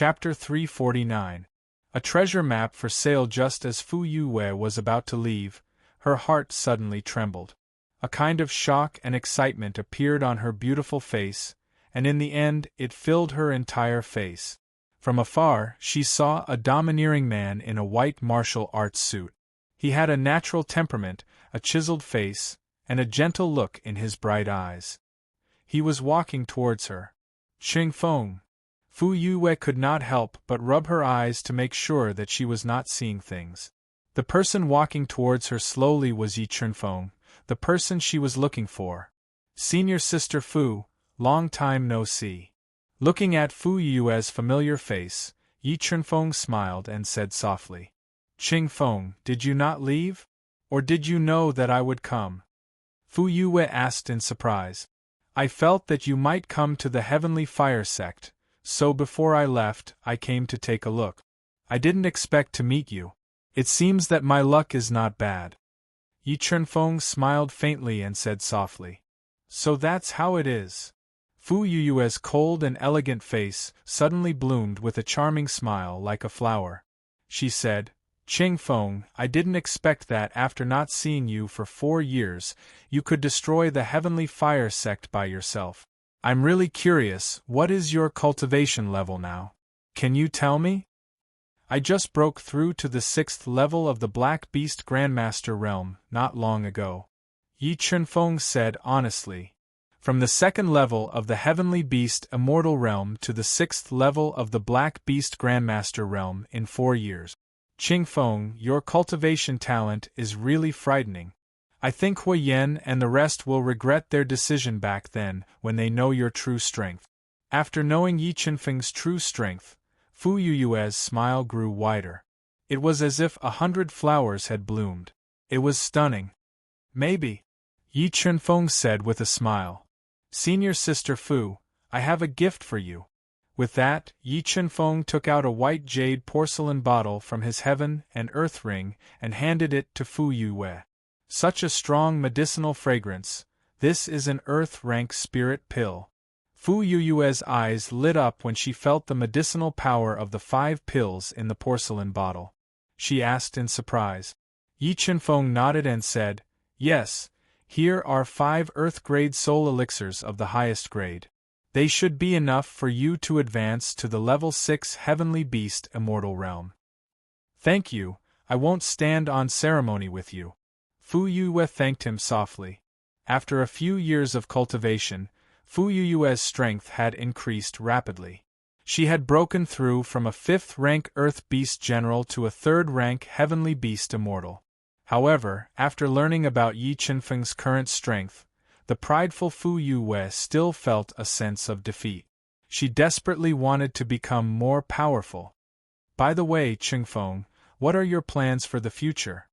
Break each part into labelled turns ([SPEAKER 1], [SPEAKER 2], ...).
[SPEAKER 1] Chapter 349. A treasure map for sale. Just as Fu Yue was about to leave, her heart suddenly trembled. A kind of shock and excitement appeared on her beautiful face, and in the end it filled her entire face. From afar, she saw a domineering man in a white martial arts suit. He had a natural temperament, a chiseled face, and a gentle look in his bright eyes. He was walking towards her. Ching Feng. Fu Yue could not help but rub her eyes to make sure that she was not seeing things. The person walking towards her slowly was Yi Chunfeng, the person she was looking for. Senior Sister Fu, long time no see. Looking at Fu Yue's familiar face, Yi Chunfeng smiled and said softly, "Ching Feng, did you not leave? Or did you know that I would come?" Fu Yue asked in surprise. "I felt that you might come to the Heavenly Fire sect, so before I left, I came to take a look. I didn't expect to meet you. It seems that my luck is not bad." Yi Chunfeng smiled faintly and said softly, "So that's how it is." Fu Yue's cold and elegant face suddenly bloomed with a charming smile like a flower. She said, "Ching Feng, I didn't expect that after not seeing you for 4 years, you could destroy the Heavenly Fire sect by yourself. I'm really curious, what is your cultivation level now? Can you tell me?" "I just broke through to the 6th level of the Black Beast Grandmaster realm not long ago," Yi Chunfeng said honestly. "From the 2nd level of the Heavenly Beast Immortal realm to the 6th level of the Black Beast Grandmaster realm in 4 years. Ching Feng, your cultivation talent is really frightening. I think Hui Yen and the rest will regret their decision back then when they know your true strength." After knowing Yi Chunfeng's true strength, Fu Yue's smile grew wider. It was as if 100 flowers had bloomed. It was stunning. "Maybe," Yi Chunfeng said with a smile. "Senior Sister Fu, I have a gift for you." With that, Yi Chunfeng took out a white jade porcelain bottle from his heaven and earth ring and handed it to Fu Yue. "Such a strong medicinal fragrance. This is an earth-rank spirit pill." Fu Yue's eyes lit up when she felt the medicinal power of the 5 pills in the porcelain bottle. She asked in surprise. Yi Chunfeng nodded and said, "Yes, here are 5 earth-grade soul elixirs of the highest grade. They should be enough for you to advance to the level 6 Heavenly Beast Immortal realm." "Thank you, I won't stand on ceremony with you." Fu Yue thanked him softly. After a few years of cultivation, Fu Yue's strength had increased rapidly. She had broken through from a 5th-rank Earth Beast General to a 3rd-rank Heavenly Beast Immortal. However, after learning about Yi Chunfeng's current strength, the prideful Fu Yue still felt a sense of defeat. She desperately wanted to become more powerful. "By the way, Ching Feng, what are your plans for the future?"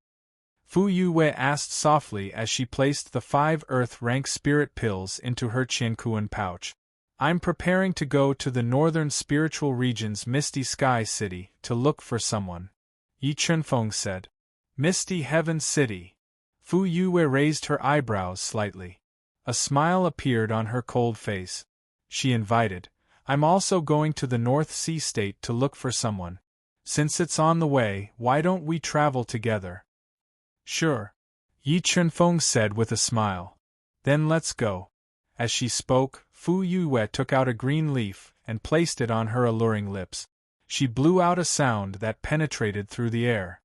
[SPEAKER 1] Fu Yue asked softly as she placed the 5 Earth-rank spirit pills into her Qiankuan pouch. "I'm preparing to go to the northern spiritual region's Misty Sky City to look for someone," Yi Chunfeng said. "Misty Heaven City?" Fu Yue raised her eyebrows slightly. A smile appeared on her cold face. She invited, "I'm also going to the North Sea State to look for someone. Since it's on the way, why don't we travel together?" "Sure," Yi Chunfeng said with a smile. "Then let's go." As she spoke, Fu Yue took out a green leaf and placed it on her alluring lips. She blew out a sound that penetrated through the air.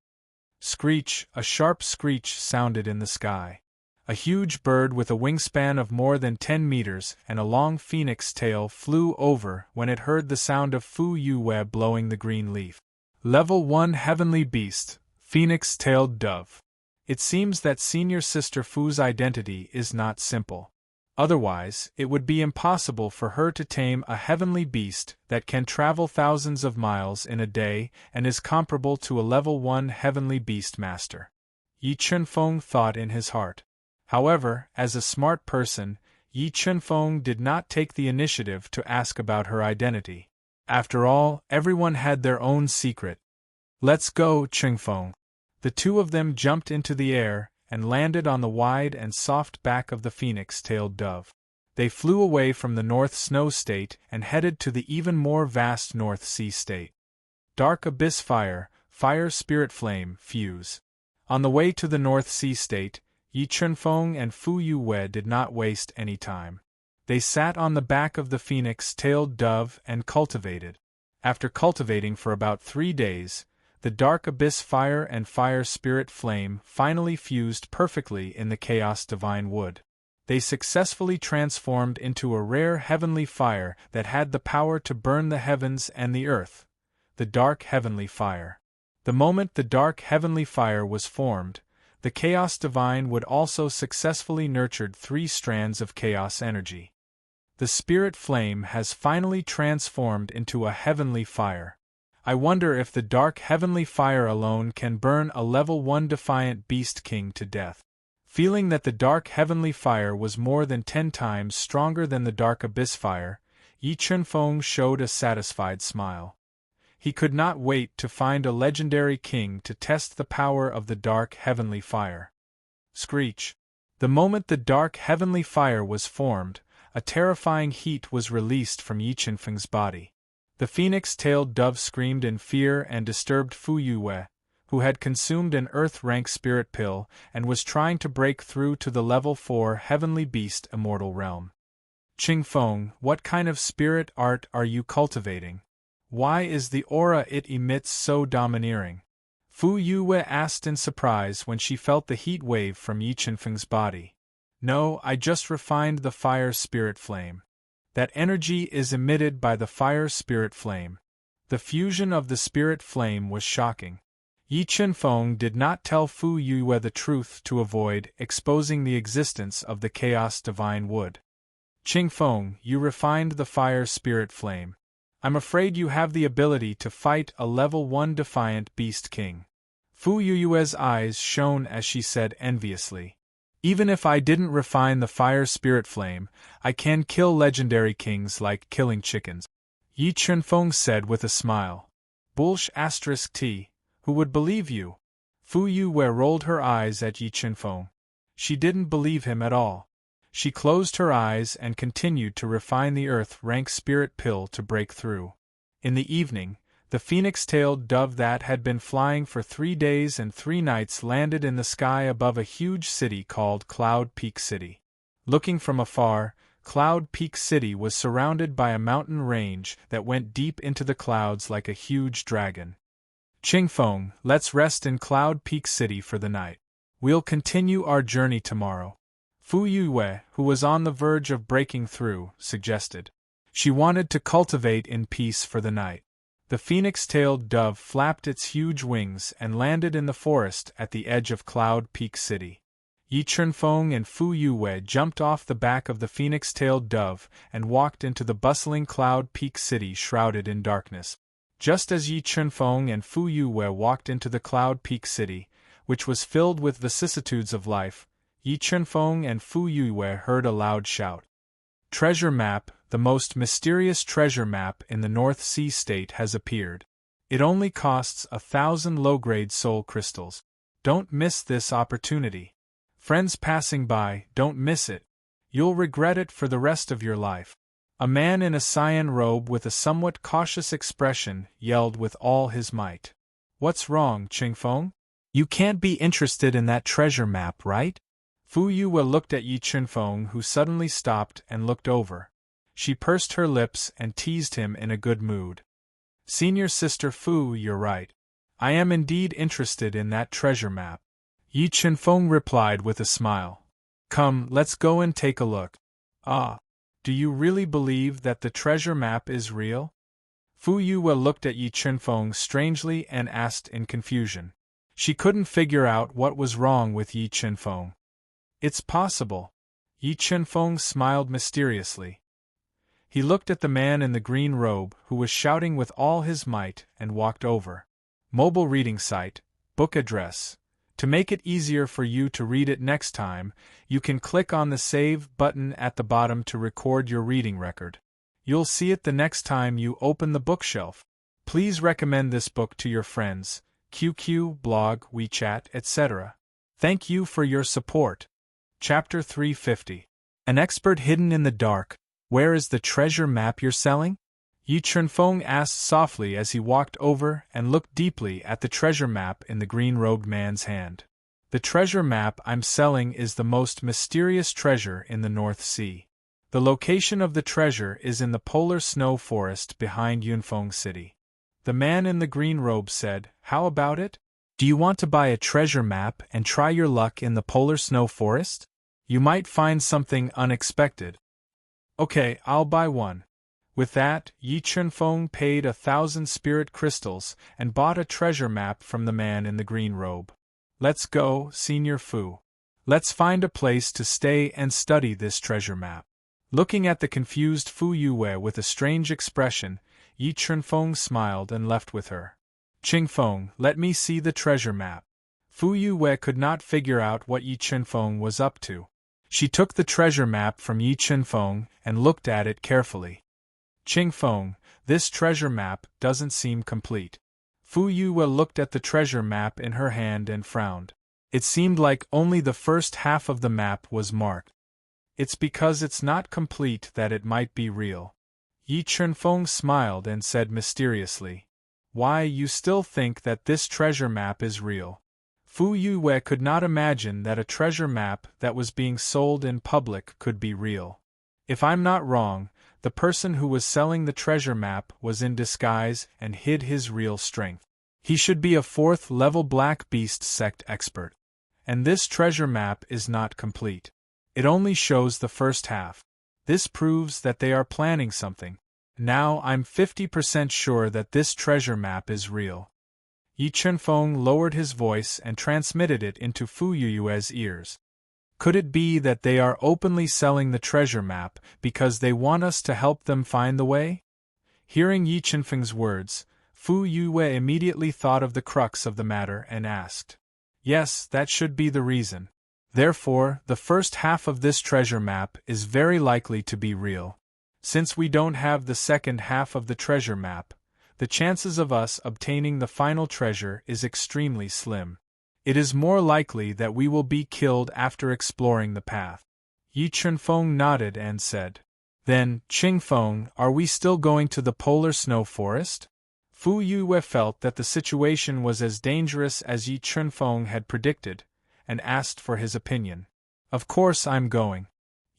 [SPEAKER 1] Screech! A sharp screech sounded in the sky. A huge bird with a wingspan of more than 10 meters and a long phoenix tail flew over when it heard the sound of Fu Yue blowing the green leaf. Level 1 Heavenly Beast, Phoenix-tailed Dove. It seems that Senior Sister Fu's identity is not simple. Otherwise, it would be impossible for her to tame a heavenly beast that can travel thousands of miles in a day and is comparable to a level 1 heavenly beast master. Yi Chunfeng thought in his heart. However, as a smart person, Yi Chunfeng did not take the initiative to ask about her identity. After all, everyone had their own secret. "Let's go, Chunfeng." The two of them jumped into the air and landed on the wide and soft back of the phoenix-tailed dove. They flew away from the North Snow State and headed to the even more vast North Sea State. Dark Abyss Fire, Fire Spirit Flame, Fuse. On the way to the North Sea State, Yi Chunfeng and Fu Yue did not waste any time. They sat on the back of the phoenix-tailed dove and cultivated. After cultivating for about 3 days, the Dark Abyss Fire and Fire Spirit Flame finally fused perfectly in the Chaos Divine Wood. They successfully transformed into a rare heavenly fire that had the power to burn the heavens and the earth, the Dark Heavenly Fire. The moment the Dark Heavenly Fire was formed, the Chaos Divine Wood also successfully nurtured 3 strands of chaos energy. The Spirit Flame has finally transformed into a heavenly fire. I wonder if the Dark Heavenly Fire alone can burn a level 1 Defiant Beast King to death. Feeling that the Dark Heavenly Fire was more than 10 times stronger than the Dark Abyss Fire, Yi Chunfeng showed a satisfied smile. He could not wait to find a legendary king to test the power of the Dark Heavenly Fire. Screech! The moment the Dark Heavenly Fire was formed, a terrifying heat was released from Yi Chunfeng's body. The phoenix-tailed dove screamed in fear and disturbed Fu Yue, who had consumed an Earth-rank spirit pill and was trying to break through to the level 4 Heavenly Beast Immortal Realm. Qingfeng, what kind of spirit art are you cultivating? Why is the aura it emits so domineering? Fu Yue asked in surprise when she felt the heat wave from Yi Chunfeng's body. No, I just refined the Fire Spirit Flame. That energy is emitted by the Fire Spirit Flame. The fusion of the Spirit Flame was shocking. Yi Chunfeng did not tell Fu Yue the truth to avoid exposing the existence of the Chaos Divine Wood. Qingfeng, you refined the Fire Spirit Flame. I'm afraid you have the ability to fight a level 1 Defiant Beast King. Fu Yue's eyes shone as she said enviously. Even if I didn't refine the Fire Spirit Flame, I can kill legendary kings like killing chickens. Yi Chunfeng said with a smile. Bullsh*T. Who would believe you? Fu Yue rolled her eyes at Yi Chunfeng. She didn't believe him at all. She closed her eyes and continued to refine the Earth-rank spirit pill to break through. In the evening, the phoenix-tailed dove that had been flying for 3 days and 3 nights landed in the sky above a huge city called Cloud Peak City. Looking from afar, Cloud Peak City was surrounded by a mountain range that went deep into the clouds like a huge dragon. Qingfeng, let's rest in Cloud Peak City for the night. We'll continue our journey tomorrow. Fu Yue, who was on the verge of breaking through, suggested. She wanted to cultivate in peace for the night. The phoenix-tailed dove flapped its huge wings and landed in the forest at the edge of Cloud Peak City. Yi Chunfeng and Fu Yue jumped off the back of the phoenix-tailed dove and walked into the bustling Cloud Peak City shrouded in darkness. Just as Yi Chunfeng and Fu Yue walked into the Cloud Peak City, which was filled with vicissitudes of life, Yi Chunfeng and Fu Yue heard a loud shout. Treasure map, the most mysterious treasure map in the North Sea State has appeared. It only costs 1,000 low-grade soul crystals. Don't miss this opportunity. Friends passing by, don't miss it. You'll regret it for the rest of your life. A man in a cyan robe with a somewhat cautious expression yelled with all his might. What's wrong, Qingfeng? You can't be interested in that treasure map, right? Fu Yue looked at Yi Chunfeng, who suddenly stopped and looked over. She pursed her lips and teased him in a good mood. Senior Sister Fu, you're right. I am indeed interested in that treasure map. Yi Chunfeng replied with a smile. Come, let's go and take a look. Ah. Do you really believe that the treasure map is real? Fu Yue looked at Yi Chunfeng strangely and asked in confusion. She couldn't figure out what was wrong with Yi Chunfeng. It's possible. Yi Chunfeng smiled mysteriously. He looked at the man in the green robe who was shouting with all his might and walked over. Mobile reading site, book address. To make it easier for you to read it next time, you can click on the Save button at the bottom to record your reading record. You'll see it the next time you open the bookshelf. Please recommend this book to your friends, QQ, blog, WeChat, etc. Thank you for your support. Chapter 350. An expert hidden in the dark. Where is the treasure map you're selling? Yi Chunfeng asked softly as he walked over and looked deeply at the treasure map in the green-robed man's hand. The treasure map I'm selling is the most mysterious treasure in the North Sea. The location of the treasure is in the polar snow forest behind Yunfeng City. The man in the green robe said, "How about it? Do you want to buy a treasure map and try your luck in the polar snow forest? You might find something unexpected." "Okay, I'll buy one." With that, Yi Chunfeng paid 1,000 spirit crystals and bought a treasure map from the man in the green robe. "Let's go, Senior Fu. Let's find a place to stay and study this treasure map." Looking at the confused Fu Yue with a strange expression, Yi Chunfeng smiled and left with her. "Qingfeng, let me see the treasure map." Fu Yue could not figure out what Yi Chunfeng was up to. She took the treasure map from Yi Chunfeng and looked at it carefully. "Qingfeng, this treasure map doesn't seem complete." Fu Yue looked at the treasure map in her hand and frowned. It seemed like only the first half of the map was marked. "It's because it's not complete that it might be real." Yi Chunfeng smiled and said mysteriously, "Why, you still think that this treasure map is real?" Fu Yue could not imagine that a treasure map that was being sold in public could be real. "If I'm not wrong, the person who was selling the treasure map was in disguise and hid his real strength. He should be a 4th-level Black Beast sect expert. And this treasure map is not complete. It only shows the first half. This proves that they are planning something. Now I'm 50% sure that this treasure map is real." Yi Chunfeng lowered his voice and transmitted it into Fu Yue's ears. "Could it be that they are openly selling the treasure map because they want us to help them find the way?" Hearing Yi Chunfeng's words, Fu Yue immediately thought of the crux of the matter and asked, "Yes, that should be the reason. Therefore, the first half of this treasure map is very likely to be real. Since we don't have the second half of the treasure map, the chances of us obtaining the final treasure is extremely slim. It is more likely that we will be killed after exploring the path." Yi Chunfeng nodded and said, "Then, Qingfeng, are we still going to the polar snow forest?" Fu Yue felt that the situation was as dangerous as Yi Chunfeng had predicted, and asked for his opinion. "Of course I'm going,"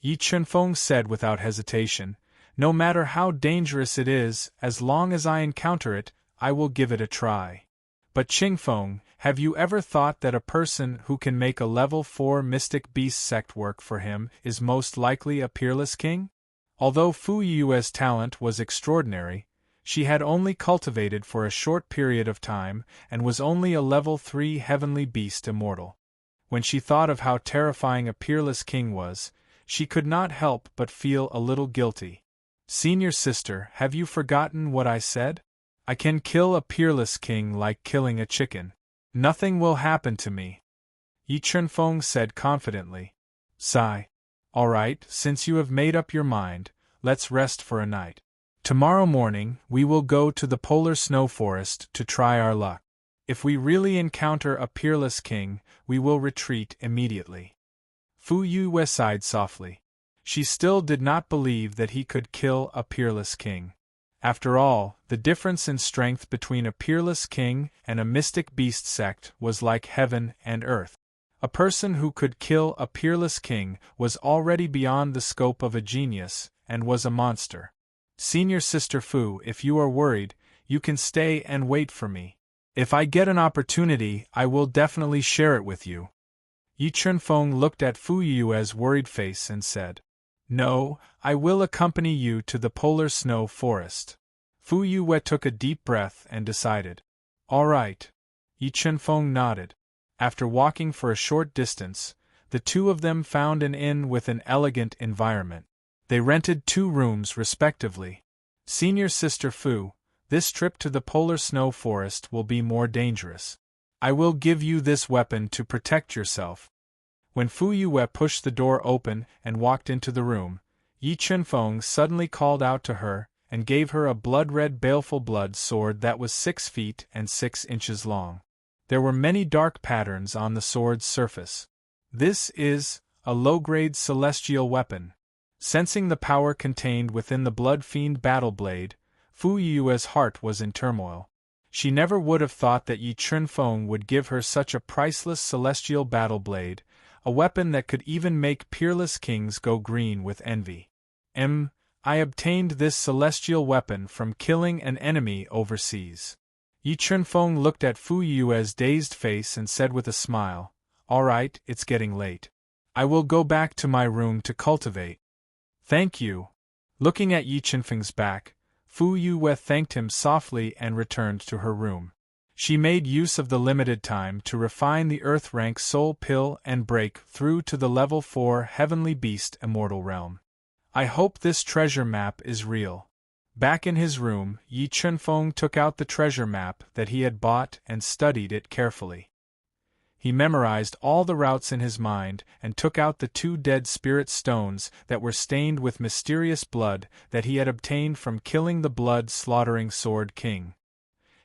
[SPEAKER 1] Yi Chunfeng said without hesitation. "No matter how dangerous it is, as long as I encounter it, I will give it a try." "But Qingfeng, have you ever thought that a person who can make a level 4 mystic beast sect work for him is most likely a peerless king?" Although Fu Yue's talent was extraordinary, she had only cultivated for a short period of time and was only a level 3 heavenly beast immortal. When she thought of how terrifying a peerless king was, she could not help but feel a little guilty. "Senior sister, have you forgotten what I said? I can kill a peerless king like killing a chicken. Nothing will happen to me," Yi Chunfeng said confidently. Sigh. "All right, since you have made up your mind, let's rest for a night. Tomorrow morning, we will go to the polar snow forest to try our luck. If we really encounter a peerless king, we will retreat immediately." Fu Yue sighed softly. She still did not believe that he could kill a peerless king. After all, the difference in strength between a peerless king and a mystic beast sect was like heaven and earth. A person who could kill a peerless king was already beyond the scope of a genius, and was a monster. "Senior Sister Fu, if you are worried, you can stay and wait for me. If I get an opportunity, I will definitely share it with you." Yi Chunfeng looked at Fu Yue's worried face and said, "No, I will accompany you to the polar snow forest." Fu Yue took a deep breath and decided. "All right." Yi Chunfeng nodded. After walking for a short distance, the two of them found an inn with an elegant environment. They rented 2 rooms respectively. "Senior Sister Fu, this trip to the polar snow forest will be more dangerous. I will give you this weapon to protect yourself." When Fu Yue pushed the door open and walked into the room, Yi Chunfeng suddenly called out to her and gave her a blood-red baleful blood sword that was 6 feet and 6 inches long. There were many dark patterns on the sword's surface. "This is a low-grade celestial weapon. Sensing the power contained within the blood-fiend battle blade, Fu Yue's heart was in turmoil. She never would have thought that Yi Chunfeng would give her such a priceless celestial battle blade, a weapon that could even make peerless kings go green with envy. I obtained this celestial weapon from killing an enemy overseas. Yi Chunfeng looked at Fu Yue's dazed face and said with a smile, "All right, it's getting late. I will go back to my room to cultivate." "Thank you." Looking at Yi Chunfeng's back, Fu Yue thanked him softly and returned to her room. She made use of the limited time to refine the Earth-rank soul pill and break through to the level 4 Heavenly Beast Immortal Realm. I hope this treasure map is real. Back in his room, Yi Chunfeng took out the treasure map that he had bought and studied it carefully. He memorized all the routes in his mind and took out the 2 dead spirit stones that were stained with mysterious blood that he had obtained from killing the blood-slaughtering Sword King.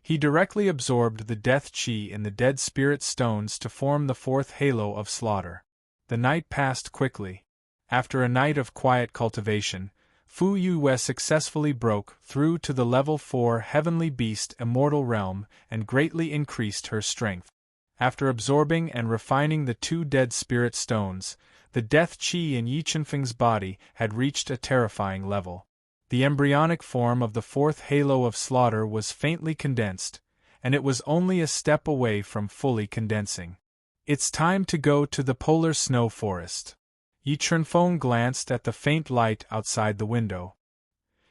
[SPEAKER 1] He directly absorbed the death chi in the dead spirit stones to form the 4th halo of slaughter. The night passed quickly. After a night of quiet cultivation, Fu Yue successfully broke through to the level 4 Heavenly Beast Immortal Realm and greatly increased her strength. After absorbing and refining the 2 dead spirit stones, the death chi in Yi Chunfeng's body had reached a terrifying level. The embryonic form of the 4th halo of slaughter was faintly condensed, and it was only a step away from fully condensing. It's time to go to the polar snow forest. Yi Chunfeng glanced at the faint light outside the window.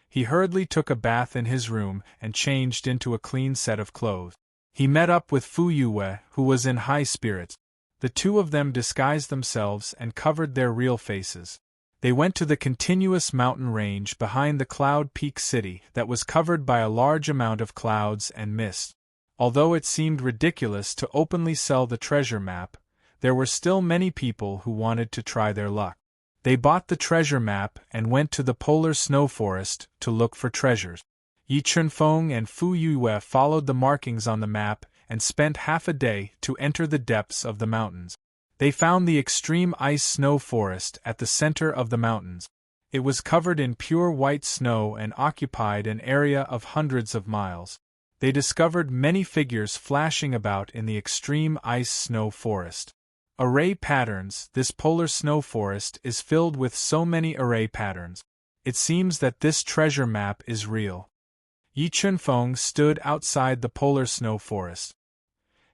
[SPEAKER 1] He hurriedly took a bath in his room and changed into a clean set of clothes. He met up with Fu Yue, who was in high spirits. The 2 of them disguised themselves and covered their real faces. They went to the continuous mountain range behind the Cloud Peak city that was covered by a large amount of clouds and mist. Although it seemed ridiculous to openly sell the treasure map, there were still many people who wanted to try their luck. They bought the treasure map and went to the polar snow forest to look for treasures. Yi Chunfeng and Fu Yue followed the markings on the map and spent half a day to enter the depths of the mountains. They found the extreme ice snow forest at the center of the mountains. It was covered in pure white snow and occupied an area of hundreds of miles. They discovered many figures flashing about in the extreme ice snow forest. Array patterns. This polar snow forest is filled with so many array patterns. It seems that this treasure map is real. Yi Chunfeng stood outside the polar snow forest.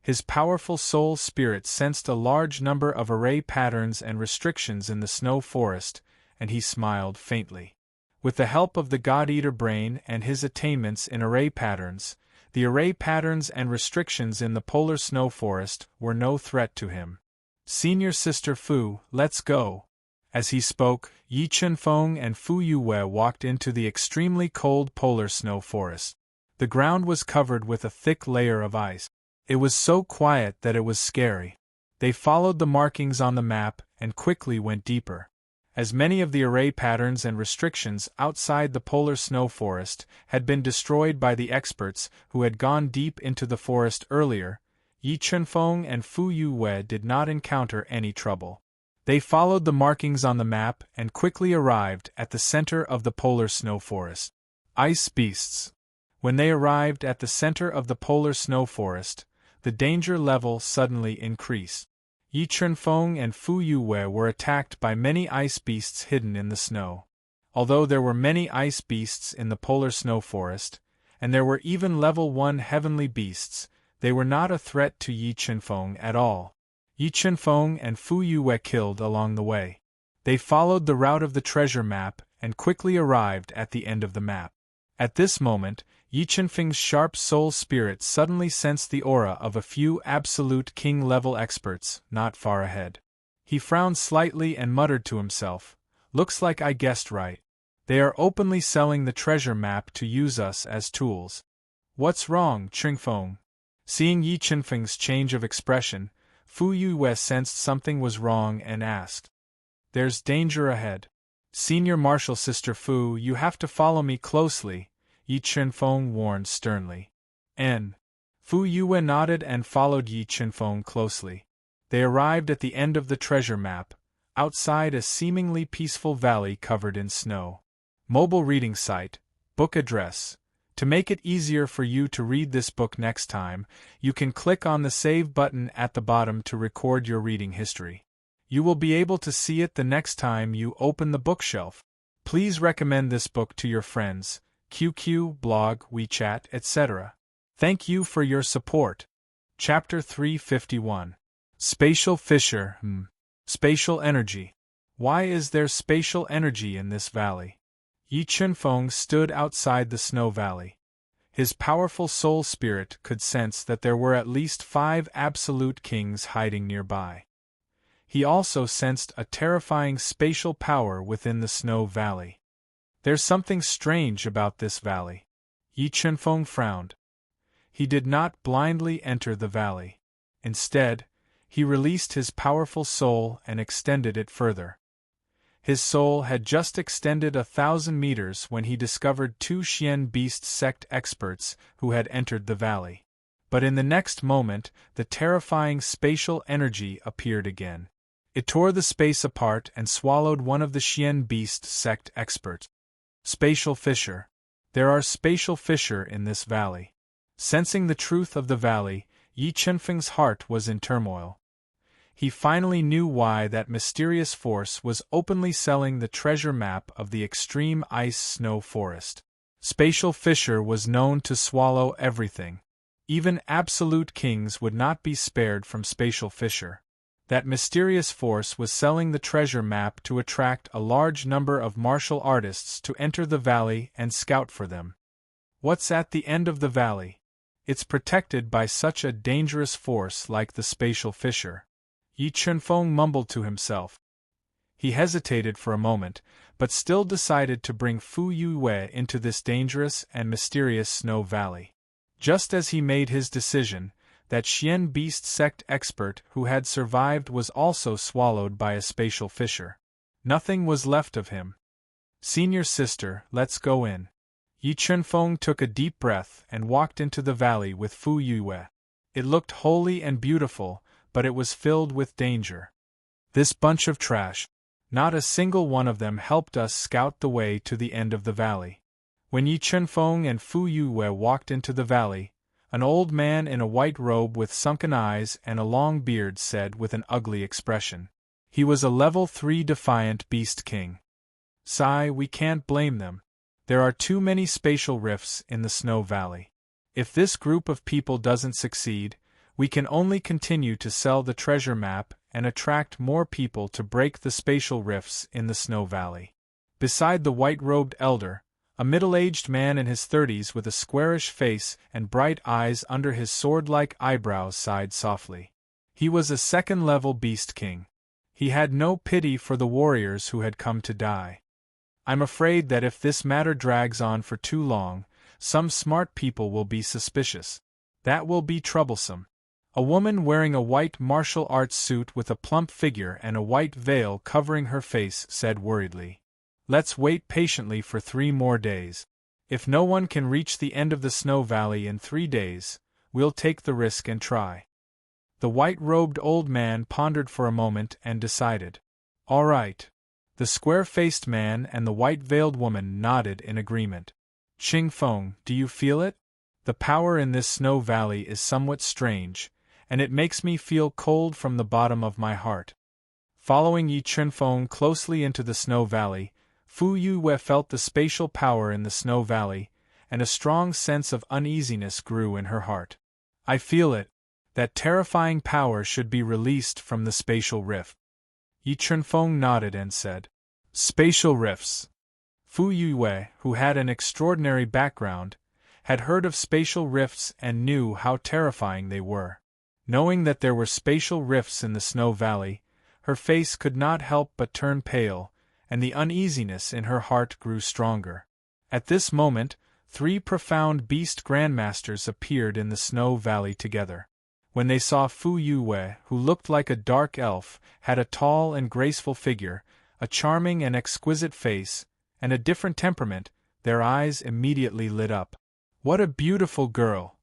[SPEAKER 1] His powerful soul spirit sensed a large number of array patterns and restrictions in the snow forest, and he smiled faintly. With the help of the God-Eater brain and his attainments in array patterns, the array patterns and restrictions in the polar snow forest were no threat to him. "Senior Sister Fu, let's go." As he spoke, Yi Chunfeng and Fu Yue walked into the extremely cold polar snow forest. The ground was covered with a thick layer of ice. It was so quiet that it was scary. They followed the markings on the map and quickly went deeper. As many of the array patterns and restrictions outside the polar snow forest had been destroyed by the experts who had gone deep into the forest earlier, Yi Chunfeng and Fu Yue did not encounter any trouble. They followed the markings on the map and quickly arrived at the center of the polar snow forest. Ice beasts. When they arrived at the center of the polar snow forest, the danger level suddenly increased. Yi Chunfeng and Fu Yue were attacked by many ice beasts hidden in the snow. Although there were many ice beasts in the polar snow forest, and there were even level 1 heavenly beasts, they were not a threat to Yi Chunfeng at all. Yi Chunfeng and Fu Yue killed along the way. They followed the route of the treasure map and quickly arrived at the end of the map. At this moment, Yi Chunfeng's sharp soul spirit suddenly sensed the aura of a few absolute king-level experts not far ahead. He frowned slightly and muttered to himself, "Looks like I guessed right. They are openly selling the treasure map to use us as tools." "What's wrong, Chunfeng?" Seeing Yi Chunfeng's change of expression, Fu Yue sensed something was wrong and asked, "There's danger ahead. Senior Martial Sister Fu, you have to follow me closely," Yi Chunfeng warned sternly. Fu Yue nodded and followed Yi Chunfeng closely. They arrived at the end of the treasure map, outside a seemingly peaceful valley covered in snow. Mobile reading site, book address. To make it easier for you to read this book next time, you can click on the Save button at the bottom to record your reading history. You will be able to see it the next time you open the bookshelf. Please recommend this book to your friends, QQ, blog, WeChat, etc. Thank you for your support. Chapter 351. Spatial Fissure. Spatial energy. Why is there spatial energy in this valley? Yi Chunfeng stood outside the snow valley. His powerful soul spirit could sense that there were at least 5 absolute kings hiding nearby. He also sensed a terrifying spatial power within the snow valley. There's something strange about this valley. Yi Chunfeng frowned. He did not blindly enter the valley. Instead, he released his powerful soul and extended it further. His soul had just extended 1,000 meters when he discovered 2 Xian beast sect experts who had entered the valley. But in the next moment, the terrifying spatial energy appeared again. It tore the space apart and swallowed one of the Xian beast sect experts. Spatial fissure. There are spatial fissure in this valley. Sensing the truth of the valley, Yi Chunfeng's heart was in turmoil. He finally knew why that mysterious force was openly selling the treasure map of the extreme ice snow forest. Spatial fissure was known to swallow everything. Even absolute kings would not be spared from spatial fissure. That mysterious force was selling the treasure map to attract a large number of martial artists to enter the valley and scout for them. What's at the end of the valley? It's protected by such a dangerous force like the spatial fissure. Yi Chunfeng mumbled to himself. He hesitated for a moment, but still decided to bring Fu Yue into this dangerous and mysterious snow valley. Just as he made his decision, that Xian beast sect expert who had survived was also swallowed by a spatial fissure. Nothing was left of him. Senior sister, let's go in. Yi Chunfeng took a deep breath and walked into the valley with Fu Yue. It looked holy and beautiful, but it was filled with danger. This bunch of trash. Not a single one of them helped us scout the way to the end of the valley. When Yi Chunfeng and Fu Yue walked into the valley, an old man in a white robe with sunken eyes and a long beard said with an ugly expression. He was a level 3 defiant beast king. Sigh, we can't blame them. There are too many spatial rifts in the snow valley. If this group of people doesn't succeed, we can only continue to sell the treasure map and attract more people to break the spatial rifts in the snow valley. Beside the white-robed elder, a middle-aged man in his 30s with a squarish face and bright eyes under his sword-like eyebrows sighed softly. He was a second-level beast king. He had no pity for the warriors who had come to die. I'm afraid that if this matter drags on for too long, some smart people will be suspicious. That will be troublesome. A woman wearing a white martial arts suit with a plump figure and a white veil covering her face said worriedly. Let's wait patiently for 3 more days. If no one can reach the end of the snow valley in 3 days, we'll take the risk and try. The white-robed old man pondered for a moment and decided. All right. The square-faced man and the white-veiled woman nodded in agreement. Ching-Feng, do you feel it? The power in this snow valley is somewhat strange, and it makes me feel cold from the bottom of my heart. Following Yi Chunfeng closely into the snow valley, Fu Yue felt the spatial power in the snow valley, and a strong sense of uneasiness grew in her heart. I feel it. That terrifying power should be released from the spatial rift. Yi Chunfeng nodded and said, Spatial rifts. Fu Yue, who had an extraordinary background, had heard of spatial rifts and knew how terrifying they were. Knowing that there were spatial rifts in the snow valley, her face could not help but turn pale, and the uneasiness in her heart grew stronger. At this moment, 3 profound beast grandmasters appeared in the snow valley together. When they saw Fu Yue, who looked like a dark elf, had a tall and graceful figure, a charming and exquisite face, and a different temperament, their eyes immediately lit up. What a beautiful girl!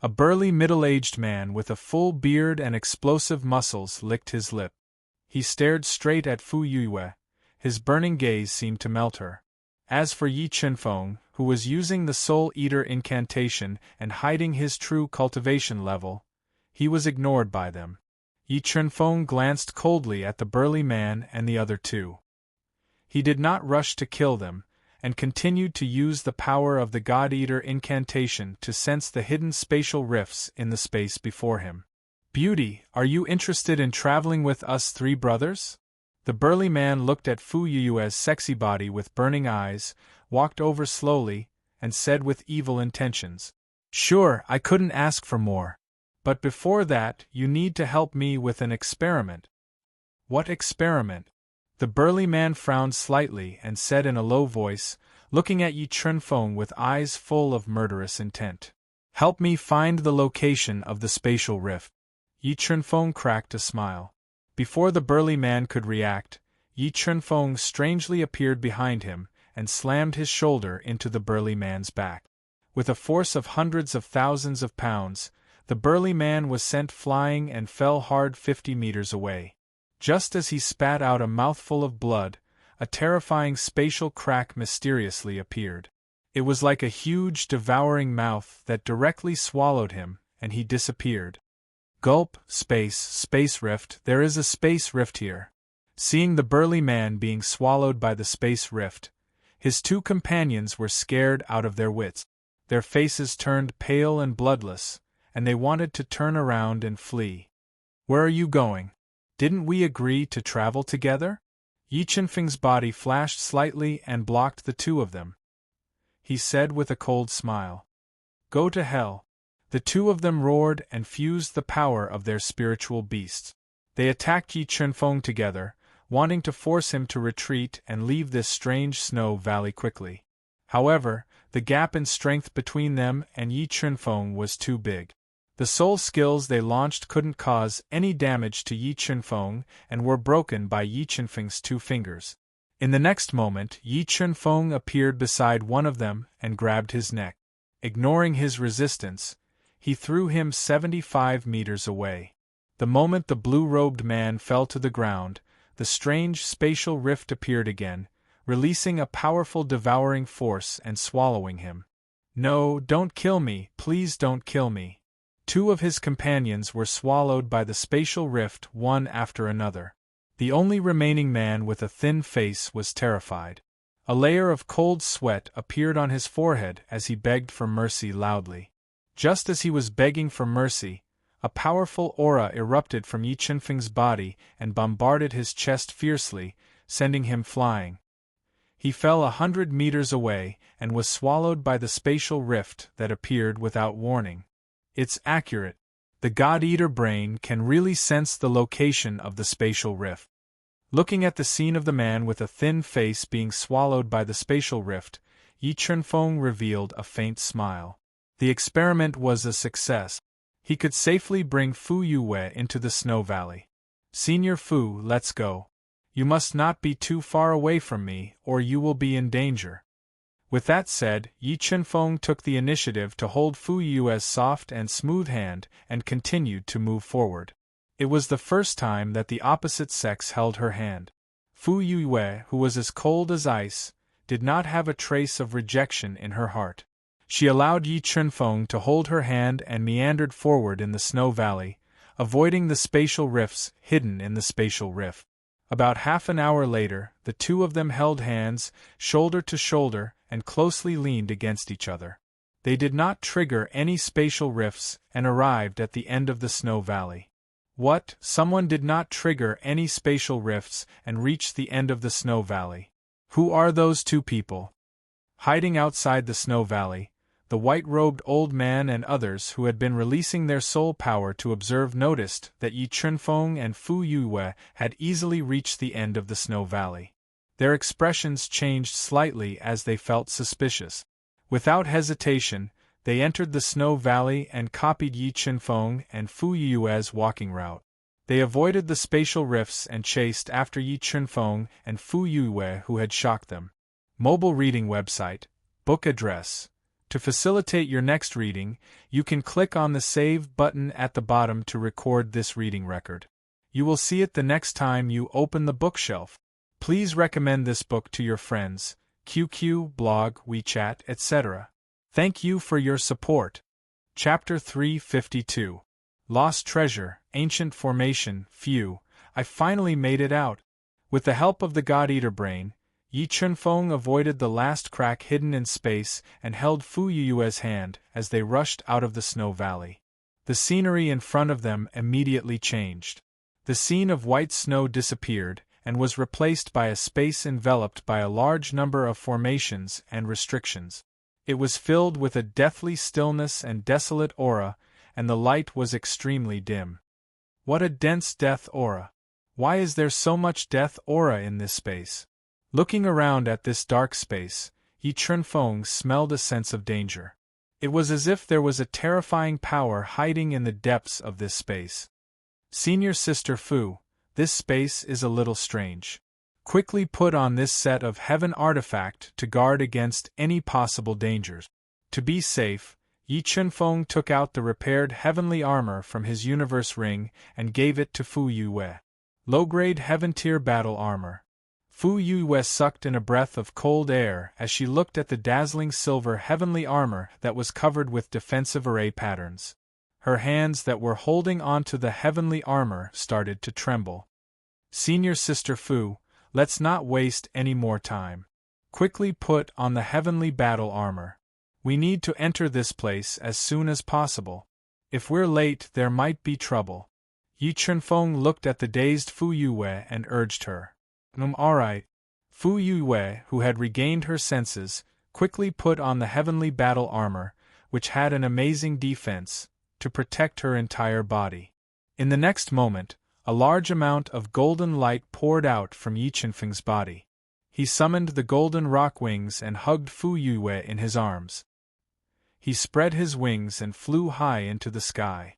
[SPEAKER 1] A burly middle-aged man with a full beard and explosive muscles licked his lip. He stared straight at Fu Yue. His burning gaze seemed to melt her. As for Yi Chunfeng, who was using the Soul Eater incantation and hiding his true cultivation level, he was ignored by them. Yi Chunfeng glanced coldly at the burly man and the other two. He did not rush to kill them, and continued to use the power of the God Eater incantation to sense the hidden spatial rifts in the space before him. Beauty, are you interested in traveling with us three brothers? The burly man looked at Fu Yue's sexy body with burning eyes, walked over slowly, and said with evil intentions, "Sure, I couldn't ask for more. But before that, you need to help me with an experiment." "What experiment?" The burly man frowned slightly and said in a low voice, looking at Yi Chunfeng with eyes full of murderous intent, "Help me find the location of the spatial rift." Yi Chunfeng cracked a smile. Before the burly man could react, Yi Chunfeng strangely appeared behind him and slammed his shoulder into the burly man's back. With a force of hundreds of thousands of pounds, the burly man was sent flying and fell hard 50 meters away. Just as he spat out a mouthful of blood, a terrifying spatial crack mysteriously appeared. It was like a huge, devouring mouth that directly swallowed him, and he disappeared. Gulp, space rift, there is a space rift here. Seeing the burly man being swallowed by the space rift, his two companions were scared out of their wits. Their faces turned pale and bloodless, and they wanted to turn around and flee. "Where are you going? Didn't we agree to travel together?" Yi Chunfeng's body flashed slightly and blocked the two of them. He said with a cold smile, "Go to hell." The two of them roared and fused the power of their spiritual beasts. They attacked Yi Chunfeng together, wanting to force him to retreat and leave this strange snow valley quickly. However, the gap in strength between them and Yi Chunfeng was too big. The soul skills they launched couldn't cause any damage to Yi Chunfeng and were broken by Yi Chunfeng's two fingers. In the next moment, Yi Chunfeng appeared beside one of them and grabbed his neck. Ignoring his resistance, he threw him 75 meters away. The moment the blue-robed man fell to the ground, the strange spatial rift appeared again, releasing a powerful devouring force and swallowing him. "No, don't kill me, please don't kill me." Two of his companions were swallowed by the spatial rift one after another. The only remaining man with a thin face was terrified. A layer of cold sweat appeared on his forehead as he begged for mercy loudly. Just as he was begging for mercy, a powerful aura erupted from Yi Chunfeng's body and bombarded his chest fiercely, sending him flying. He fell 100 meters away and was swallowed by the spatial rift that appeared without warning. It's accurate. The God-Eater brain can really sense the location of the spatial rift. Looking at the scene of the man with a thin face being swallowed by the spatial rift, Yi Chunfeng revealed a faint smile. The experiment was a success. He could safely bring Fu Yue into the snow valley. "Senior Fu, let's go. You must not be too far away from me, or you will be in danger." With that said, Yi Chunfeng took the initiative to hold Fu Yue's soft and smooth hand and continued to move forward. It was the first time that the opposite sex held her hand. Fu Yue, who was as cold as ice, did not have a trace of rejection in her heart. She allowed Yi Chunfeng to hold her hand and meandered forward in the snow valley, avoiding the spatial rifts hidden in the spatial rift. About half an hour later, the two of them held hands, shoulder to shoulder, and closely leaned against each other. They did not trigger any spatial rifts and arrived at the end of the snow valley. What? Someone did not trigger any spatial rifts and reached the end of the snow valley. Who are those two people? Hiding outside the snow valley, the white-robed old man and others who had been releasing their soul power to observe noticed that Yi Chunfeng and Fu Yue had easily reached the end of the snow valley. Their expressions changed slightly as they felt suspicious. Without hesitation, they entered the snow valley and copied Yi Chunfeng and Fu Yue's walking route. They avoided the spatial rifts and chased after Yi Chunfeng and Fu Yue, who had shocked them. Mobile reading website, book address. To facilitate your next reading, you can click on the Save button at the bottom to record this reading record. You will see it the next time you open the bookshelf. Please recommend this book to your friends, QQ, blog, WeChat, etc. Thank you for your support. Chapter 352. Lost Treasure, Ancient Formation. Phew, I finally made it out. With the help of the God-Eater brain, Yi Chunfeng avoided the last crack hidden in space and held Fu Yue's hand as they rushed out of the snow valley. The scenery in front of them immediately changed. The scene of white snow disappeared and was replaced by a space enveloped by a large number of formations and restrictions. It was filled with a deathly stillness and desolate aura, and the light was extremely dim. What a dense death aura! Why is there so much death aura in this space? Looking around at this dark space, Yi Chunfeng smelled a sense of danger. It was as if there was a terrifying power hiding in the depths of this space. Senior Sister Fu, this space is a little strange. Quickly put on this set of heaven artifact to guard against any possible dangers. To be safe, Yi Chunfeng took out the repaired heavenly armor from his universe ring and gave it to Fu Yue. Low-grade heaven-tier battle armor. Fu Yue sucked in a breath of cold air as she looked at the dazzling silver heavenly armor that was covered with defensive array patterns. Her hands that were holding onto the heavenly armor started to tremble. Senior Sister Fu, let's not waste any more time. Quickly put on the heavenly battle armor. We need to enter this place as soon as possible. If we're late, there might be trouble. Yi Chunfeng looked at the dazed Fu Yue and urged her. Alright. Fu Yue, who had regained her senses, quickly put on the heavenly battle armor, which had an amazing defense, to protect her entire body. In the next moment, a large amount of golden light poured out from Yi Chunfeng's body. He summoned the golden rock wings and hugged Fu Yue in his arms. He spread his wings and flew high into the sky.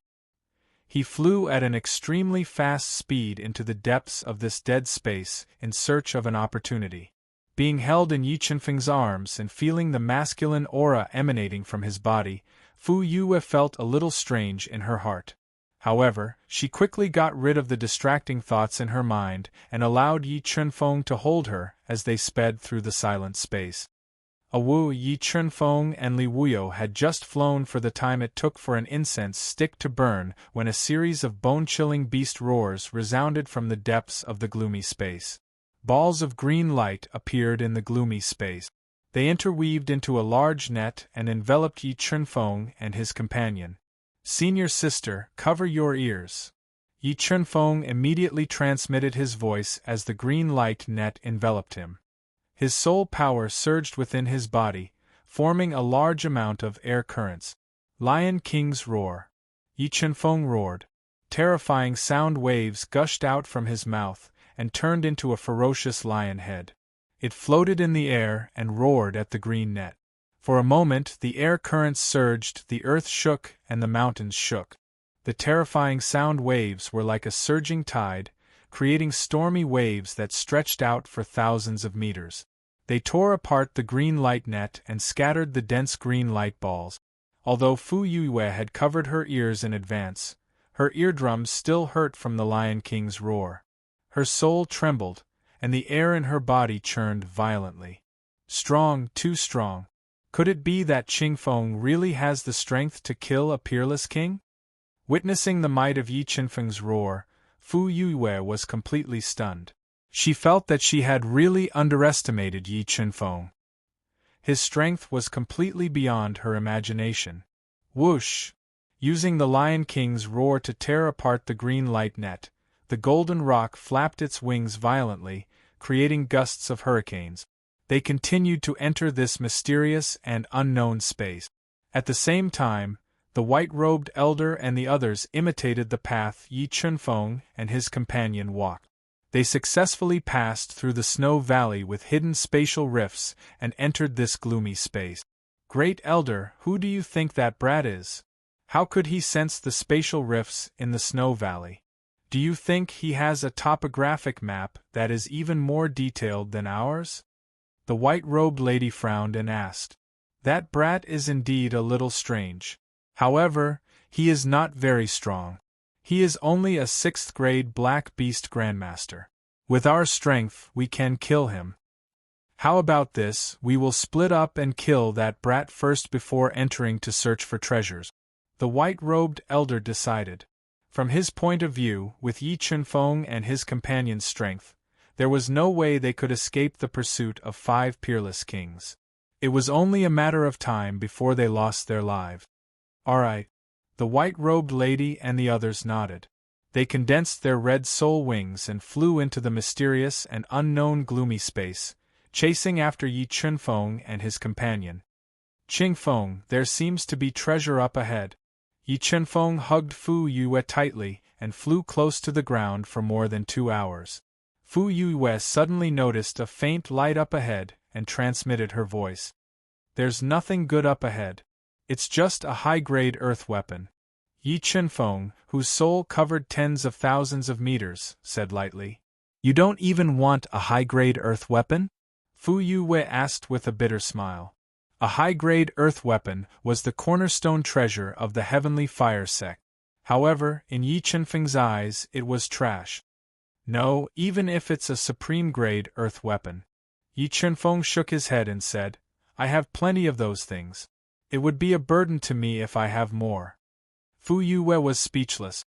[SPEAKER 1] He flew at an extremely fast speed into the depths of this dead space in search of an opportunity. Being held in Yi Chunfeng's arms and feeling the masculine aura emanating from his body, Fu Yue felt a little strange in her heart. However, she quickly got rid of the distracting thoughts in her mind and allowed Yi Chunfeng to hold her as they sped through the silent space. Yi Chunfeng and Li Wuyo had just flown for the time it took for an incense stick to burn when a series of bone-chilling beast roars resounded from the depths of the gloomy space. Balls of green light appeared in the gloomy space. They interweaved into a large net and enveloped Yi Chunfeng and his companion. Senior Sister, cover your ears. Yi Chunfeng immediately transmitted his voice as the green light net enveloped him. His soul power surged within his body, forming a large amount of air currents. Lion King's roar. Yi Chunfeng roared. Terrifying sound waves gushed out from his mouth and turned into a ferocious lion head. It floated in the air and roared at the green net. For a moment the air currents surged, the earth shook, and the mountains shook. The terrifying sound waves were like a surging tide, creating stormy waves that stretched out for thousands of meters. They tore apart the green light net and scattered the dense green light balls. Although Fu Yue had covered her ears in advance, her eardrums still hurt from the Lion King's roar. Her soul trembled, and the air in her body churned violently. Strong, too strong. Could it be that Chingfeng really has the strength to kill a peerless king? Witnessing the might of Yi Chunfeng's roar, Fu Yue was completely stunned. She felt that she had really underestimated Yi Chunfeng. His strength was completely beyond her imagination. Whoosh! Using the Lion King's roar to tear apart the green light net, the golden rock flapped its wings violently, creating gusts of hurricanes. They continued to enter this mysterious and unknown space. At the same time, the white-robed elder and the others imitated the path Yi Chunfeng and his companion walked. They successfully passed through the snow valley with hidden spatial rifts and entered this gloomy space. Great Elder, who do you think that brat is? How could he sense the spatial rifts in the snow valley? Do you think he has a topographic map that is even more detailed than ours? The white-robed lady frowned and asked. That brat is indeed a little strange. However, he is not very strong. He is only a 6th grade Black Beast Grandmaster. With our strength, we can kill him. How about this, we will split up and kill that brat first before entering to search for treasures. The white-robed elder decided. From his point of view, with Yi Chunfeng and his companion's strength, there was no way they could escape the pursuit of 5 peerless kings. It was only a matter of time before they lost their lives. All right. The white-robed lady and the others nodded. They condensed their red soul wings and flew into the mysterious and unknown gloomy space, chasing after Yi Chunfeng and his companion. Qingfeng, there seems to be treasure up ahead. Yi Chunfeng hugged Fu Yue tightly and flew close to the ground for more than 2 hours. Fu Yue suddenly noticed a faint light up ahead and transmitted her voice. There's nothing good up ahead. It's just a high-grade earth weapon. Yi Chunfeng, whose soul covered tens of thousands of meters, said lightly. You don't even want a high-grade earth weapon? Fu Yue asked with a bitter smile. A high-grade earth weapon was the cornerstone treasure of the heavenly fire sect. However, in Yi Chunfeng's eyes, it was trash. No, even if it's a supreme-grade earth weapon. Yi Chunfeng shook his head and said, I have plenty of those things. It would be a burden to me if I have more. Fu Yue was speechless.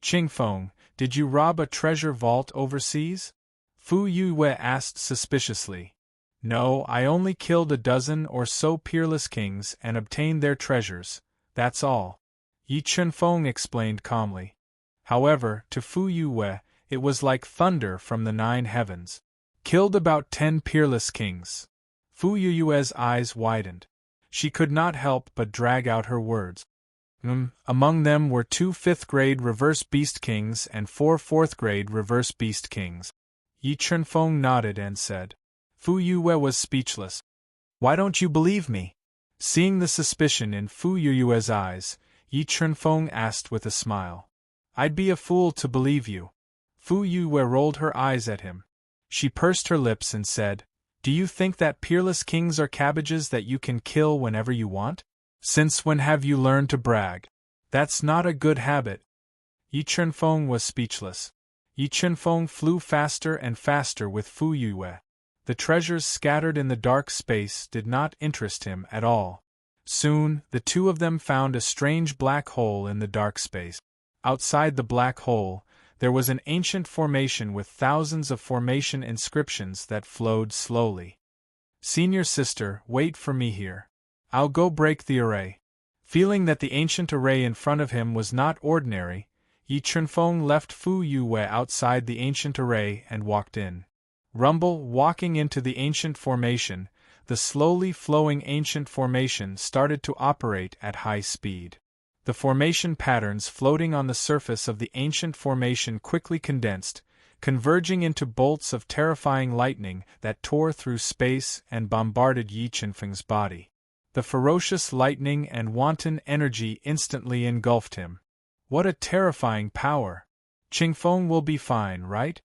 [SPEAKER 1] Qingfeng, did you rob a treasure vault overseas? Fu Yue asked suspiciously. No, I only killed a dozen or so peerless kings and obtained their treasures, that's all. Yi Chunfeng explained calmly. However, to Fu Yue, it was like thunder from the 9 heavens. Killed about 10 peerless kings. Fu Yue's eyes widened. She could not help but drag out her words. Among them were 2 5th-grade reverse beast kings and 4 4th-grade reverse beast kings. Yi Chunfeng nodded and said. Fu Yue was speechless. Why don't you believe me? Seeing the suspicion in Fu Yue's eyes, Yi Chunfeng asked with a smile. I'd be a fool to believe you. Fu Yue rolled her eyes at him. She pursed her lips and said, Do you think that peerless kings are cabbages that you can kill whenever you want? Since when have you learned to brag? That's not a good habit. Yi Chunfeng was speechless. Yi Chunfeng flew faster and faster with Fu Yue. The treasures scattered in the dark space did not interest him at all. Soon, the two of them found a strange black hole in the dark space. Outside the black hole, there was an ancient formation with thousands of formation inscriptions that flowed slowly. Senior sister, wait for me here. I'll go break the array. Feeling that the ancient array in front of him was not ordinary, Yi Chunfeng left Fu Yue outside the ancient array and walked in. Rumble, walking into the ancient formation, the slowly flowing ancient formation started to operate at high speed. The formation patterns floating on the surface of the ancient formation quickly condensed, converging into bolts of terrifying lightning that tore through space and bombarded Yi Chunfeng's body. The ferocious lightning and wanton energy instantly engulfed him. What a terrifying power! Qingfeng will be fine, right?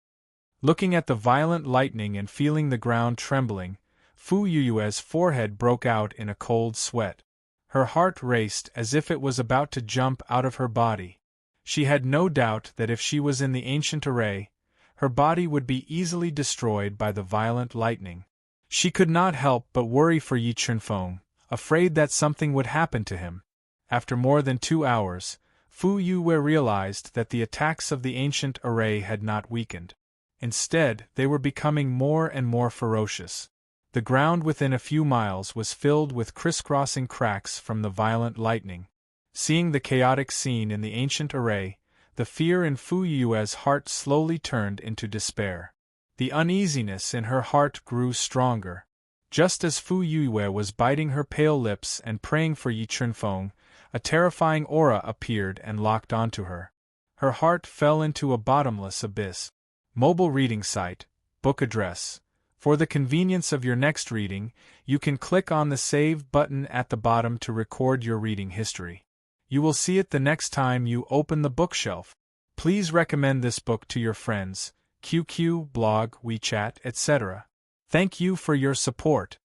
[SPEAKER 1] Looking at the violent lightning and feeling the ground trembling, Fu Yue's forehead broke out in a cold sweat. Her heart raced as if it was about to jump out of her body. She had no doubt that if she was in the ancient array, her body would be easily destroyed by the violent lightning. She could not help but worry for Yi Chunfeng, afraid that something would happen to him. After more than 2 hours, Fu Yue realized that the attacks of the ancient array had not weakened. Instead, they were becoming more and more ferocious. The ground within a few miles was filled with crisscrossing cracks from the violent lightning. Seeing the chaotic scene in the ancient array, the fear in Fu Yue's heart slowly turned into despair. The uneasiness in her heart grew stronger. Just as Fu Yue was biting her pale lips and praying for Yi Chunfeng, a terrifying aura appeared and locked onto her. Her heart fell into a bottomless abyss. Mobile reading site, book address. For the convenience of your next reading, you can click on the Save button at the bottom to record your reading history. You will see it the next time you open the bookshelf. Please recommend this book to your friends, QQ, blog, WeChat, etc. Thank you for your support.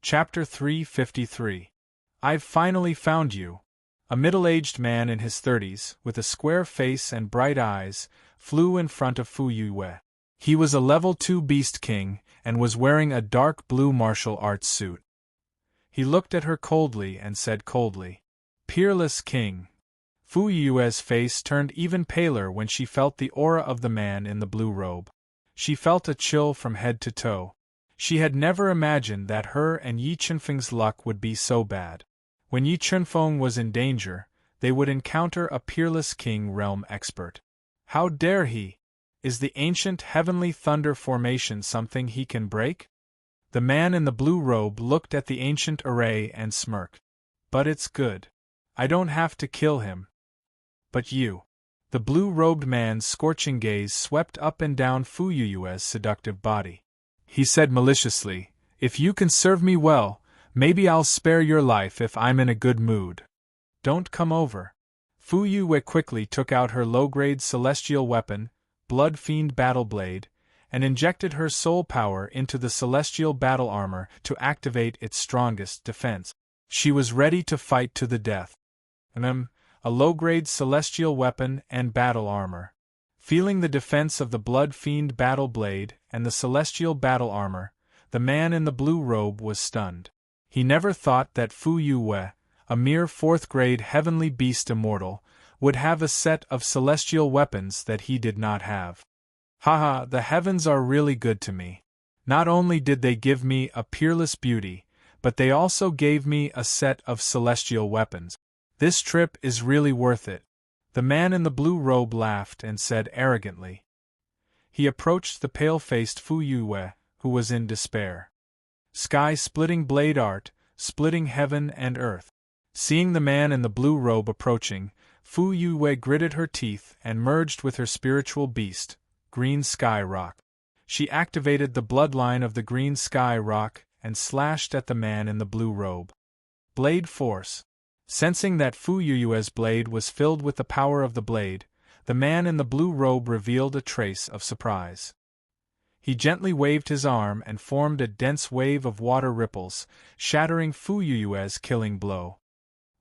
[SPEAKER 1] Chapter 353. I've finally found you. A middle-aged man in his 30s, with a square face and bright eyes, flew in front of Fu Yue. He was a level 2 Beast King, and was wearing a dark blue martial arts suit. He looked at her coldly and said coldly, "Peerless King." Fu Yue's face turned even paler when she felt the aura of the man in the blue robe. She felt a chill from head to toe. She had never imagined that her and Yi Chunfeng's luck would be so bad. When Yi Chunfeng was in danger, they would encounter a peerless king realm expert. How dare he? Is the ancient heavenly thunder formation something he can break? The man in the blue robe looked at the ancient array and smirked. But it's good. I don't have to kill him. But you. The blue-robed man's scorching gaze swept up and down Fu Yue's seductive body. He said maliciously, "If you can serve me well, maybe I'll spare your life if I'm in a good mood. Don't come over." Fu Yue quickly took out her low-grade celestial weapon, Blood Fiend Battle Blade, and injected her soul power into the celestial battle armor to activate its strongest defense. She was ready to fight to the death. A low-grade celestial weapon and battle armor. Feeling the defense of the Blood Fiend Battle Blade and the celestial battle armor, the man in the blue robe was stunned. He never thought that Fu Yue, a mere 4th-grade heavenly beast immortal, would have a set of celestial weapons that he did not have. Haha, the heavens are really good to me. Not only did they give me a peerless beauty, but they also gave me a set of celestial weapons. This trip is really worth it. The man in the blue robe laughed and said arrogantly. He approached the pale-faced Fu Yue, who was in despair. Sky-splitting blade art, splitting heaven and earth. Seeing the man in the blue robe approaching, Fu Yue gritted her teeth and merged with her spiritual beast, Green Sky Rock. She activated the bloodline of the Green Sky Rock and slashed at the man in the blue robe. Blade Force. Sensing that Fu Yue's blade was filled with the power of the blade, the man in the blue robe revealed a trace of surprise. He gently waved his arm and formed a dense wave of water ripples, shattering Fu Yue's killing blow.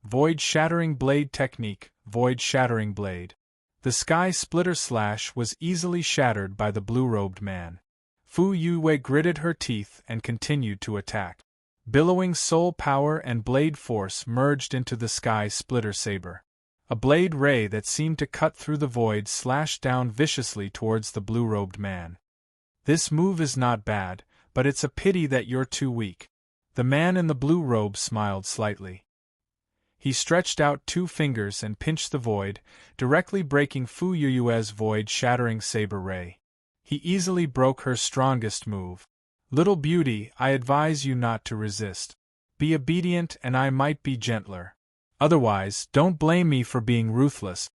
[SPEAKER 1] Void Shattering Blade Technique, Void Shattering Blade. The Sky Splitter Slash was easily shattered by the blue-robed man. Fu Yue gritted her teeth and continued to attack. Billowing soul power and blade force merged into the Sky Splitter Saber. A blade ray that seemed to cut through the void slashed down viciously towards the blue-robed man. This move is not bad, but it's a pity that you're too weak. The man in the blue robe smiled slightly. He stretched out 2 fingers and pinched the void, directly breaking Fu Yue's void-shattering saber ray. He easily broke her strongest move. Little beauty, I advise you not to resist. Be obedient and I might be gentler. Otherwise, don't blame me for being ruthless.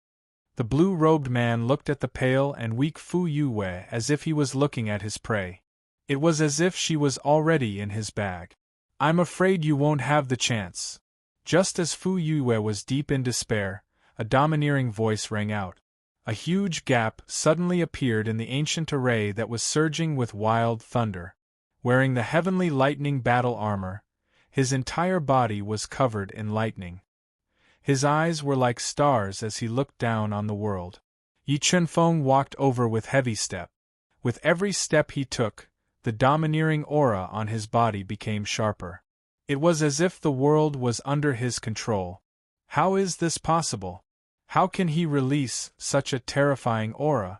[SPEAKER 1] The blue-robed man looked at the pale and weak Fu Yue as if he was looking at his prey. It was as if she was already in his bag. I'm afraid you won't have the chance. Just as Fu Yue was deep in despair, a domineering voice rang out. A huge gap suddenly appeared in the ancient array that was surging with wild thunder. Wearing the heavenly lightning battle armor, his entire body was covered in lightning. His eyes were like stars as he looked down on the world. Yi Chunfeng walked over with heavy step. With every step he took, the domineering aura on his body became sharper. It was as if the world was under his control. How is this possible? How can he release such a terrifying aura?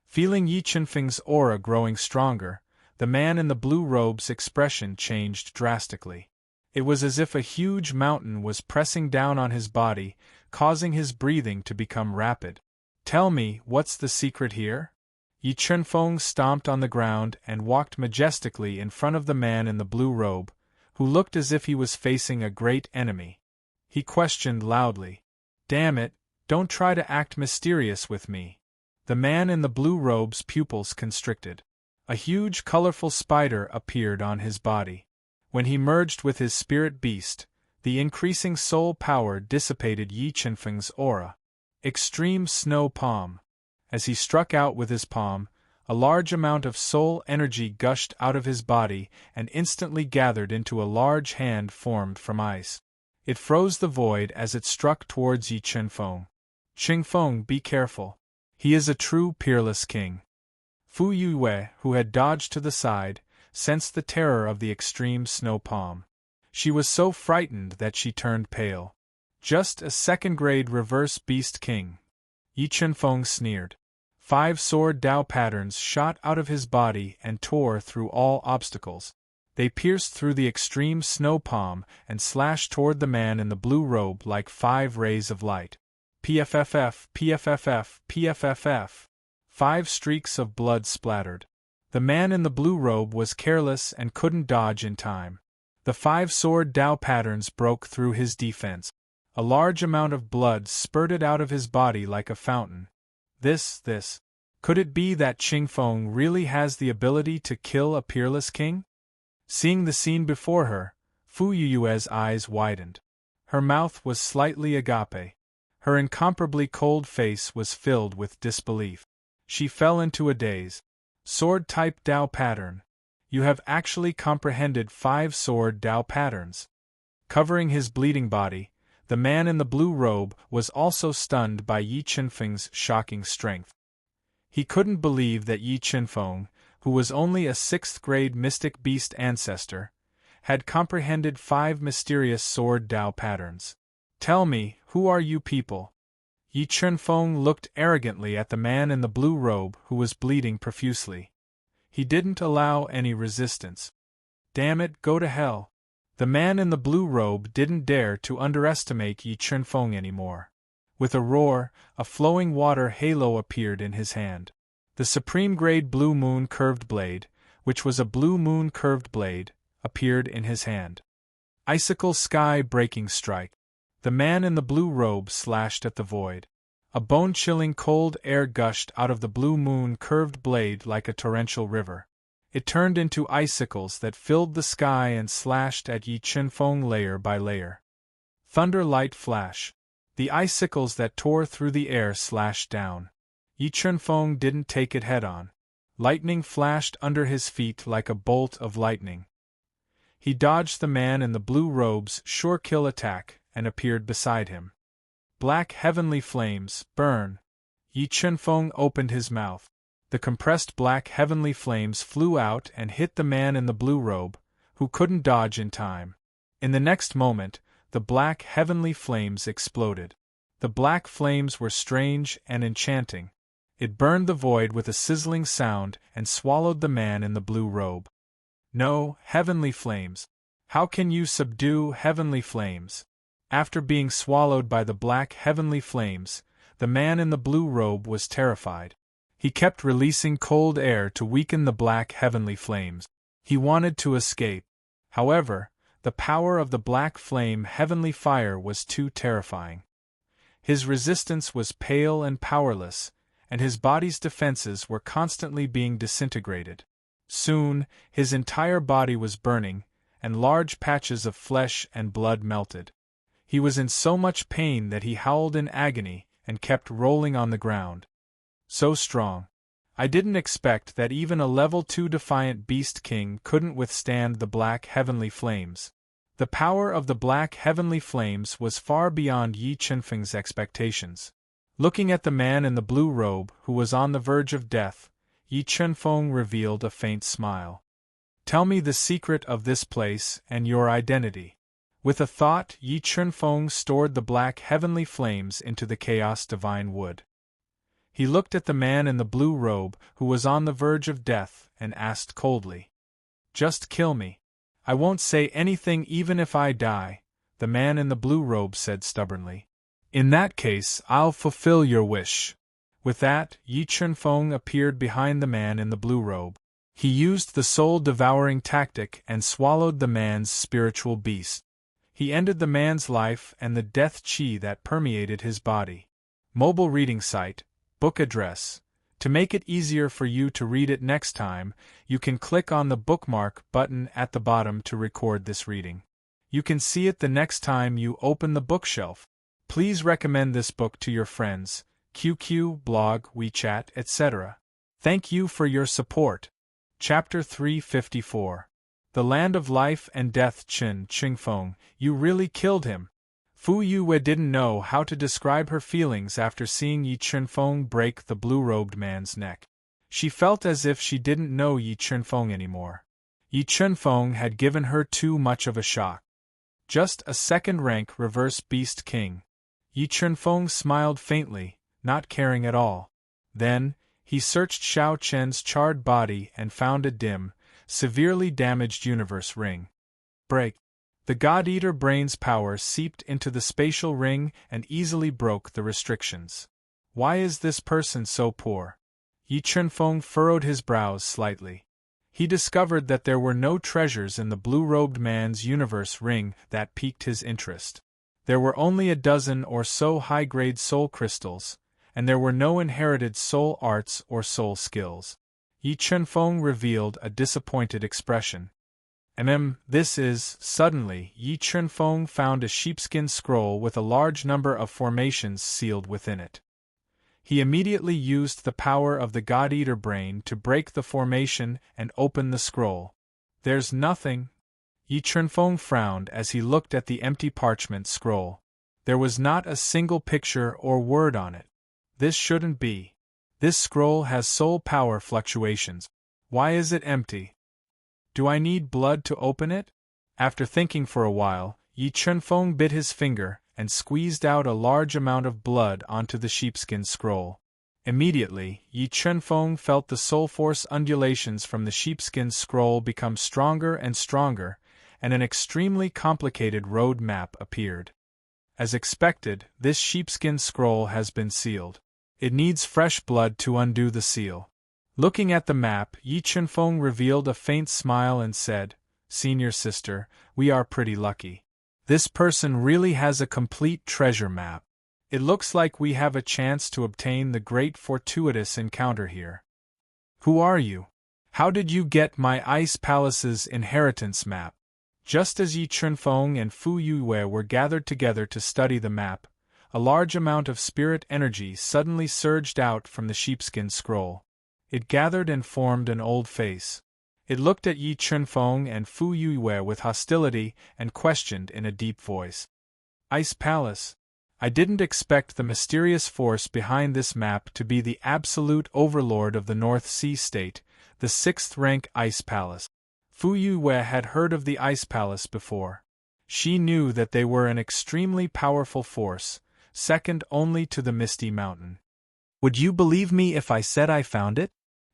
[SPEAKER 1] Feeling Yi Chunfeng's aura growing stronger, the man in the blue robe's expression changed drastically. It was as if a huge mountain was pressing down on his body, causing his breathing to become rapid. Tell me, what's the secret here? Yi Chunfeng stomped on the ground and walked majestically in front of the man in the blue robe, who looked as if he was facing a great enemy. He questioned loudly. Damn it, don't try to act mysterious with me. The man in the blue robe's pupils constricted. A huge colorful spider appeared on his body. When he merged with his spirit beast, the increasing soul power dissipated Yi Chunfeng's aura. Extreme Snow Palm. As he struck out with his palm, a large amount of soul energy gushed out of his body and instantly gathered into a large hand formed from ice. It froze the void as it struck towards Yi Chenfeng. Qingfeng, be careful. He is a true peerless king. Fu Yue, who had dodged to the side, sensed the terror of the extreme snow palm. She was so frightened that she turned pale. Just a second-grade reverse beast king. Yi Chenfeng sneered. 5 sword Dao patterns shot out of his body and tore through all obstacles. They pierced through the extreme snow palm and slashed toward the man in the blue robe like 5 rays of light. PFFF, PFFF, PFFF. 5 streaks of blood splattered. The man in the blue robe was careless and couldn't dodge in time. The 5 sword Dao patterns broke through his defense. A large amount of blood spurted out of his body like a fountain. This. Could it be that Qingfeng really has the ability to kill a peerless king? Seeing the scene before her, Fu Yue's eyes widened. Her mouth was slightly agape. Her incomparably cold face was filled with disbelief. She fell into a daze. Sword-type Dao pattern. You have actually comprehended 5 sword Dao patterns. Covering his bleeding body, the man in the blue robe was also stunned by Yi Chenfeng's shocking strength. He couldn't believe that Yi Chenfeng, who was only a 6th-grade mystic beast ancestor, had comprehended 5 mysterious sword Dao patterns. Tell me, who are you people? Yi Chenfeng looked arrogantly at the man in the blue robe who was bleeding profusely. He didn't allow any resistance. Damn it, go to hell. The man in the blue robe didn't dare to underestimate Yi Chenfeng anymore. With a roar, a flowing water halo appeared in his hand. The supreme-grade blue moon curved blade, which was a blue moon curved blade, appeared in his hand. Icicle sky-breaking strike. The man in the blue robe slashed at the void. A bone-chilling cold air gushed out of the blue moon curved blade like a torrential river. It turned into icicles that filled the sky and slashed at Yi Chenfeng layer by layer. Thunder light flash. The icicles that tore through the air slashed down. Yi Chenfeng didn't take it head-on. Lightning flashed under his feet like a bolt of lightning. He dodged the man in the blue robe's sure-kill attack and appeared beside him. Black heavenly flames, burn. Yi Chenfeng opened his mouth. The compressed black heavenly flames flew out and hit the man in the blue robe, who couldn't dodge in time. In the next moment, the black heavenly flames exploded. The black flames were strange and enchanting. It burned the void with a sizzling sound and swallowed the man in the blue robe. No, heavenly flames. How can you subdue heavenly flames? After being swallowed by the black heavenly flames, the man in the blue robe was terrified. He kept releasing cold air to weaken the black heavenly flames. He wanted to escape. However, the power of the black flame heavenly fire was too terrifying. His resistance was pale and powerless, and his body's defenses were constantly being disintegrated. Soon, his entire body was burning, and large patches of flesh and blood melted. He was in so much pain that he howled in agony and kept rolling on the ground. So strong. I didn't expect that even a level 2 defiant beast king couldn't withstand the black heavenly flames. The power of the black heavenly flames was far beyond Yi Chenfeng's expectations. Looking at the man in the blue robe who was on the verge of death, Yi Chenfeng revealed a faint smile. Tell me the secret of this place and your identity. With a thought, Yi Chenfeng stored the black heavenly flames into the chaos divine wood. He looked at the man in the blue robe who was on the verge of death and asked coldly, "Just kill me. I won't say anything even if I die," the man in the blue robe said stubbornly. "In that case, I'll fulfill your wish." With that, Yi Chenfeng appeared behind the man in the blue robe. He used the soul-devouring tactic and swallowed the man's spiritual beast. He ended the man's life and the death chi that permeated his body. Mobile reading site, book address. To make it easier for you to read it next time, you can click on the bookmark button at the bottom to record this reading. You can see it the next time you open the bookshelf. Please recommend this book to your friends, QQ, blog, WeChat, etc. Thank you for your support. Chapter 354. The Land of Life and Death. Qingfeng, you really killed him. Fu Yue didn't know how to describe her feelings after seeing Yi Chunfeng break the blue-robed man's neck. She felt as if she didn't know Yi Chunfeng anymore. Yi Chunfeng had given her too much of a shock. Just a second-rank reverse beast king. Yi Chunfeng smiled faintly, not caring at all. Then, he searched Xiao Chen's charred body and found a dim, severely damaged universe ring. Break. The God-Eater brain's power seeped into the spatial ring and easily broke the restrictions. Why is this person so poor? Yi Chunfeng furrowed his brows slightly. He discovered that there were no treasures in the blue-robed man's universe ring that piqued his interest. There were only a dozen or so high-grade soul crystals, and there were no inherited soul arts or soul skills. Yi Chunfeng revealed a disappointed expression. This is. Suddenly, Yi Chunfeng found a sheepskin scroll with a large number of formations sealed within it. He immediately used the power of the God-Eater brain to break the formation and open the scroll. There's nothing. Yi Chunfeng frowned as he looked at the empty parchment scroll. There was not a single picture or word on it. This shouldn't be. This scroll has soul power fluctuations. Why is it empty? Do I need blood to open it? After thinking for a while, Yi Chunfeng bit his finger and squeezed out a large amount of blood onto the sheepskin scroll. Immediately, Yi Chunfeng felt the soul force undulations from the sheepskin scroll become stronger and stronger, and an extremely complicated road map appeared. As expected, this sheepskin scroll has been sealed. It needs fresh blood to undo the seal. Looking at the map, Yi Chunfeng revealed a faint smile and said, "Senior sister, we are pretty lucky. This person really has a complete treasure map. It looks like we have a chance to obtain the great fortuitous encounter here." "Who are you? How did you get my Ice Palace's inheritance map?" Just as Yi Chunfeng and Fu Yue were gathered together to study the map, a large amount of spirit energy suddenly surged out from the sheepskin scroll. It gathered and formed an old face. It looked at Yi Chunfeng and Fu Yue with hostility and questioned in a deep voice. "Ice Palace? I didn't expect the mysterious force behind this map to be the absolute overlord of the North Sea State, the 6th-rank Ice Palace." Fu Yue had heard of the Ice Palace before. She knew that they were an extremely powerful force, second only to the Misty Mountain. "Would you believe me if I said I found it?"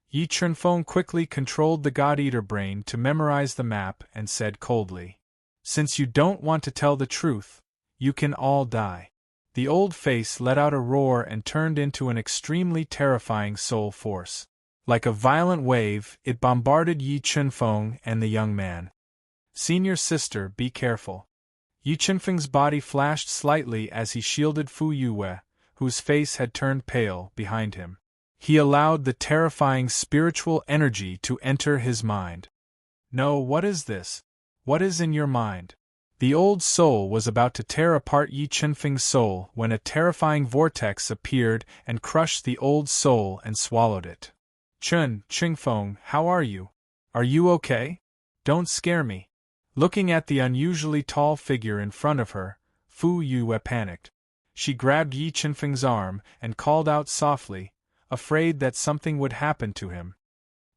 [SPEAKER 1] Yi Chunfeng quickly controlled the God-Eater brain to memorize the map and said coldly, "Since you don't want to tell the truth, you can all die." The old face let out a roar and turned into an extremely terrifying soul force. Like a violent wave, it bombarded Yi Chunfeng and the young man. "Senior sister, be careful." Yi Chunfeng's body flashed slightly as he shielded Fu Yue, whose face had turned pale, behind him. He allowed the terrifying spiritual energy to enter his mind. "No, what is this? What is in your mind?" The old soul was about to tear apart Yi Chunfeng's soul when a terrifying vortex appeared and crushed the old soul and swallowed it. Chunfeng, how are you? Are you okay? Don't scare me." Looking at the unusually tall figure in front of her, Fu Yue panicked. She grabbed Yi Chunfeng's arm and called out softly, afraid that something would happen to him.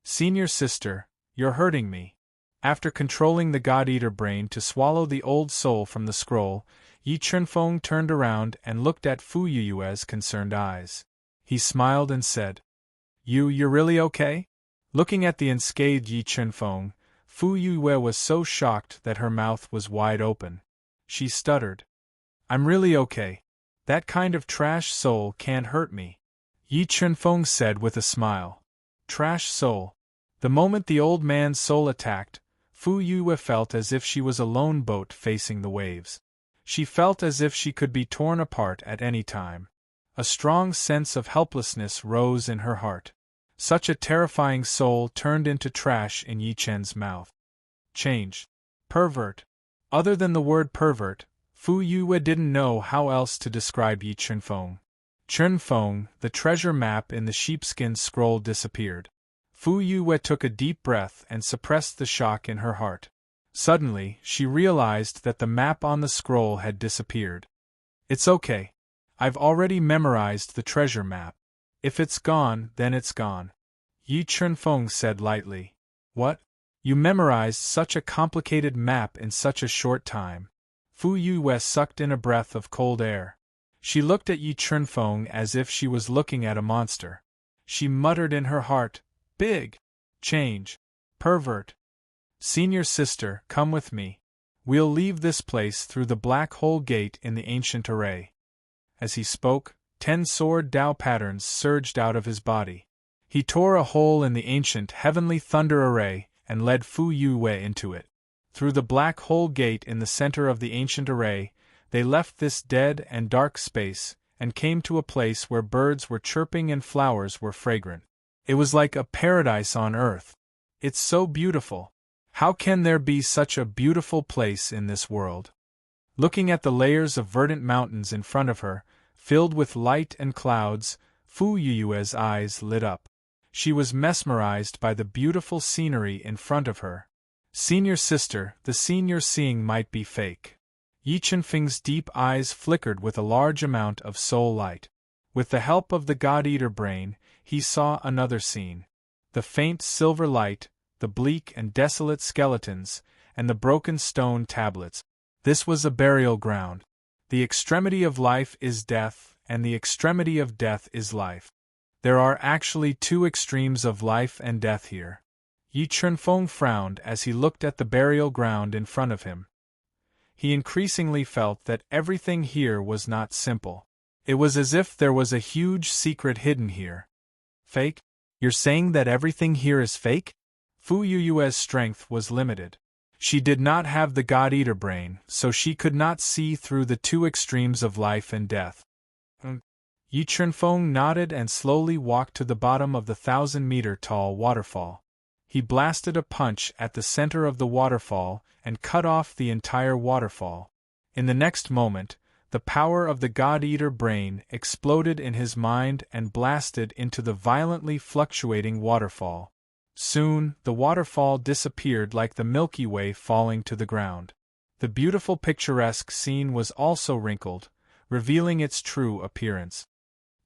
[SPEAKER 1] "Senior sister, you're hurting me." After controlling the God-Eater brain to swallow the old soul from the scroll, Yi Chunfeng turned around and looked at Fu Yue's concerned eyes. He smiled and said, You're really okay?" Looking at the unscathed Yi Chunfeng, Fu Yue was so shocked that her mouth was wide open. She stuttered, "I'm really okay. That kind of trash soul can't hurt me," Yi Chunfeng said with a smile. Trash soul. The moment the old man's soul attacked, Fu Yue felt as if she was a lone boat facing the waves. She felt as if she could be torn apart at any time. A strong sense of helplessness rose in her heart. Such a terrifying soul turned into trash in Yi Chen's mouth. Change. Pervert. Other than the word pervert, Fu Yue didn't know how else to describe Yi Chunfeng. Chunfeng, the treasure map in the sheepskin scroll disappeared. Fu Yue took a deep breath and suppressed the shock in her heart. Suddenly, she realized that the map on the scroll had disappeared. It's okay. I've already memorized the treasure map. If it's gone, then it's gone. Yi Chunfeng said lightly. What? You memorized such a complicated map in such a short time. Fu Yue sucked in a breath of cold air. She looked at Yi Chunfeng as if she was looking at a monster. She muttered in her heart, Big change. Pervert. Senior sister, come with me. We'll leave this place through the black hole gate in the ancient array. As he spoke, 10 sword Dao patterns surged out of his body. He tore a hole in the ancient heavenly thunder array and led Fu Yue into it. Through the black hole gate in the center of the ancient array, they left this dead and dark space and came to a place where birds were chirping and flowers were fragrant. It was like a paradise on earth. It's so beautiful. How can there be such a beautiful place in this world? Looking at the layers of verdant mountains in front of her, filled with light and clouds, Fu Yue's eyes lit up. She was mesmerized by the beautiful scenery in front of her. Senior sister, the scene you're seeing might be fake. Yi Chunfeng's deep eyes flickered with a large amount of soul light. With the help of the God-Eater brain, he saw another scene. The faint silver light, the bleak and desolate skeletons, and the broken stone tablets. This was a burial ground. The extremity of life is death, and the extremity of death is life. There are actually 2 extremes of life and death here. Yi Chunfeng frowned as he looked at the burial ground in front of him. He increasingly felt that everything here was not simple. It was as if there was a huge secret hidden here. Fake? You're saying that everything here is fake? Fu Yue's strength was limited. She did not have the God-Eater brain, so she could not see through the 2 extremes of life and death. Yi Chunfeng nodded and slowly walked to the bottom of the 1,000-meter-tall waterfall. He blasted a punch at the center of the waterfall and cut off the entire waterfall. In the next moment, the power of the God-Eater brain exploded in his mind and blasted into the violently fluctuating waterfall. Soon, the waterfall disappeared like the Milky Way falling to the ground. The beautiful picturesque scene was also wrinkled, revealing its true appearance.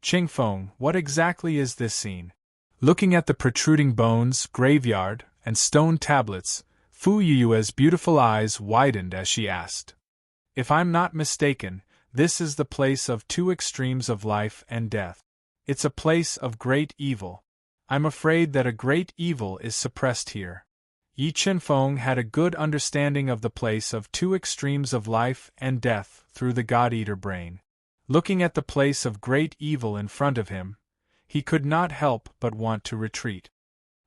[SPEAKER 1] Qingfeng, what exactly is this scene? Looking at the protruding bones, graveyard, and stone tablets, Fu Yue's beautiful eyes widened as she asked. If I'm not mistaken, this is the place of 2 extremes of life and death. It's a place of great evil. I'm afraid that a great evil is suppressed here. Yi Chunfeng had a good understanding of the place of 2 extremes of life and death through the God-Eater brain. Looking at the place of great evil in front of him, he could not help but want to retreat.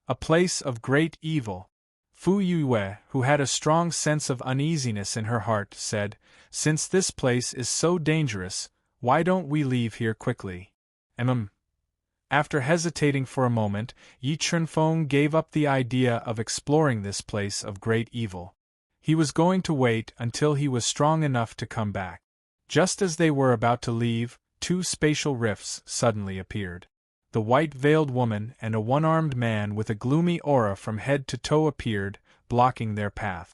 [SPEAKER 1] A place of great evil. Fu Yue, who had a strong sense of uneasiness in her heart, said, Since this place is so dangerous, why don't we leave here quickly? After hesitating for a moment, Yi Chunfeng gave up the idea of exploring this place of great evil. He was going to wait until he was strong enough to come back. Just as they were about to leave, 2 spatial rifts suddenly appeared. The white-veiled woman and a one-armed man with a gloomy aura from head to toe appeared, blocking their path.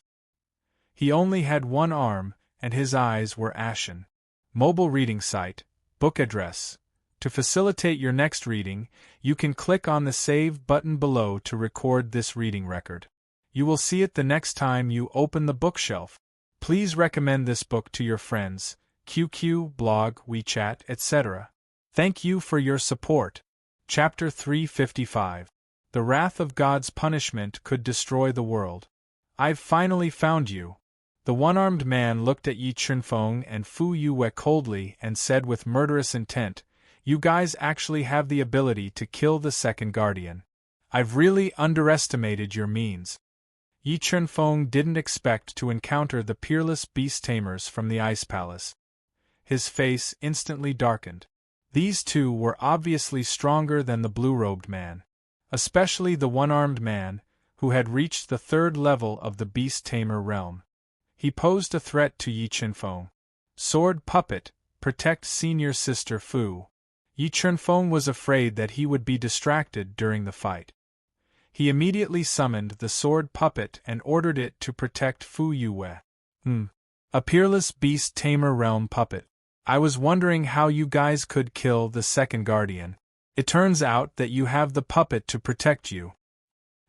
[SPEAKER 1] He only had 1 arm, and his eyes were ashen. Mobile reading site, book address. To facilitate your next reading, you can click on the Save button below to record this reading record. You will see it the next time you open the bookshelf. Please recommend this book to your friends, QQ, blog, WeChat, etc. Thank you for your support. Chapter 355. The wrath of God's punishment could destroy the world. I've finally found you. The one-armed man looked at Yi Chunfeng and Fu Yue coldly and said with murderous intent, You guys actually have the ability to kill the second guardian. I've really underestimated your means. Yi Chunfeng didn't expect to encounter the peerless beast tamers from the Ice Palace. His face instantly darkened. These 2 were obviously stronger than the blue-robed man. Especially the one-armed man, who had reached the 3rd level of the beast tamer realm. He posed a threat to Yi Chunfeng. Sword puppet, protect senior sister Fu. Yi Chunfeng was afraid that he would be distracted during the fight. He immediately summoned the sword puppet and ordered it to protect Fu Yue. A peerless beast tamer realm puppet. I was wondering how you guys could kill the second guardian. It turns out that you have the puppet to protect you.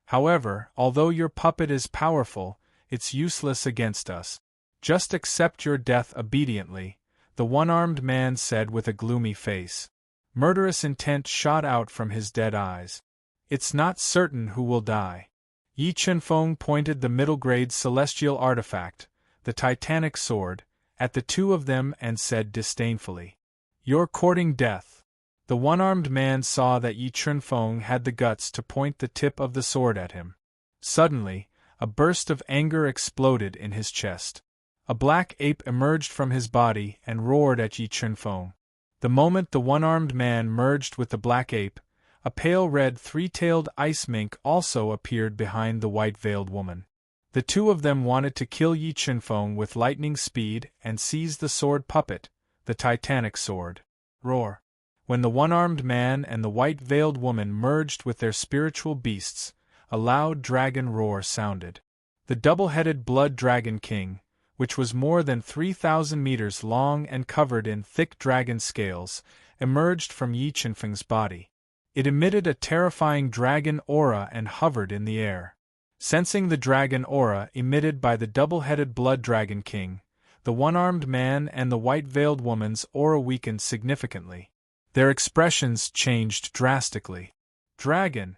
[SPEAKER 1] However, although your puppet is powerful, it's useless against us. Just accept your death obediently, the one-armed man said with a gloomy face. Murderous intent shot out from his dead eyes. It's not certain who will die. Yi Chunfeng pointed the middle-grade celestial artifact, the titanic sword, at the two of them and said disdainfully, "You're courting death." The one-armed man saw that Yi Chunfeng had the guts to point the tip of the sword at him. Suddenly, a burst of anger exploded in his chest. A black ape emerged from his body and roared at Yi Chunfeng. The moment the one-armed man merged with the black ape, a pale red three-tailed ice mink also appeared behind the white-veiled woman. The two of them wanted to kill Yi Chunfeng with lightning speed and seize the sword puppet, the titanic sword. Roar! When the one-armed man and the white-veiled woman merged with their spiritual beasts, a loud dragon roar sounded. The double-headed blood dragon king, which was more than 3,000 meters long and covered in thick dragon scales, emerged from Yi Chunfeng's body. It emitted a terrifying dragon aura and hovered in the air. Sensing the dragon aura emitted by the double-headed blood dragon king, the one-armed man and the white-veiled woman's aura weakened significantly. Their expressions changed drastically. Dragon.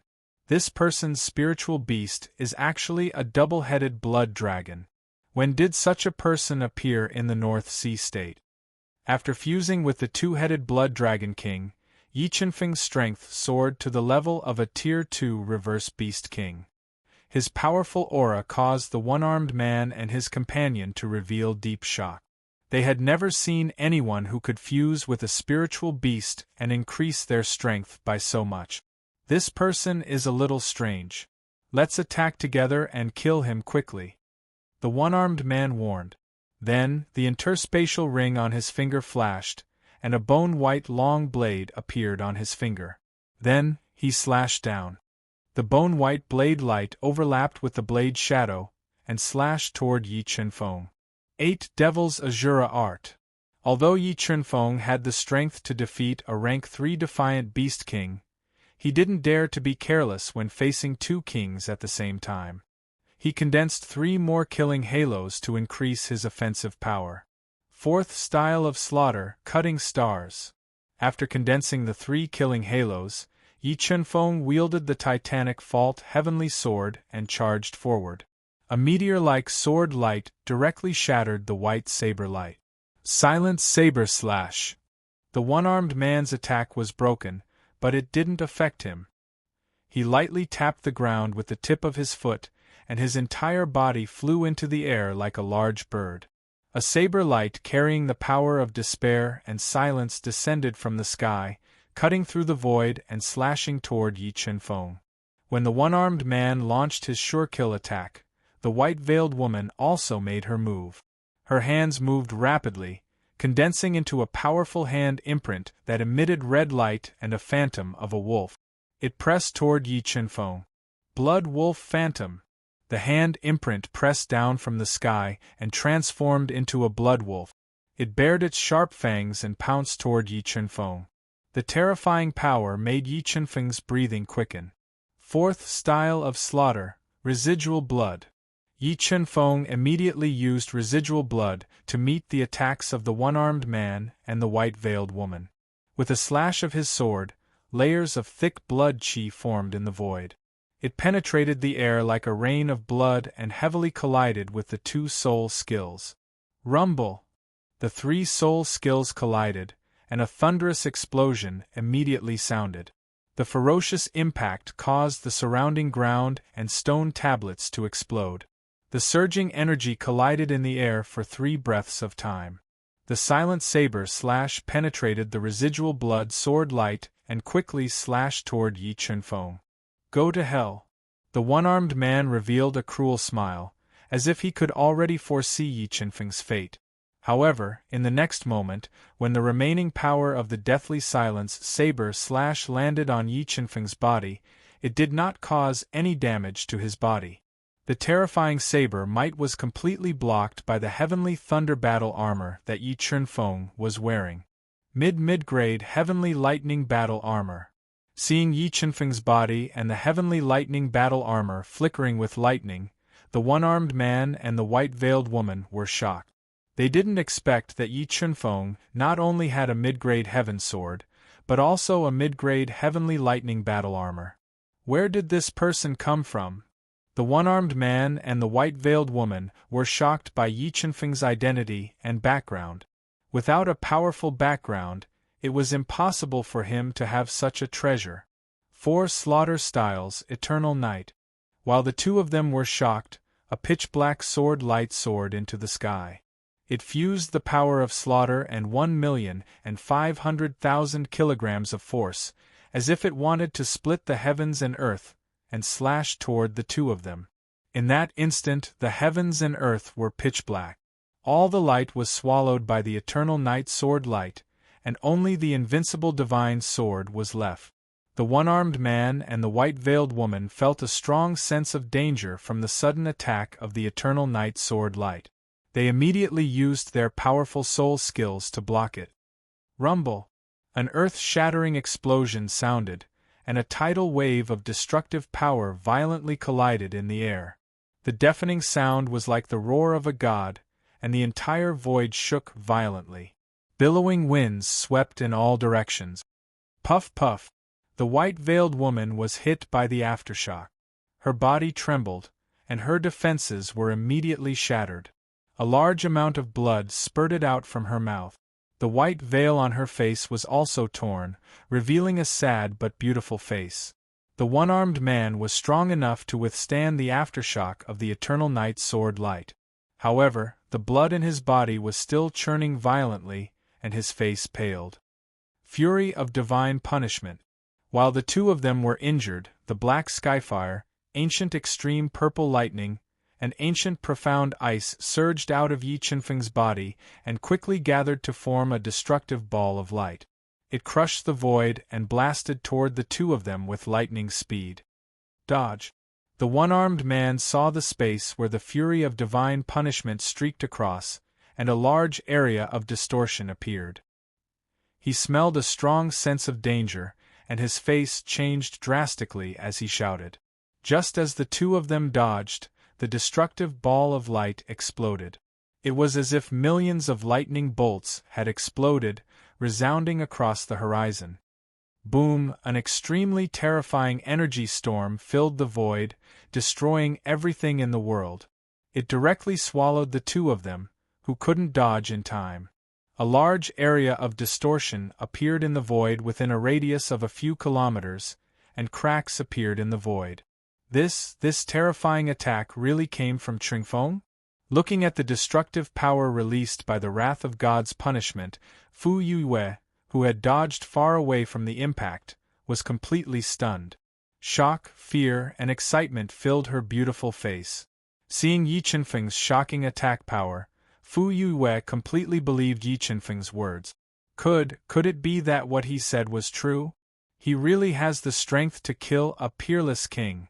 [SPEAKER 1] This person's spiritual beast is actually a double-headed blood dragon. When did such a person appear in the North Sea state? After fusing with the two-headed blood dragon king, Yi Chunfeng's strength soared to the level of a Tier 2 reverse beast king. His powerful aura caused the one-armed man and his companion to reveal deep shock. They had never seen anyone who could fuse with a spiritual beast and increase their strength by so much. This person is a little strange. Let's attack together and kill him quickly, the one-armed man warned. Then, the interspatial ring on his finger flashed, and a bone-white long blade appeared on his finger. Then, he slashed down. The bone-white blade light overlapped with the blade's shadow, and slashed toward Yi Chunfeng. 8 Devil's Azura Art. Although Yi Chunfeng had the strength to defeat a rank 3 defiant beast king, he didn't dare to be careless when facing 2 kings at the same time. He condensed 3 more killing halos to increase his offensive power. 4th Style of Slaughter, Cutting Stars. After condensing the 3 killing halos, Yi Chunfeng wielded the titanic fault heavenly sword and charged forward. A meteor-like sword light directly shattered the white saber light. Silent Saber Slash. The one-armed man's attack was broken, but it didn't affect him. He lightly tapped the ground with the tip of his foot, and his entire body flew into the air like a large bird. A saber light carrying the power of despair and silence descended from the sky, cutting through the void and slashing toward Yi Chunfeng. When the one-armed man launched his sure-kill attack, the white-veiled woman also made her move. Her hands moved rapidly, condensing into a powerful hand imprint that emitted red light and a phantom of a wolf. It pressed toward Yi Chunfeng. Blood Wolf Phantom. The hand imprint pressed down from the sky and transformed into a blood wolf. It bared its sharp fangs and pounced toward Yi Chunfeng. The terrifying power made Yi Chunfeng's breathing quicken. 4th Style of Slaughter, Residual Blood. Yi Chunfeng immediately used residual blood to meet the attacks of the one-armed man and the white-veiled woman. With a slash of his sword, layers of thick blood chi formed in the void. It penetrated the air like a rain of blood and heavily collided with the 2 soul skills. Rumble! The 3 soul skills collided, and a thunderous explosion immediately sounded. The ferocious impact caused the surrounding ground and stone tablets to explode. The surging energy collided in the air for 3 breaths of time. The silent saber slash penetrated the residual blood sword light and quickly slashed toward Yi Chunfeng. Go to hell. The one-armed man revealed a cruel smile, as if he could already foresee Yi Chunfeng's fate. However, in the next moment, when the remaining power of the deathly silence saber slash landed on Yi Chunfeng's body, it did not cause any damage to his body. The terrifying saber might was completely blocked by the heavenly thunder battle armor that Yi Chunfeng was wearing. Mid-grade heavenly lightning battle armor. Seeing Yi Chunfeng's body and the heavenly lightning battle armor flickering with lightning, the one-armed man and the white-veiled woman were shocked. They didn't expect that Yi Chunfeng not only had a mid-grade heaven sword, but also a mid-grade heavenly lightning battle armor. Where did this person come from? The one-armed man and the white-veiled woman were shocked by Yi Chunfeng's identity and background. Without a powerful background, it was impossible for him to have such a treasure. 4 Slaughter Styles, Eternal Night. While the two of them were shocked, a pitch-black sword light soared into the sky. It fused the power of slaughter and 1,500,000 kilograms of force, as if it wanted to split the heavens and earth, and slashed toward the two of them. In that instant the heavens and earth were pitch black. All the light was swallowed by the eternal night sword light, and only the invincible divine sword was left. The one-armed man and the white-veiled woman felt a strong sense of danger from the sudden attack of the eternal night sword light. They immediately used their powerful soul skills to block it. Rumble! An earth-shattering explosion sounded, and a tidal wave of destructive power violently collided in the air. The deafening sound was like the roar of a god, and the entire void shook violently. Billowing winds swept in all directions. Puff puff! The white-veiled woman was hit by the aftershock. Her body trembled, and her defenses were immediately shattered. A large amount of blood spurted out from her mouth. The white veil on her face was also torn, revealing a sad but beautiful face. The one-armed man was strong enough to withstand the aftershock of the eternal night sword light. However, the blood in his body was still churning violently, and his face paled. Fury of divine punishment. While the two of them were injured, the black skyfire, ancient extreme purple lightning, and ancient profound ice surged out of Yi Chunfeng's body and quickly gathered to form a destructive ball of light. It crushed the void and blasted toward the two of them with lightning speed. Dodge! The one-armed man saw the space where the fury of divine punishment streaked across, and a large area of distortion appeared. He smelled a strong sense of danger, and his face changed drastically as he shouted. Just as the two of them dodged, the destructive ball of light exploded. It was as if millions of lightning bolts had exploded, resounding across the horizon. Boom! An extremely terrifying energy storm filled the void, destroying everything in the world. It directly swallowed the two of them, who couldn't dodge in time. A large area of distortion appeared in the void within a radius of a few kilometers, and cracks appeared in the void. This terrifying attack really came from Chunfeng? Looking at the destructive power released by the wrath of God's punishment, Fu Yue, who had dodged far away from the impact, was completely stunned. Shock, fear, and excitement filled her beautiful face. Seeing Yi Chunfeng's shocking attack power, Fu Yue completely believed Yi Chunfeng's words. Could it be that what he said was true? He really has the strength to kill a peerless king.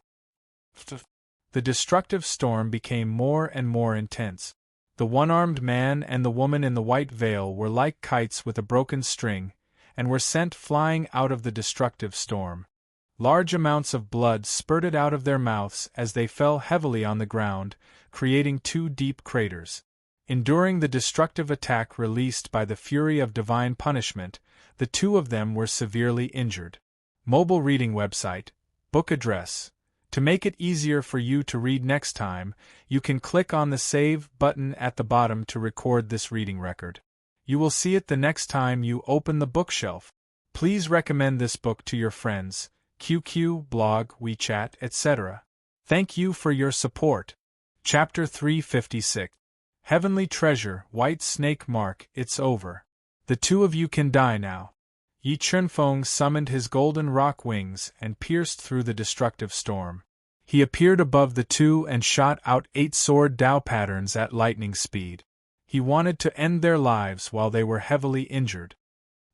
[SPEAKER 1] The destructive storm became more and more intense. The one-armed man and the woman in the white veil were like kites with a broken string, and were sent flying out of the destructive storm. Large amounts of blood spurted out of their mouths as they fell heavily on the ground, creating 2 deep craters. Enduring the destructive attack released by the fury of divine punishment, the two of them were severely injured. Mobile reading website, book address. To make it easier for you to read next time, you can click on the Save button at the bottom to record this reading record. You will see it the next time you open the bookshelf. Please recommend this book to your friends, QQ, blog, WeChat, etc. Thank you for your support. Chapter 356. Heavenly Treasure, White Snake Mark, it's over. The two of you can die now. Yi Chunfeng summoned his golden rock wings and pierced through the destructive storm. He appeared above the two and shot out 8 sword Dao patterns at lightning speed. He wanted to end their lives while they were heavily injured.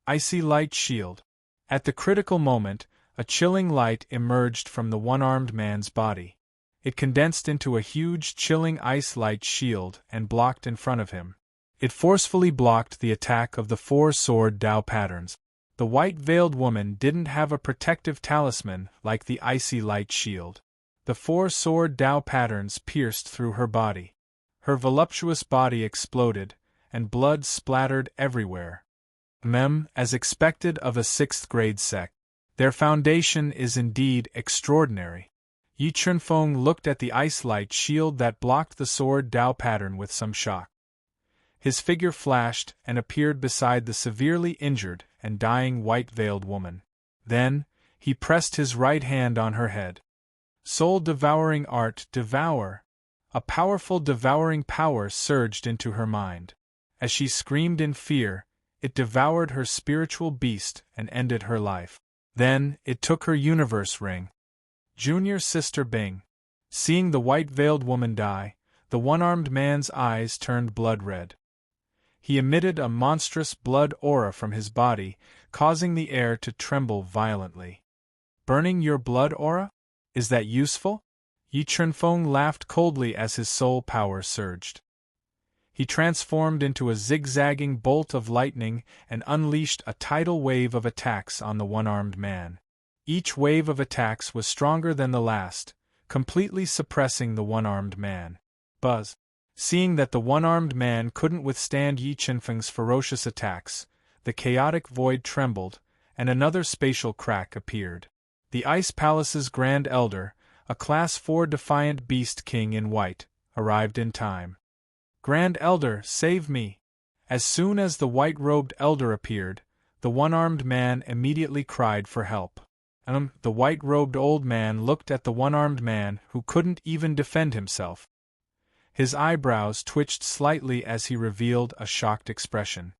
[SPEAKER 1] Icy Light Shield. At the critical moment, a chilling light emerged from the one-armed man's body. It condensed into a huge chilling ice light shield and blocked in front of him. It forcefully blocked the attack of the four-sword Tao patterns. The white-veiled woman didn't have a protective talisman like the icy light shield. The four-sword Tao patterns pierced through her body. Her voluptuous body exploded, and blood splattered everywhere. As expected of a sixth-grade sect. Their foundation is indeed extraordinary. Yi Chunfeng looked at the ice light shield that blocked the sword Tao pattern with some shock. His figure flashed and appeared beside the severely injured and dying white-veiled woman. Then, he pressed his right hand on her head. Soul-devouring art, devour! A powerful devouring power surged into her mind. As she screamed in fear, it devoured her spiritual beast and ended her life. Then, it took her universe ring. Junior Sister Bing. Seeing the white-veiled woman die, the one-armed man's eyes turned blood-red. He emitted a monstrous blood aura from his body, causing the air to tremble violently. Burning your blood aura? Is that useful? Yi Chunfeng laughed coldly as his soul power surged. He transformed into a zigzagging bolt of lightning and unleashed a tidal wave of attacks on the one-armed man. Each wave of attacks was stronger than the last, completely suppressing the one-armed man. Buzz. Seeing that the one-armed man couldn't withstand Yi Chunfeng's ferocious attacks, the chaotic void trembled, and another spatial crack appeared. The Ice Palace's Grand Elder, a Class 4 defiant beast king in white, arrived in time. Grand Elder, save me! As soon as the white-robed elder appeared, the one-armed man immediately cried for help. The white-robed old man looked at the one-armed man who couldn't even defend himself. His eyebrows twitched slightly as he revealed a shocked expression.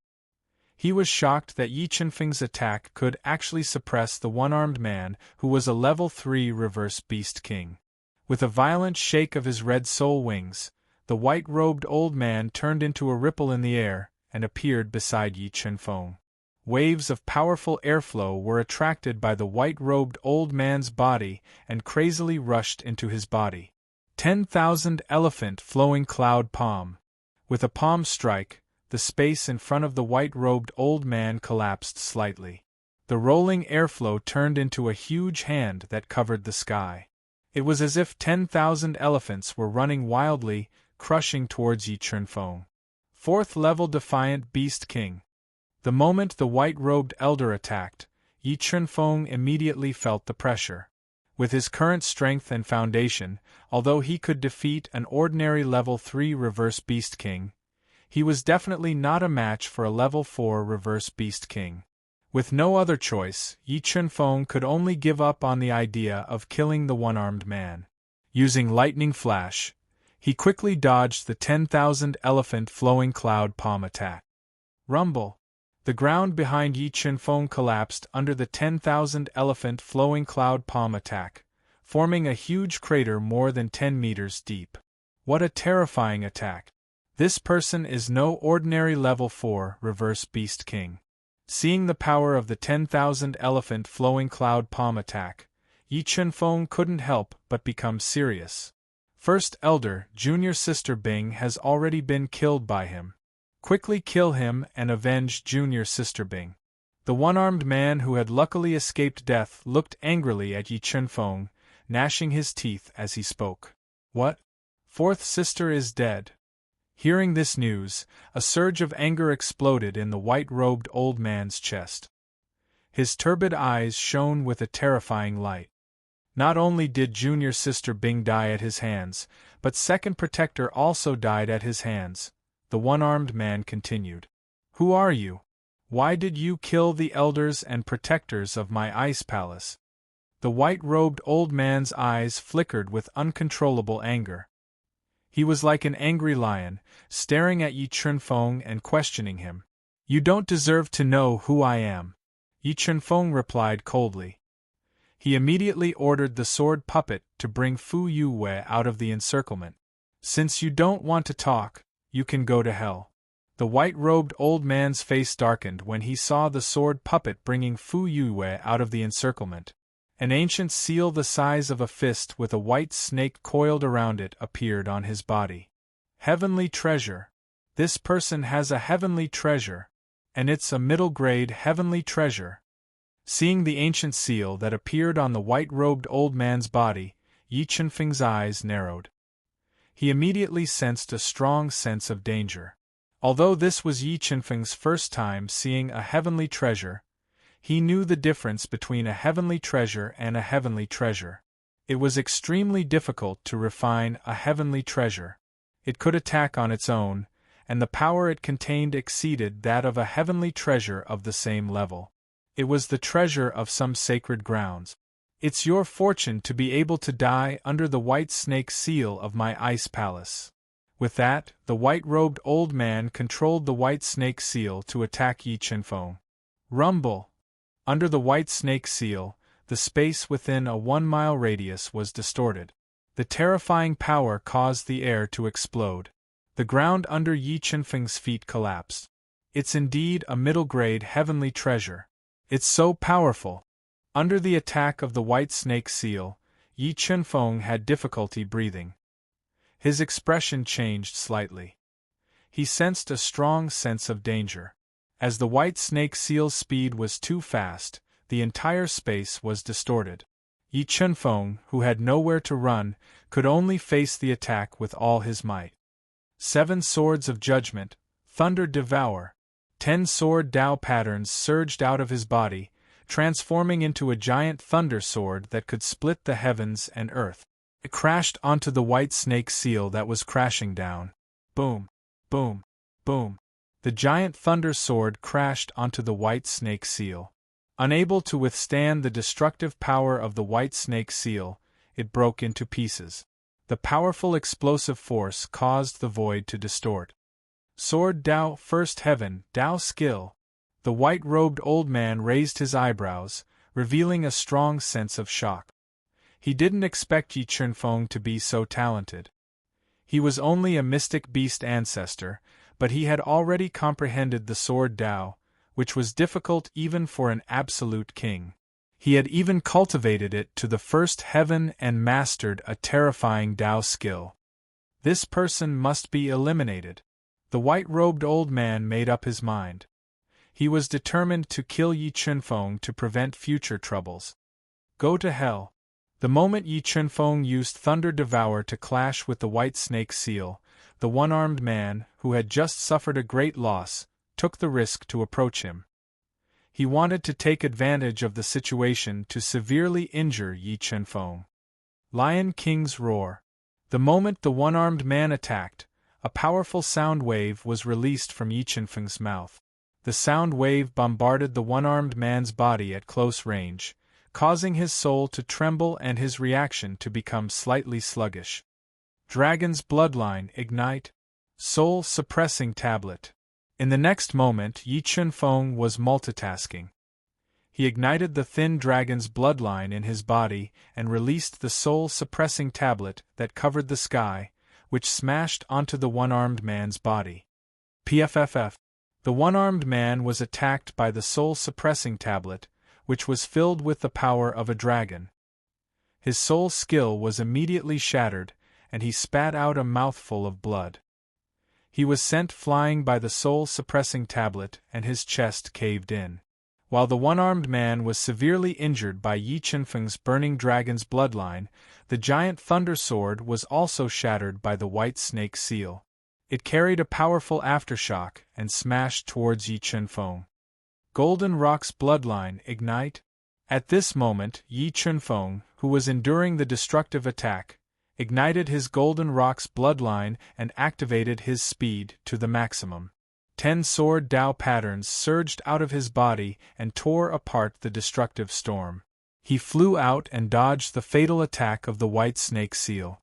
[SPEAKER 1] He was shocked that Yi Chunfeng's attack could actually suppress the one-armed man who was a level 3 reverse beast king. With a violent shake of his red soul wings, the white-robed old man turned into a ripple in the air and appeared beside Yi Chunfeng. Waves of powerful airflow were attracted by the white-robed old man's body and crazily rushed into his body. 10,000 elephant flowing cloud palm. With a palm strike, the space in front of the white-robed old man collapsed slightly. The rolling airflow turned into a huge hand that covered the sky. It was as if 10,000 elephants were running wildly, crushing towards Yi Chunfeng. 4th level Defiant Beast King. The moment the white-robed elder attacked, Yi Chunfeng immediately felt the pressure. With his current strength and foundation, although he could defeat an ordinary level 3 reverse beast king, he was definitely not a match for a level 4 reverse beast king. With no other choice, Yi Chunfeng could only give up on the idea of killing the one-armed man. Using lightning flash, he quickly dodged the 10,000 elephant flowing cloud palm attack. Rumble. The ground behind Yi Chunfeng collapsed under the 10,000 elephant flowing cloud palm attack, forming a huge crater more than 10 meters deep. What a terrifying attack! This person is no ordinary level 4 reverse beast king. Seeing the power of the 10,000 elephant flowing cloud palm attack, Yi Chunfeng couldn't help but become serious. First Elder, Junior Sister Bing has already been killed by him. Quickly kill him and avenge Junior Sister Bing. The one-armed man who had luckily escaped death looked angrily at Yi Chunfeng, gnashing his teeth as he spoke. What? 4th sister is dead. Hearing this news, a surge of anger exploded in the white-robed old man's chest. His turbid eyes shone with a terrifying light. Not only did Junior Sister Bing die at his hands, but Second Protector also died at his hands. The one-armed man continued. Who are you? Why did you kill the elders and protectors of my ice palace? The white-robed old man's eyes flickered with uncontrollable anger. He was like an angry lion, staring at Yi Chunfeng and questioning him. You don't deserve to know who I am, Yi Chunfeng replied coldly. He immediately ordered the sword puppet to bring Fu Yue out of the encirclement. Since you don't want to talk, you can go to hell. The white-robed old man's face darkened when he saw the sword puppet bringing Fu Yue out of the encirclement. An ancient seal the size of a fist with a white snake coiled around it appeared on his body. Heavenly treasure. This person has a heavenly treasure. And it's a middle-grade heavenly treasure. Seeing the ancient seal that appeared on the white-robed old man's body, Yi Chunfeng's eyes narrowed. He immediately sensed a strong sense of danger. Although this was Yi Chunfeng's first time seeing a heavenly treasure, he knew the difference between a heavenly treasure and a heavenly treasure. It was extremely difficult to refine a heavenly treasure. It could attack on its own, and the power it contained exceeded that of a heavenly treasure of the same level. It was the treasure of some sacred grounds. It's your fortune to be able to die under the white snake seal of my ice palace. With that, the white-robed old man controlled the white snake seal to attack Yi Chunfeng. Rumble! Under the white snake seal, the space within a 1-mile radius was distorted. The terrifying power caused the air to explode. The ground under Yi Chunfeng's feet collapsed. It's indeed a middle-grade heavenly treasure. It's so powerful. Under the attack of the white snake seal, Yi Chunfeng had difficulty breathing. His expression changed slightly. He sensed a strong sense of danger. As the white snake seal's speed was too fast, the entire space was distorted. Yi Chunfeng, who had nowhere to run, could only face the attack with all his might. 7 swords of judgment, thunder devour. 10 sword Dao patterns surged out of his body, transforming into a giant thunder sword that could split the heavens and earth. It crashed onto the white snake seal that was crashing down. Boom! Boom! Boom! The giant thunder sword crashed onto the white snake seal. Unable to withstand the destructive power of the white snake seal, it broke into pieces. The powerful explosive force caused the void to distort. Sword Dao, first heaven, Dao skill. The white-robed old man raised his eyebrows, revealing a strong sense of shock. He didn't expect Yi Chunfeng to be so talented. He was only a mystic beast ancestor, but he had already comprehended the sword Dao, which was difficult even for an absolute king. He had even cultivated it to the first heaven and mastered a terrifying Dao skill. This person must be eliminated. The white-robed old man made up his mind. He was determined to kill Yi Chunfeng to prevent future troubles. Go to hell. The moment Yi Chunfeng used Thunder Devour to clash with the white snake seal, the one-armed man, who had just suffered a great loss, took the risk to approach him. He wanted to take advantage of the situation to severely injure Yi Chunfeng. Lion King's roar. The moment the one-armed man attacked, a powerful sound wave was released from Yi Chunfeng's mouth. The sound wave bombarded the one-armed man's body at close range, causing his soul to tremble and his reaction to become slightly sluggish. Dragon's Bloodline, Ignite. Soul Suppressing Tablet. In the next moment, Yi Chunfeng was multitasking. He ignited the thin dragon's bloodline in his body and released the soul-suppressing tablet that covered the sky, which smashed onto the one-armed man's body. PFFF. The one-armed man was attacked by the soul-suppressing tablet, which was filled with the power of a dragon. His soul skill was immediately shattered, and he spat out a mouthful of blood. He was sent flying by the soul-suppressing tablet, and his chest caved in. While the one-armed man was severely injured by Yi Chunfeng's burning dragon's bloodline, the giant thunder sword was also shattered by the white snake seal. It carried a powerful aftershock and smashed towards Yi Chunfeng. Golden Rock's bloodline, Ignite. At this moment, Yi Chunfeng, who was enduring the destructive attack, ignited his Golden Rock's bloodline and activated his speed to the maximum. 10 sword Dao patterns surged out of his body and tore apart the destructive storm. He flew out and dodged the fatal attack of the white snake seal.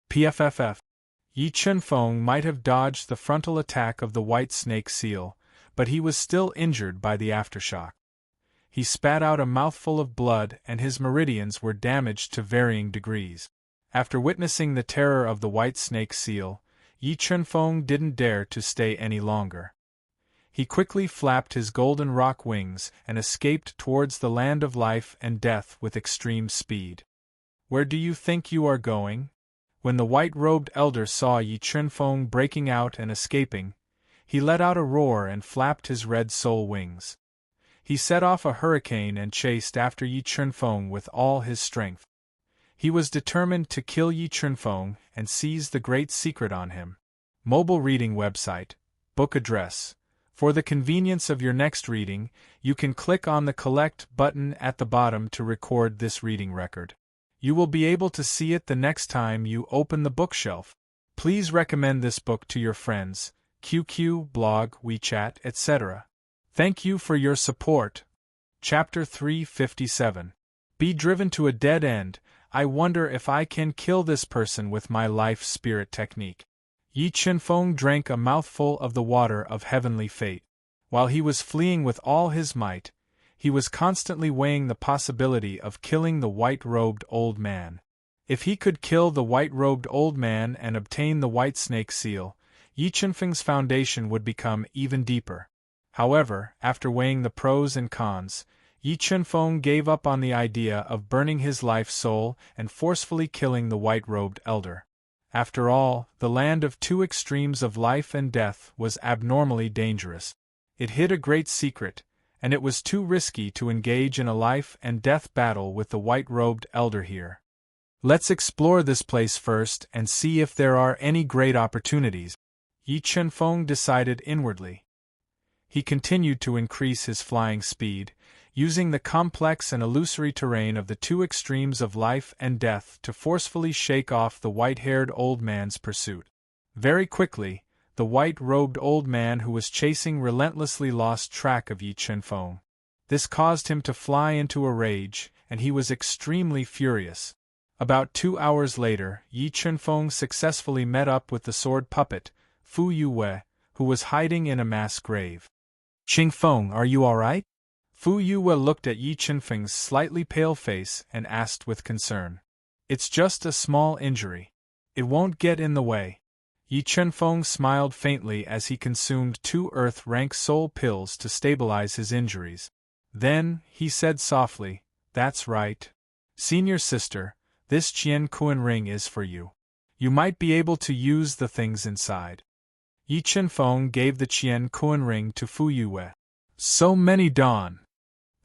[SPEAKER 1] PFFF. Yi Chunfeng might have dodged the frontal attack of the white snake seal, but he was still injured by the aftershock. He spat out a mouthful of blood and his meridians were damaged to varying degrees. After witnessing the terror of the white snake seal, Yi Chunfeng didn't dare to stay any longer. He quickly flapped his golden rock wings and escaped towards the land of life and death with extreme speed. Where do you think you are going? When the white-robed elder saw Yi Chunfeng breaking out and escaping, he let out a roar and flapped his red soul wings. He set off a hurricane and chased after Yi Chunfeng with all his strength. He was determined to kill Yi Chunfeng and seize the great secret on him. Mobile reading website, book address. For the convenience of your next reading, you can click on the Collect button at the bottom to record this reading record. You will be able to see it the next time you open the bookshelf. Please recommend this book to your friends, QQ, blog, WeChat, etc. Thank you for your support. Chapter 357. Be driven to a dead end. I wonder if I can kill this person with my life spirit technique. Yi Chunfeng drank a mouthful of the water of heavenly fate. While he was fleeing with all his might, he was constantly weighing the possibility of killing the white-robed old man. If he could kill the white-robed old man and obtain the white snake seal, Yi Chunfeng's foundation would become even deeper. However, after weighing the pros and cons, Yi Chunfeng gave up on the idea of burning his life soul and forcefully killing the white-robed elder. After all, the land of two extremes of life and death was abnormally dangerous. It hid a great secret, and it was too risky to engage in a life-and-death battle with the white-robed elder here. Let's explore this place first and see if there are any great opportunities, Yi Chunfeng decided inwardly. He continued to increase his flying speed, using the complex and illusory terrain of the two extremes of life and death to forcefully shake off the white-haired old man's pursuit. Very quickly, the white-robed old man who was chasing relentlessly lost track of Yi Chunfeng. This caused him to fly into a rage, and he was extremely furious. About 2 hours later, Yi Chunfeng successfully met up with the sword puppet, Fu Yue, who was hiding in a mass grave. "Chunfeng, are you all right?" Fu Yue looked at Yi Chunfeng's slightly pale face and asked with concern. "It's just a small injury. It won't get in the way." Yi Chunfeng smiled faintly as he consumed 2 earth-rank soul pills to stabilize his injuries. Then, he said softly, "That's right. Senior sister, this Qian Kuan ring is for you. You might be able to use the things inside." Yi Chunfeng gave the Qian Kuan ring to Fu Yue. "So many dawn.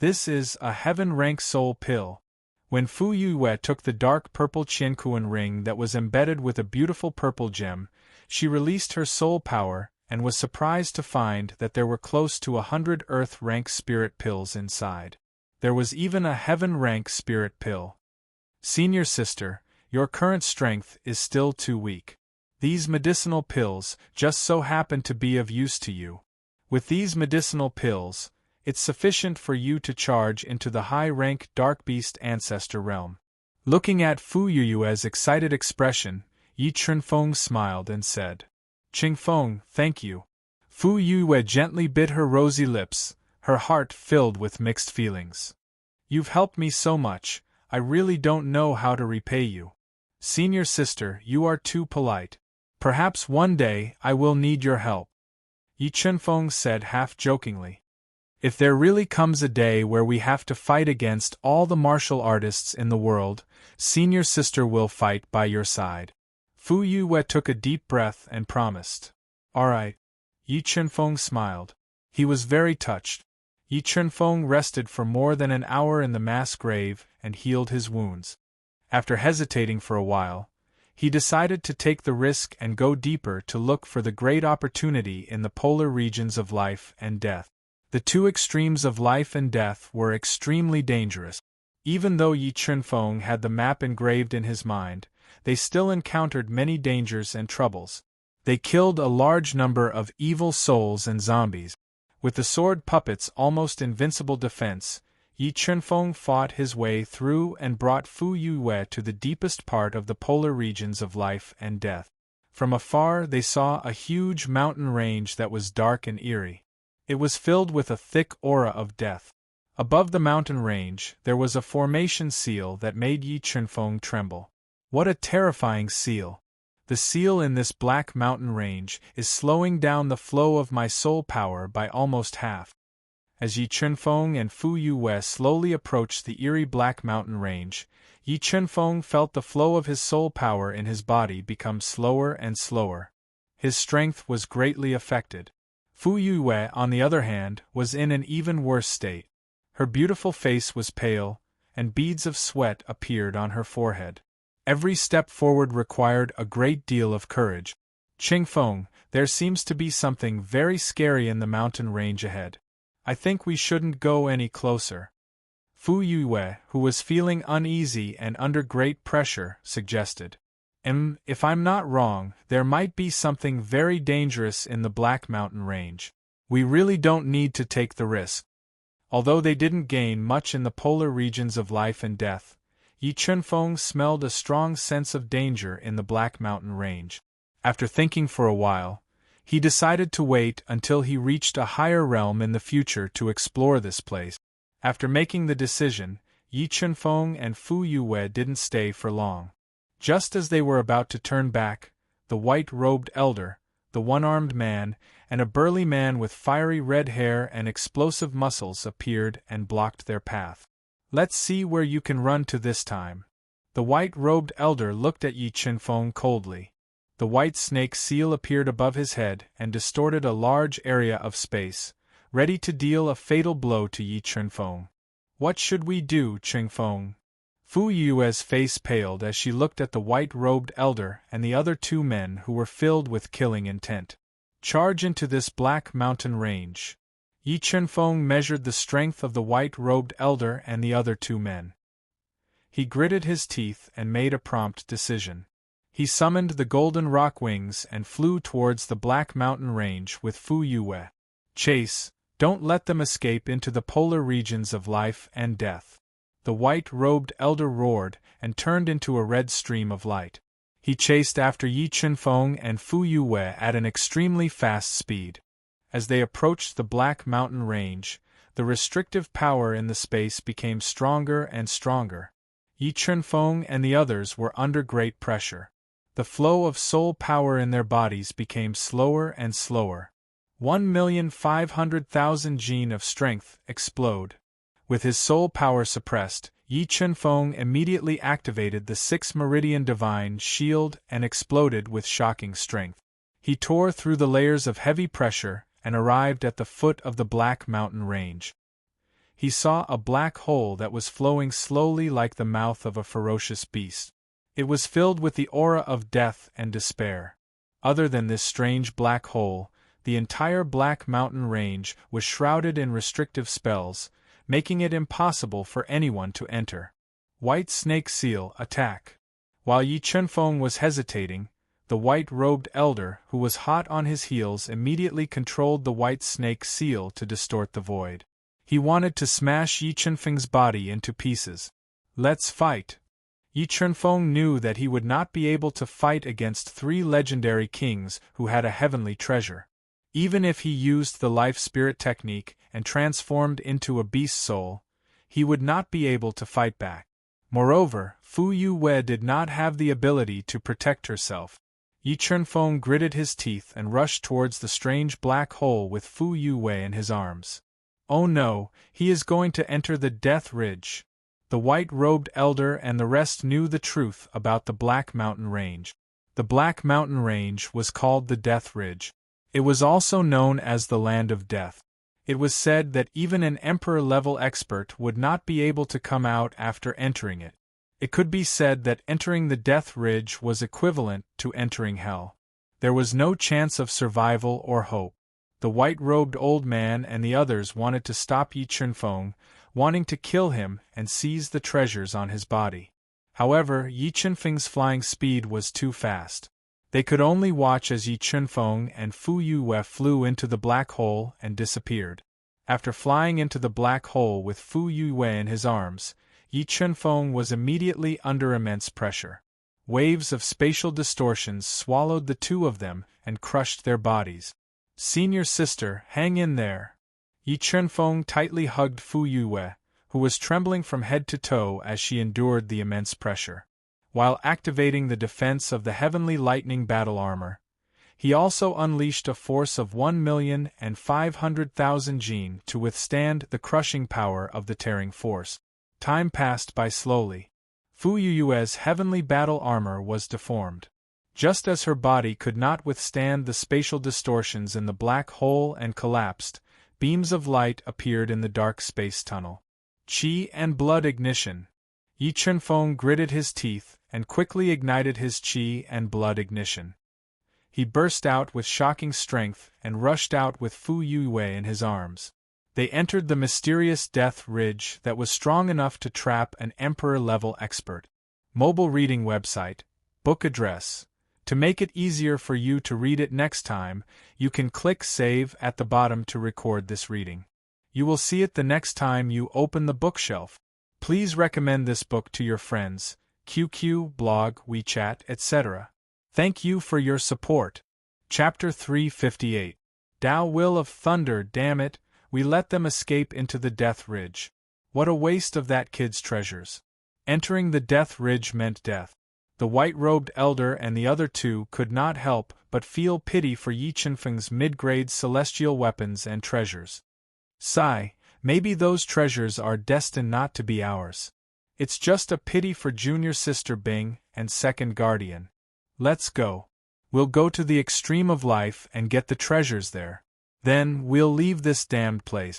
[SPEAKER 1] This is a heaven-rank soul pill." When Fu Yue took the dark purple Qian Kuan ring that was embedded with a beautiful purple gem, she released her soul power and was surprised to find that there were close to 100 earth-rank spirit pills inside. There was even a heaven-rank spirit pill. "Senior sister, your current strength is still too weak. These medicinal pills just so happen to be of use to you. With these medicinal pills, it's sufficient for you to charge into the high-rank Dark Beast Ancestor realm." Looking at Fu Yue's excited expression, Yi Chunfeng smiled and said, "Chunfeng, thank you." Fu Yue gently bit her rosy lips, her heart filled with mixed feelings. "You've helped me so much, I really don't know how to repay you. Senior sister, you are too polite. Perhaps one day I will need your help," Yi Chunfeng said half-jokingly. "If there really comes a day where we have to fight against all the martial artists in the world, senior sister will fight by your side." Fu Yue took a deep breath and promised. "All right." Yi Chunfeng smiled. He was very touched. Yi Chunfeng rested for more than an hour in the mass grave and healed his wounds. After hesitating for a while, he decided to take the risk and go deeper to look for the great opportunity in the polar regions of life and death. The two extremes of life and death were extremely dangerous. Even though Yi Chunfeng had the map engraved in his mind, they still encountered many dangers and troubles. They killed a large number of evil souls and zombies. With the sword puppet's almost invincible defense, Yi Chunfeng fought his way through and brought Fu Yue to the deepest part of the polar regions of life and death. From afar they saw a huge mountain range that was dark and eerie. It was filled with a thick aura of death. Above the mountain range, there was a formation seal that made Yi Chunfeng tremble. What a terrifying seal! The seal in this black mountain range is slowing down the flow of my soul power by almost half. As Yi Chunfeng and Fu Yue slowly approached the eerie black mountain range, Yi Chunfeng felt the flow of his soul power in his body become slower and slower. His strength was greatly affected. Fu Yue, on the other hand, was in an even worse state. Her beautiful face was pale, and beads of sweat appeared on her forehead. Every step forward required a great deal of courage. Qingfeng, there seems to be something very scary in the mountain range ahead. I think we shouldn't go any closer. Fu Yue, who was feeling uneasy and under great pressure, suggested. If I'm not wrong, there might be something very dangerous in the Black Mountain Range. We really don't need to take the risk. Although they didn't gain much in the polar regions of life and death, Yi Chunfeng smelled a strong sense of danger in the Black Mountain Range. After thinking for a while, he decided to wait until he reached a higher realm in the future to explore this place. After making the decision, Yi Chunfeng and Fu Yue didn't stay for long. Just as they were about to turn back, the white-robed elder, the one-armed man, and a burly man with fiery red hair and explosive muscles appeared and blocked their path. Let's see where you can run to this time. The white-robed elder looked at Yi Chunfeng coldly. The white snake seal appeared above his head and distorted a large area of space, ready to deal a fatal blow to Yi Chunfeng. What should we do, Qingfeng? Fu Yue's face paled as she looked at the white-robed elder and the other two men who were filled with killing intent. Charge into this black mountain range. Yi Chunfeng measured the strength of the white-robed elder and the other two men. He gritted his teeth and made a prompt decision. He summoned the golden rock wings and flew towards the black mountain range with Fu Yue. Chase, don't let them escape into the polar regions of life and death. The white-robed elder roared and turned into a red stream of light. He chased after Yi Chunfeng and Fu Yue at an extremely fast speed. As they approached the Black Mountain Range, the restrictive power in the space became stronger and stronger. Yi Chunfeng and the others were under great pressure. The flow of soul power in their bodies became slower and slower. 1,500,000 gene of strength explode. With his soul power suppressed, Yi Chunfeng immediately activated the 6 Meridian Divine Shield and exploded with shocking strength. He tore through the layers of heavy pressure and arrived at the foot of the Black Mountain Range. He saw a black hole that was flowing slowly like the mouth of a ferocious beast. It was filled with the aura of death and despair. Other than this strange black hole, the entire Black Mountain Range was shrouded in restrictive spells, making it impossible for anyone to enter. White Snake Seal, attack! While Yi Chunfeng was hesitating, the white-robed elder, who was hot on his heels, immediately controlled the white snake seal to distort the void. He wanted to smash Yi Chunfeng's body into pieces. Let's fight! Yi Chunfeng knew that he would not be able to fight against 3 legendary kings who had a heavenly treasure. Even if he used the life spirit technique and transformed into a beast soul, he would not be able to fight back. Moreover, Fu Yue did not have the ability to protect herself. Yi Chunfeng gritted his teeth and rushed towards the strange black hole with Fu Yue in his arms. Oh no, he is going to enter the Death Ridge. The white-robed elder and the rest knew the truth about the Black Mountain Range. The Black Mountain Range was called the Death Ridge. It was also known as the Land of Death. It was said that even an emperor-level expert would not be able to come out after entering it. It could be said that entering the Death Ridge was equivalent to entering hell. There was no chance of survival or hope. The white-robed old man and the others wanted to stop Yi Chunfeng, wanting to kill him and seize the treasures on his body. However, Yi Chunfeng's flying speed was too fast. They could only watch as Yi Chunfeng and Fu Yue flew into the black hole and disappeared. After flying into the black hole with Fu Yue in his arms, Yi Chunfeng was immediately under immense pressure. Waves of spatial distortions swallowed the two of them and crushed their bodies. Senior sister, hang in there. Yi Chunfeng tightly hugged Fu Yue, who was trembling from head to toe as she endured the immense pressure. while activating the defense of the heavenly lightning battle armor. He also unleashed a force of 1,500,000 Jin to withstand the crushing power of the tearing force. Time passed by slowly. Fu Yue's heavenly battle armor was deformed. Just as her body could not withstand the spatial distortions in the black hole and collapsed, beams of light appeared in the dark space tunnel. Qi and blood ignition. Yi Chunfeng gritted his teeth and quickly ignited his qi and blood ignition. He burst out with shocking strength and rushed out with Fu Yue in his arms. They entered the mysterious death ridge that was strong enough to trap an emperor-level expert. Mobile reading website, book address. To make it easier for you to read it next time, you can click Save at the bottom to record this reading. You will see it the next time you open the bookshelf. Please recommend this book to your friends, QQ, blog, WeChat, etc. Thank you for your support. Chapter 358. Tao Will of Thunder. Damn it, we let them escape into the Death Ridge. What a waste of that kid's treasures. Entering the Death Ridge meant death. The white-robed elder and the other two could not help but feel pity for Yi Chunfeng's mid-grade celestial weapons and treasures. Sigh, maybe those treasures are destined not to be ours. It's just a pity for junior sister Bing and second guardian. Let's go. We'll go to the extreme of life and get the treasures there. Then we'll leave this damned place.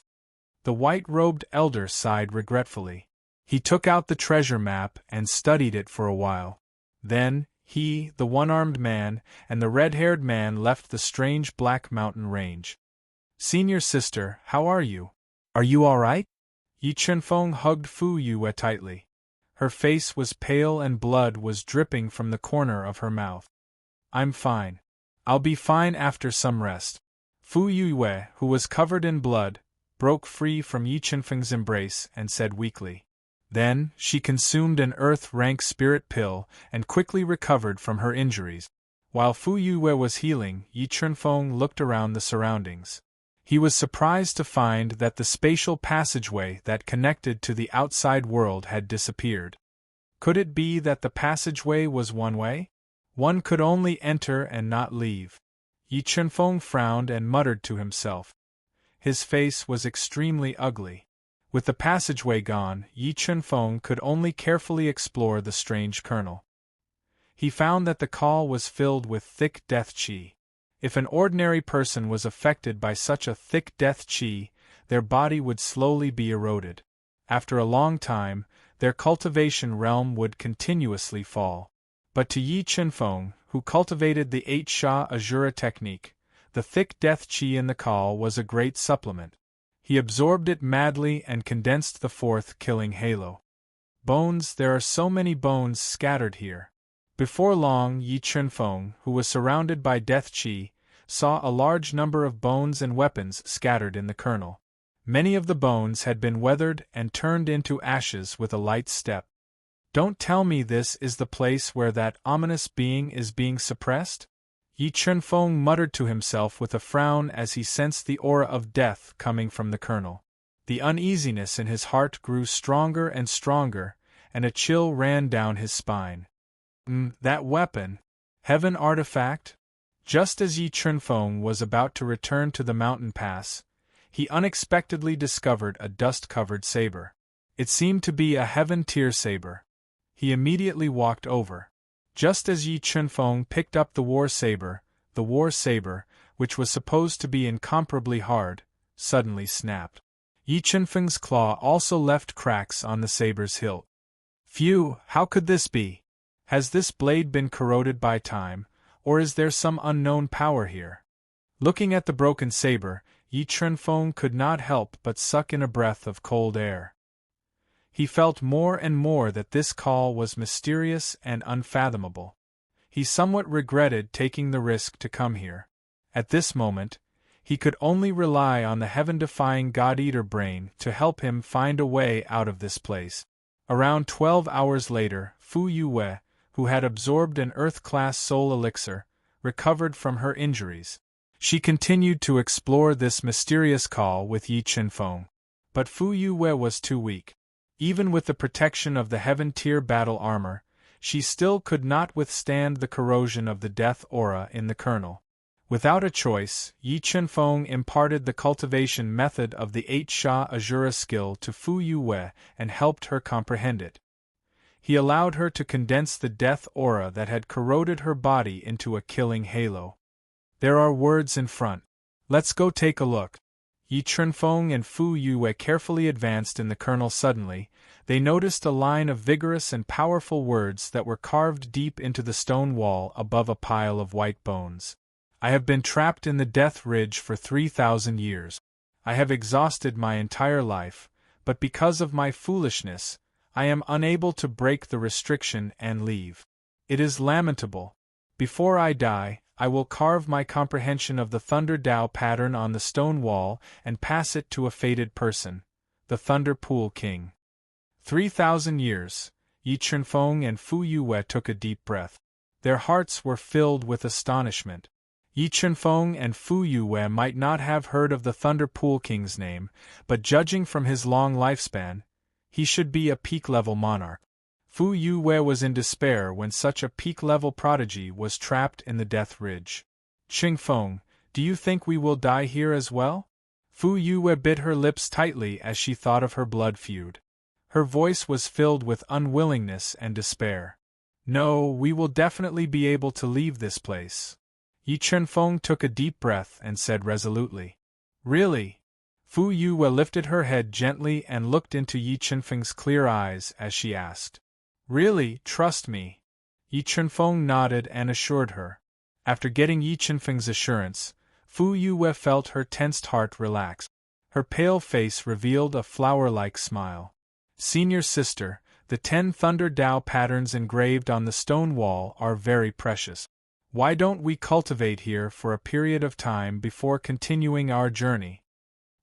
[SPEAKER 1] The white-robed elder sighed regretfully. He took out the treasure map and studied it for a while. Then, he, the one-armed man, and the red-haired man left the strange black mountain range. Senior sister, how are you? Are you all right? Yi Chunfeng hugged Fu Yue tightly. Her face was pale and blood was dripping from the corner of her mouth. I'm fine. I'll be fine after some rest. Fu Yue, who was covered in blood, broke free from Yi Chunfeng's embrace and said weakly. Then, she consumed an earth-rank spirit pill and quickly recovered from her injuries. While Fu Yue was healing, Yi Chunfeng looked around the surroundings. He was surprised to find that the spatial passageway that connected to the outside world had disappeared. Could it be that the passageway was one way? One could only enter and not leave. Yi Chunfeng frowned and muttered to himself. His face was extremely ugly. With the passageway gone, Yi Chunfeng could only carefully explore the strange kernel. He found that the call was filled with thick death qi. If an ordinary person was affected by such a thick death qi, their body would slowly be eroded. After a long time, their cultivation realm would continuously fall. But to Yi Chunfeng, who cultivated the 8-Sha Azura technique, the thick death qi in the call was a great supplement. He absorbed it madly and condensed the fourth killing halo. Bones, there are so many bones scattered here. Before long, Yi Chunfeng, who was surrounded by death qi, saw a large number of bones and weapons scattered in the kernel. Many of the bones had been weathered and turned into ashes with a light step. Don't tell me this is the place where that ominous being is being suppressed? Yi Chunfeng muttered to himself with a frown as he sensed the aura of death coming from the kernel. The uneasiness in his heart grew stronger and stronger, and a chill ran down his spine. That weapon? Heaven artifact? Just as Yi Chunfeng was about to return to the mountain pass, he unexpectedly discovered a dust-covered saber. It seemed to be a heaven-tier saber. He immediately walked over. Just as Yi Chunfeng picked up the war saber, which was supposed to be incomparably hard, suddenly snapped. Yi Chunfeng's claw also left cracks on the saber's hilt. Phew, how could this be? Has this blade been corroded by time, or is there some unknown power here? Looking at the broken saber, Yi Chunfeng could not help but suck in a breath of cold air. He felt more and more that this call was mysterious and unfathomable. He somewhat regretted taking the risk to come here. At this moment, he could only rely on the heaven-defying God-Eater brain to help him find a way out of this place. Around 12 hours later, Fu Yue, who had absorbed an Earth-class soul elixir, recovered from her injuries. She continued to explore this mysterious call with Yi Chunfeng. But Fu Yue was too weak. Even with the protection of the heaven-tier battle armor, she still could not withstand the corrosion of the death aura in the kernel. Without a choice, Yi Chunfeng imparted the cultivation method of the 8 Sha Azura skill to Fu Yue and helped her comprehend it. He allowed her to condense the death aura that had corroded her body into a killing halo. There are words in front. Let's go take a look. Yi Chunfeng and Fu Yue carefully advanced in the kernel. Suddenly, they noticed a line of vigorous and powerful words that were carved deep into the stone wall above a pile of white bones. I have been trapped in the Death Ridge for 3,000 years. I have exhausted my entire life, but because of my foolishness, I am unable to break the restriction and leave. It is lamentable. Before I die, I will carve my comprehension of the Thunder Dao pattern on the stone wall and pass it to a fated person, the Thunder Pool King. 3,000 years. Yi Chunfeng and Fu Yue took a deep breath. Their hearts were filled with astonishment. Yi Chunfeng and Fu Yue might not have heard of the Thunder Pool King's name, but judging from his long lifespan, he should be a peak-level monarch. Fu Yue was in despair when such a peak-level prodigy was trapped in the Death Ridge. Chingfeng, do you think we will die here as well? Fu Yue bit her lips tightly as she thought of her blood feud. Her voice was filled with unwillingness and despair. No, we will definitely be able to leave this place. Yi Chunfeng took a deep breath and said resolutely. Really? Fu Yue lifted her head gently and looked into Yi Chunfeng's clear eyes as she asked. Really, trust me. Yi Chunfeng nodded and assured her. After getting Yi Chunfeng's assurance, Fu Yue felt her tensed heart relax. Her pale face revealed a flower-like smile. Senior sister, the 10 Thunder Dao patterns engraved on the stone wall are very precious. Why don't we cultivate here for a period of time before continuing our journey?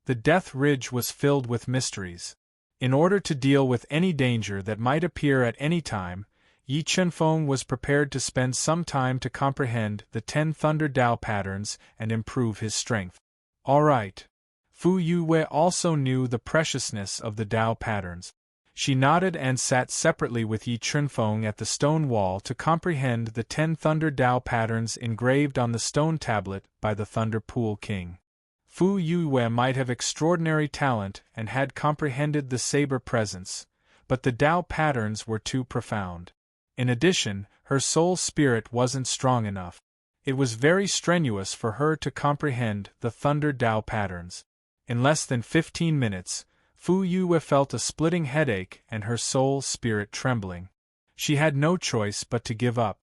[SPEAKER 1] The Death Ridge was filled with mysteries. In order to deal with any danger that might appear at any time, Yi Chunfeng was prepared to spend some time to comprehend the 10 Thunder Dao patterns and improve his strength. All right. Fu Yue also knew the preciousness of the Dao patterns. She nodded and sat separately with Yi Chunfeng at the stone wall to comprehend the 10 Thunder Dao patterns engraved on the stone tablet by the Thunder Pool King. Fu Yue might have extraordinary talent and had comprehended the saber presence, but the Dao patterns were too profound. In addition, her soul spirit wasn't strong enough. It was very strenuous for her to comprehend the Thunder Dao patterns. In less than 15 minutes, Fu Yue felt a splitting headache and her soul spirit trembling. She had no choice but to give up.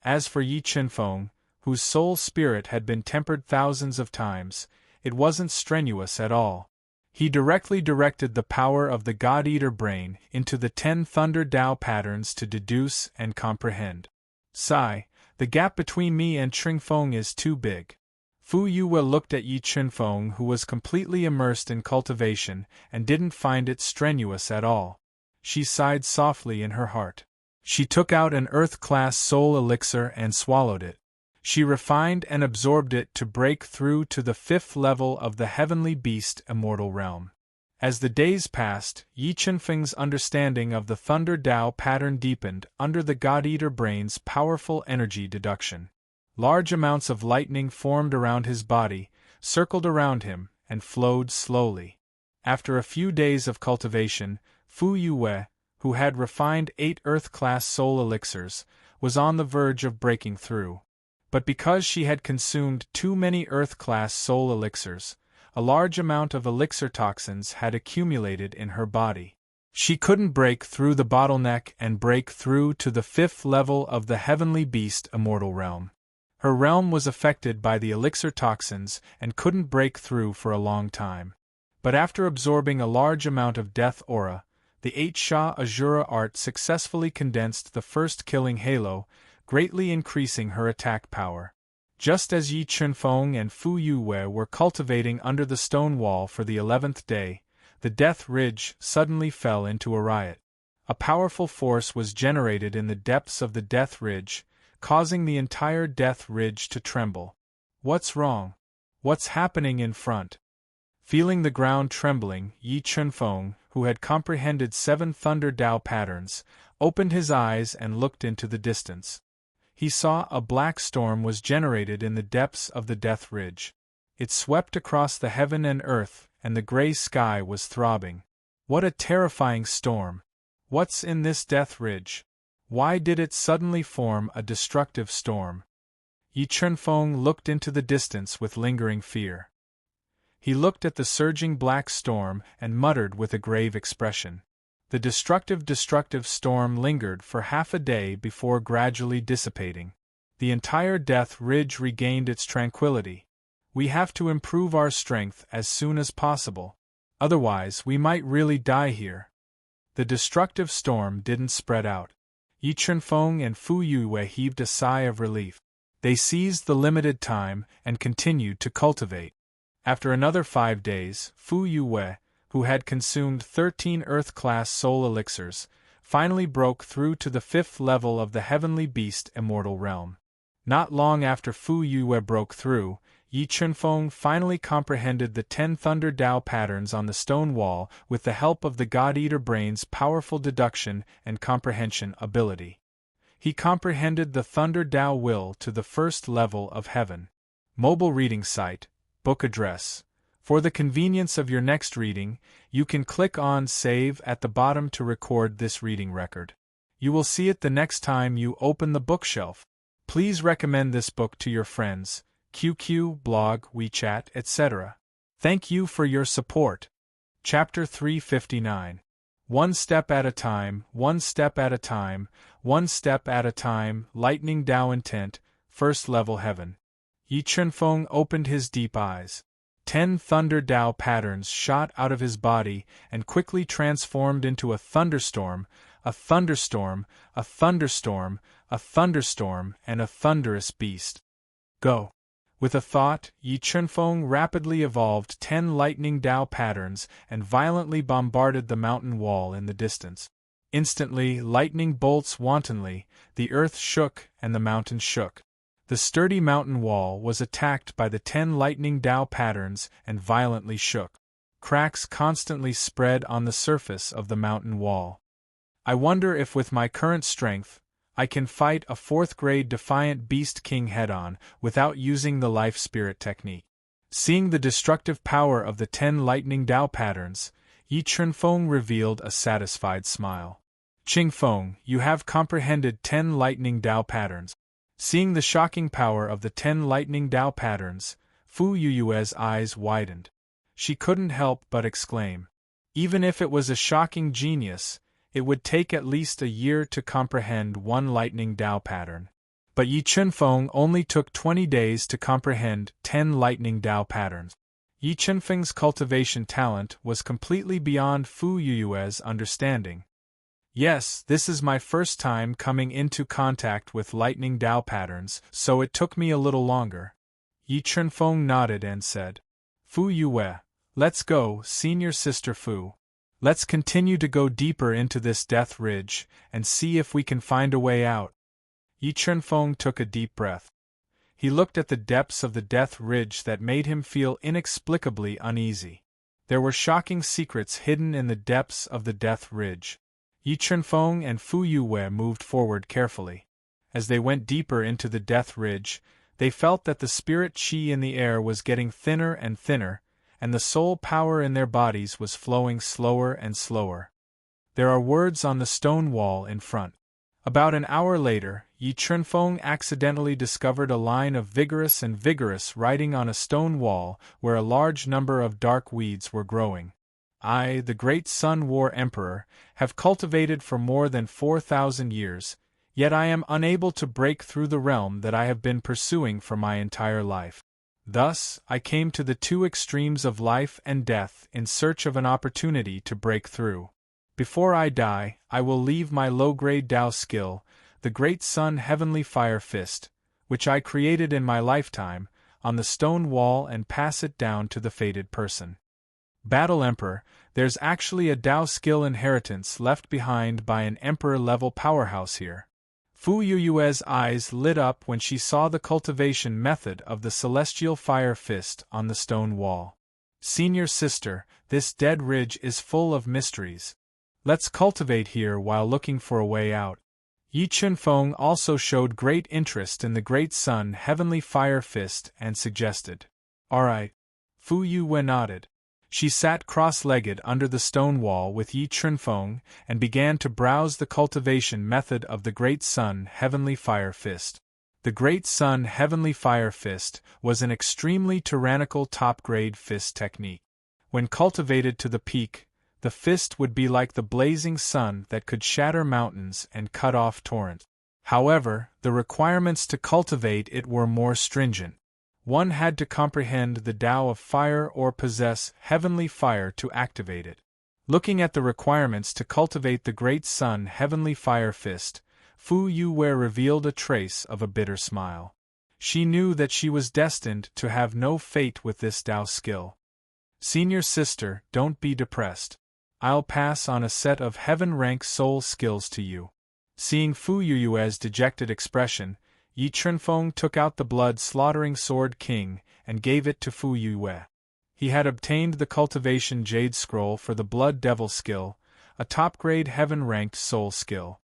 [SPEAKER 1] As for Yi Chunfeng, whose soul spirit had been tempered thousands of times, it wasn't strenuous at all. He directly directed the power of the God-Eater brain into the 10 Thunder Dao patterns to deduce and comprehend. Sigh, the gap between me and Chingfeng is too big. Fu Yue looked at Yi Chunfeng, who was completely immersed in cultivation and didn't find it strenuous at all. She sighed softly in her heart. She took out an Earth-class soul elixir and swallowed it. She refined and absorbed it to break through to the 5th level of the heavenly beast immortal realm. As the days passed, Yi Chunfeng's understanding of the Thunder Dao pattern deepened under the God-Eater brain's powerful energy deduction. Large amounts of lightning formed around his body, circled around him, and flowed slowly. After a few days of cultivation, Fu Yue, who had refined 8 Earth-class soul elixirs, was on the verge of breaking through. But because she had consumed too many Earth-class soul elixirs, a large amount of elixir toxins had accumulated in her body. She couldn't break through the bottleneck and break through to the 5th level of the heavenly beast immortal realm. Her realm was affected by the elixir toxins and couldn't break through for a long time. But after absorbing a large amount of death aura, the 8 Sha Azura art successfully condensed the first killing halo, greatly increasing her attack power. Just as Yi Chunfeng and Fu Yue were cultivating under the stone wall for the 11th day, the Death Ridge suddenly fell into a riot. A powerful force was generated in the depths of the Death Ridge, causing the entire Death Ridge to tremble. What's wrong? What's happening in front? Feeling the ground trembling, Yi Chunfeng, who had comprehended 7 Thunder Dao patterns, opened his eyes and looked into the distance. He saw a black storm was generated in the depths of the Death Ridge. It swept across the heaven and earth, and the gray sky was throbbing. What a terrifying storm! What's in this Death Ridge? Why did it suddenly form a destructive storm? Yi Chunfeng looked into the distance with lingering fear. He looked at the surging black storm and muttered with a grave expression. The destructive storm lingered for half a day before gradually dissipating. The entire Death Ridge regained its tranquility. We have to improve our strength as soon as possible. Otherwise, we might really die here. The destructive storm didn't spread out. Yi Chunfeng and Fu Yue heaved a sigh of relief. They seized the limited time and continued to cultivate. After another 5 days, Fu Yue, who had consumed 13 Earth-class soul elixirs, finally broke through to the 5th level of the Heavenly Beast Immortal Realm. Not long after Fu Yue broke through, Yi Chunfeng finally comprehended the 10 Thunder Dao patterns on the stone wall with the help of the God-Eater Brain's powerful deduction and comprehension ability. He comprehended the Thunder Dao will to the 1st level of heaven. Mobile reading site, book address. For the convenience of your next reading, you can click on Save at the bottom to record this reading record. You will see it the next time you open the bookshelf. Please recommend this book to your friends, QQ, blog, WeChat, etc. Thank you for your support. Chapter 359. One step at a time, one step at a time, one step at a time, Lightning Dao Intent, 1st level heaven. Yi Chunfeng opened his deep eyes. 10 Thunder Dao patterns shot out of his body and quickly transformed into a thunderstorm, a thunderstorm, a thunderstorm, a thunderstorm, and a thunderous beast. Go! With a thought, Yi Chunfeng rapidly evolved 10 lightning Dao patterns and violently bombarded the mountain wall in the distance. Instantly, lightning bolts wantonly, the earth shook and the mountain shook. The sturdy mountain wall was attacked by the 10 lightning Dao patterns and violently shook. Cracks constantly spread on the surface of the mountain wall. I wonder if with my current strength, I can fight a 4th-grade Defiant Beast King head-on without using the Life Spirit technique. Seeing the destructive power of the 10 lightning Dao patterns, Yi Chunfeng revealed a satisfied smile. Qingfeng, you have comprehended 10 lightning Dao patterns. Seeing the shocking power of the 10 lightning Dao patterns, Fu Yue's eyes widened. She couldn't help but exclaim. Even if it was a shocking genius, it would take at least a year to comprehend 1 lightning Dao pattern. But Yi Chunfeng only took 20 days to comprehend 10 lightning Dao patterns. Yi Chunfeng's cultivation talent was completely beyond Fu Yue's understanding. Yes, this is my first time coming into contact with lightning Dao patterns, so it took me a little longer. Yi Chunfeng nodded and said, Fu Yue, let's go, senior sister Fu. Let's continue to go deeper into this Death Ridge and see if we can find a way out. Yi Chunfeng took a deep breath. He looked at the depths of the Death Ridge that made him feel inexplicably uneasy. There were shocking secrets hidden in the depths of the Death Ridge. Yi Chunfeng and Fu Yue moved forward carefully. As they went deeper into the Death Ridge, they felt that the spirit qi in the air was getting thinner and thinner, and the soul power in their bodies was flowing slower and slower. There are words on the stone wall in front. About an hour later, Yi Chunfeng accidentally discovered a line of vigorous writing on a stone wall where a large number of dark weeds were growing. I, the great Sun War Emperor, have cultivated for more than 4,000 years, yet I am unable to break through the realm that I have been pursuing for my entire life. Thus, I came to the 2 extremes of life and death in search of an opportunity to break through. Before I die, I will leave my low-grade Dao skill, the Great Sun Heavenly Fire Fist, which I created in my lifetime, on the stone wall and pass it down to the fated person. Battle Emperor, there's actually a Dao skill inheritance left behind by an Emperor-level powerhouse here. Fu Yue's eyes lit up when she saw the cultivation method of the Celestial Fire Fist on the stone wall. Senior sister, this dead ridge is full of mysteries. Let's cultivate here while looking for a way out. Yi Chunfeng also showed great interest in the Great Sun Heavenly Fire Fist and suggested. Alright. Fu Yue nodded. She sat cross-legged under the stone wall with Yi Chunfeng and began to browse the cultivation method of the Great Sun Heavenly Fire Fist. The Great Sun Heavenly Fire Fist was an extremely tyrannical top-grade fist technique. When cultivated to the peak, the fist would be like the blazing sun that could shatter mountains and cut off torrents. However, the requirements to cultivate it were more stringent. One had to comprehend the Tao of fire or possess heavenly fire to activate it. Looking at the requirements to cultivate the Great Sun Heavenly Fire Fist, Fu Yue revealed a trace of a bitter smile. She knew that she was destined to have no fate with this Tao skill. Senior sister, don't be depressed. I'll pass on a set of heaven-rank soul skills to you. Seeing Fu Yue's dejected expression, Yi Chunfeng took out the blood-slaughtering Sword King and gave it to Fu Yue. He had obtained the Cultivation Jade Scroll for the Blood Devil skill, a top-grade heaven-ranked soul skill.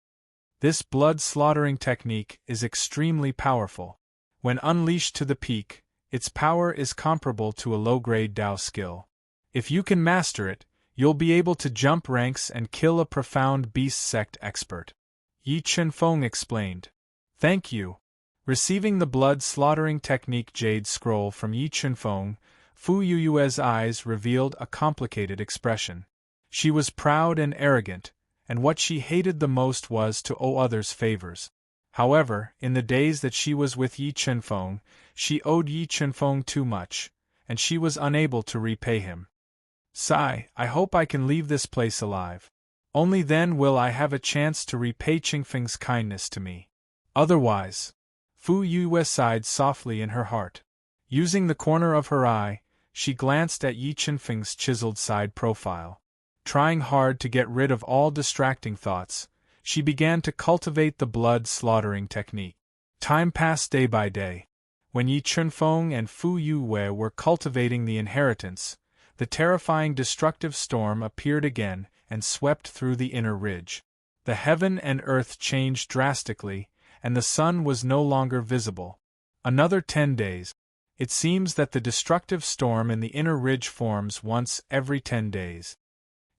[SPEAKER 1] This blood-slaughtering technique is extremely powerful. When unleashed to the peak, its power is comparable to a low-grade Tao skill. If you can master it, you'll be able to jump ranks and kill a profound beast sect expert. Yi Chunfeng explained. Thank you. Receiving the blood-slaughtering technique Jade Scroll from Yi Chunfeng, Fu Yue's eyes revealed a complicated expression. She was proud and arrogant, and what she hated the most was to owe others favors. However, in the days that she was with Yi Chunfeng, she owed Yi Chunfeng too much, and she was unable to repay him. Sigh, I hope I can leave this place alive. Only then will I have a chance to repay Chingfeng's kindness to me. Otherwise, Fu Yue sighed softly in her heart. Using the corner of her eye, she glanced at Yi Chunfeng's chiseled side profile. Trying hard to get rid of all distracting thoughts, she began to cultivate the blood-slaughtering technique. Time passed day by day. When Yi Chunfeng and Fu Yue were cultivating the inheritance, the terrifying destructive storm appeared again and swept through the inner ridge. The heaven and earth changed drastically, and the sun was no longer visible. Another 10 days. It seems that the destructive storm in the inner ridge forms once every 10 days.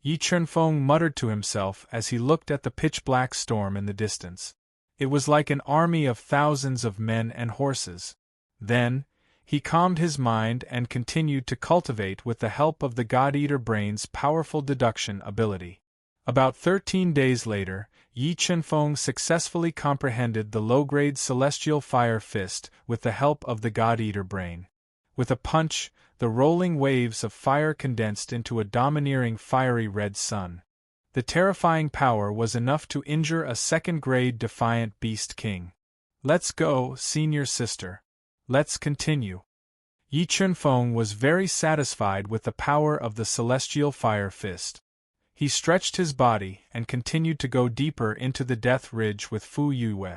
[SPEAKER 1] Yi Chunfeng muttered to himself as he looked at the pitch-black storm in the distance. It was like an army of thousands of men and horses. Then, he calmed his mind and continued to cultivate with the help of the God-Eater Brain's powerful deduction ability. About 13 days later, Yi Chunfeng successfully comprehended the low-grade Celestial Fire Fist with the help of the God-Eater Brain. With a punch, the rolling waves of fire condensed into a domineering fiery red sun. The terrifying power was enough to injure a second-grade Defiant Beast King. Let's go, senior sister. Let's continue. Yi Chunfeng was very satisfied with the power of the Celestial Fire Fist. He stretched his body and continued to go deeper into the Death Ridge with Fu Yue.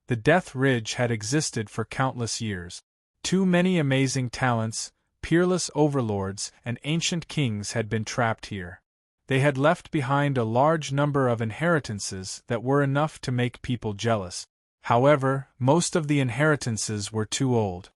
[SPEAKER 1] The Death Ridge had existed for countless years. Too many amazing talents, peerless overlords, and ancient kings had been trapped here. They had left behind a large number of inheritances that were enough to make people jealous. However, most of the inheritances were too old.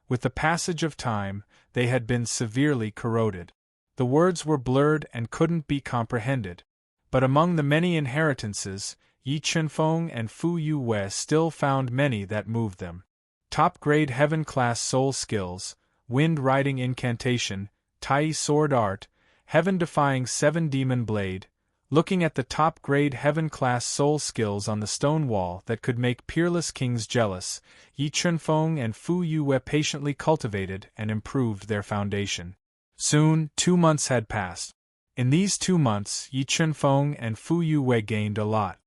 [SPEAKER 1] With the passage of time, they had been severely corroded. The words were blurred and couldn't be comprehended. But among the many inheritances, Yi Chunfeng and Fu Yue still found many that moved them. Top-grade heaven-class soul skills, wind-riding incantation, Tai sword art, heaven-defying 7-demon blade. Looking at the top-grade heaven-class soul skills on the stone wall that could make peerless kings jealous, Yi Chunfeng and Fu Yue patiently cultivated and improved their foundation. Soon, 2 months had passed. In these 2 months, Yi Chunfeng and Fu Yue gained a lot.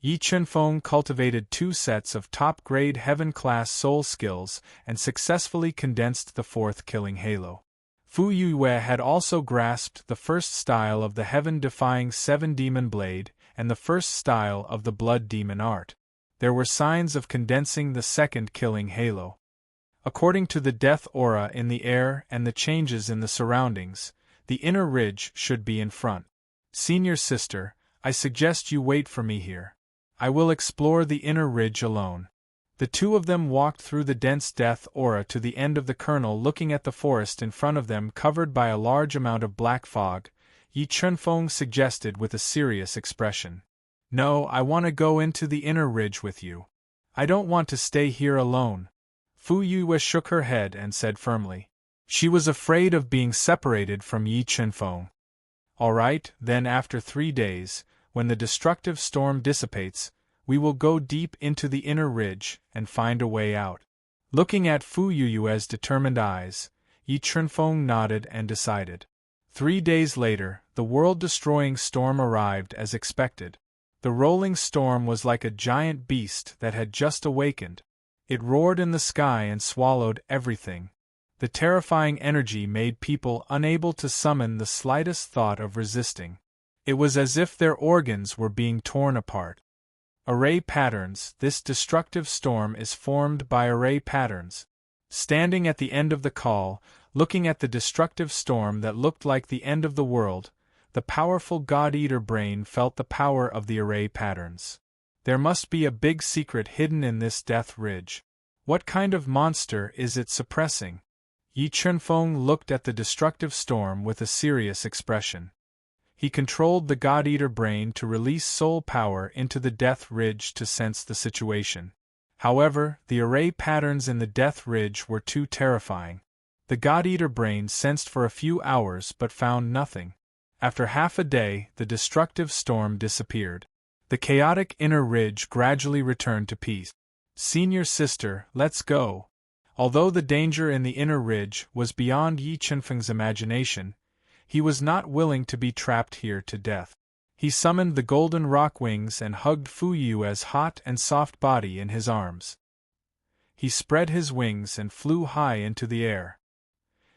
[SPEAKER 1] Yi Chunfeng cultivated 2 sets of top-grade heaven-class soul skills and successfully condensed the 4th killing halo. Fu Yue had also grasped the first style of the heaven-defying 7-demon blade and the first style of the blood demon art. There were signs of condensing the 2nd killing halo. According to the death aura in the air and the changes in the surroundings, The inner ridge should be in front. Senior sister, I suggest you wait for me here. I will explore the inner ridge alone. The two of them walked through the dense death aura to the end of the kernel, looking at the forest in front of them covered by a large amount of black fog. Yi Chunfeng suggested with a serious expression. No, I want to go into the inner ridge with you. I don't want to stay here alone. Fu Yue shook her head and said firmly. She was afraid of being separated from Yi Chunfeng. All right, then after 3 days, when the destructive storm dissipates, we will go deep into the inner ridge and find a way out. Looking at Fu Yue's determined eyes, Yi Chunfeng nodded and decided. 3 days later, the world-destroying storm arrived as expected. The rolling storm was like a giant beast that had just awakened. It roared in the sky and swallowed everything. The terrifying energy made people unable to summon the slightest thought of resisting. It was as if their organs were being torn apart. Array patterns. This destructive storm is formed by array patterns. Standing at the end of the call, looking at the destructive storm that looked like the end of the world, the powerful God-Eater brain felt the power of the array patterns. There must be a big secret hidden in this death ridge. What kind of monster is it suppressing? Yi Chunfeng looked at the destructive storm with a serious expression. He controlled the God-Eater brain to release soul power into the death ridge to sense the situation. However, the array patterns in the death ridge were too terrifying. The God-Eater brain sensed for a few hours but found nothing. After half a day, the destructive storm disappeared. The chaotic inner ridge gradually returned to peace. Senior sister, let's go. Although the danger in the inner ridge was beyond Yi Chunfeng's imagination, he was not willing to be trapped here to death. He summoned the golden rock wings and hugged Fu Yue's hot and soft body in his arms. He spread his wings and flew high into the air.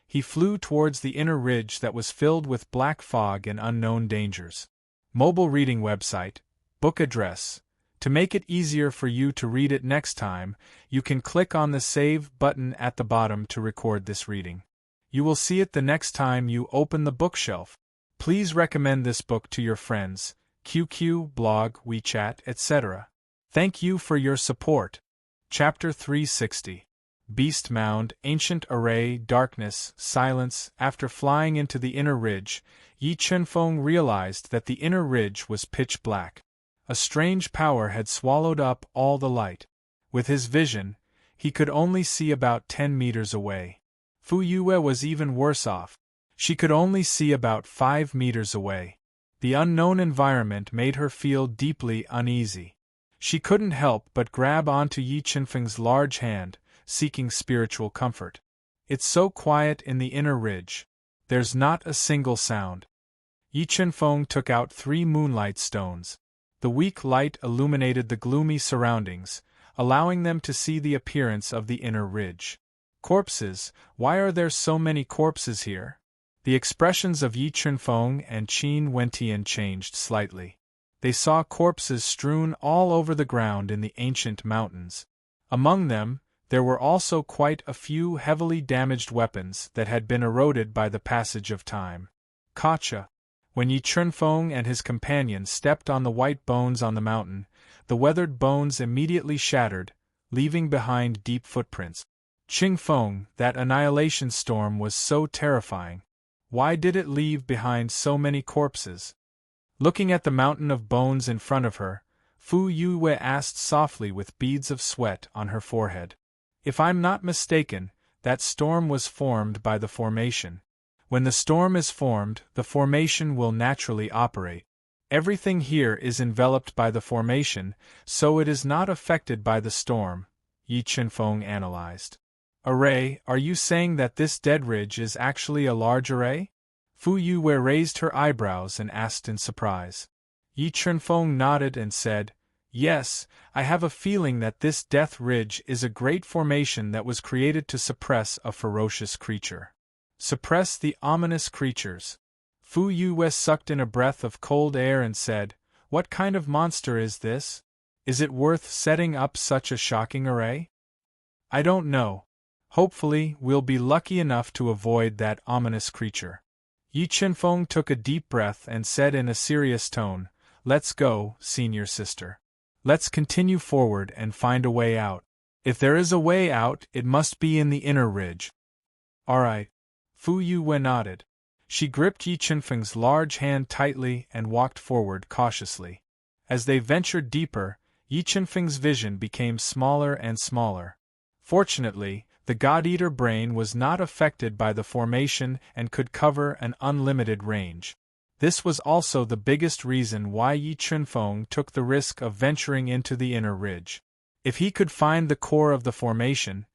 [SPEAKER 1] He flew towards the inner ridge that was filled with black fog and unknown dangers. Mobile reading website, book address. To make it easier for you to read it next time, you can click on the Save button at the bottom to record this reading. You will see it the next time you open the bookshelf. Please recommend this book to your friends, QQ, blog, WeChat, etc. Thank you for your support. Chapter 360. Beast Mound, Ancient Array, Darkness, Silence. After flying into the inner ridge, Yi Chunfeng realized that the inner ridge was pitch black. A strange power had swallowed up all the light. With his vision, he could only see about 10 meters away. Fu Yue was even worse off. She could only see about 5 meters away. The unknown environment made her feel deeply uneasy. She couldn't help but grab onto Yi Chunfeng's large hand, seeking spiritual comfort. It's so quiet in the inner ridge. There's not a single sound. Yi Chunfeng took out 3 moonlight stones. The weak light illuminated the gloomy surroundings, allowing them to see the appearance of the inner ridge. Corpses, why are there so many corpses here? The expressions of Yi Chunfeng and Qin Wentian changed slightly. They saw corpses strewn all over the ground in the ancient mountains. Among them, there were also quite a few heavily damaged weapons that had been eroded by the passage of time. Gotcha! When Yi Chunfeng and his companion stepped on the white bones on the mountain, the weathered bones immediately shattered, leaving behind deep footprints. Qingfeng, that annihilation storm was so terrifying. Why did it leave behind so many corpses? Looking at the mountain of bones in front of her, Fu Yue asked softly with beads of sweat on her forehead. If I'm not mistaken, that storm was formed by the formation. When the storm is formed, the formation will naturally operate. Everything here is enveloped by the formation, so it is not affected by the storm, Yi Chunfeng analyzed. Array, are you saying that this dead ridge is actually a large array? Fu Yue raised her eyebrows and asked in surprise. Yi Chunfeng nodded and said, Yes, I have a feeling that this death ridge is a great formation that was created to suppress a ferocious creature. Suppress the ominous creatures. Fu Yue sucked in a breath of cold air and said, What kind of monster is this? Is it worth setting up such a shocking array? I don't know. Hopefully, we'll be lucky enough to avoid that ominous creature. Yi Chunfeng took a deep breath and said in a serious tone, "Let's go, senior sister. Let's continue forward and find a way out. If there is a way out, it must be in the inner ridge." "All right." Fu Yue nodded. She gripped Yi Chunfeng's large hand tightly and walked forward cautiously. As they ventured deeper, Yi Chunfeng's vision became smaller and smaller. Fortunately, the God-Eater brain was not affected by the formation and could cover an unlimited range. This was also the biggest reason why Yi Chunfeng took the risk of venturing into the inner ridge. If he could find the core of the formation,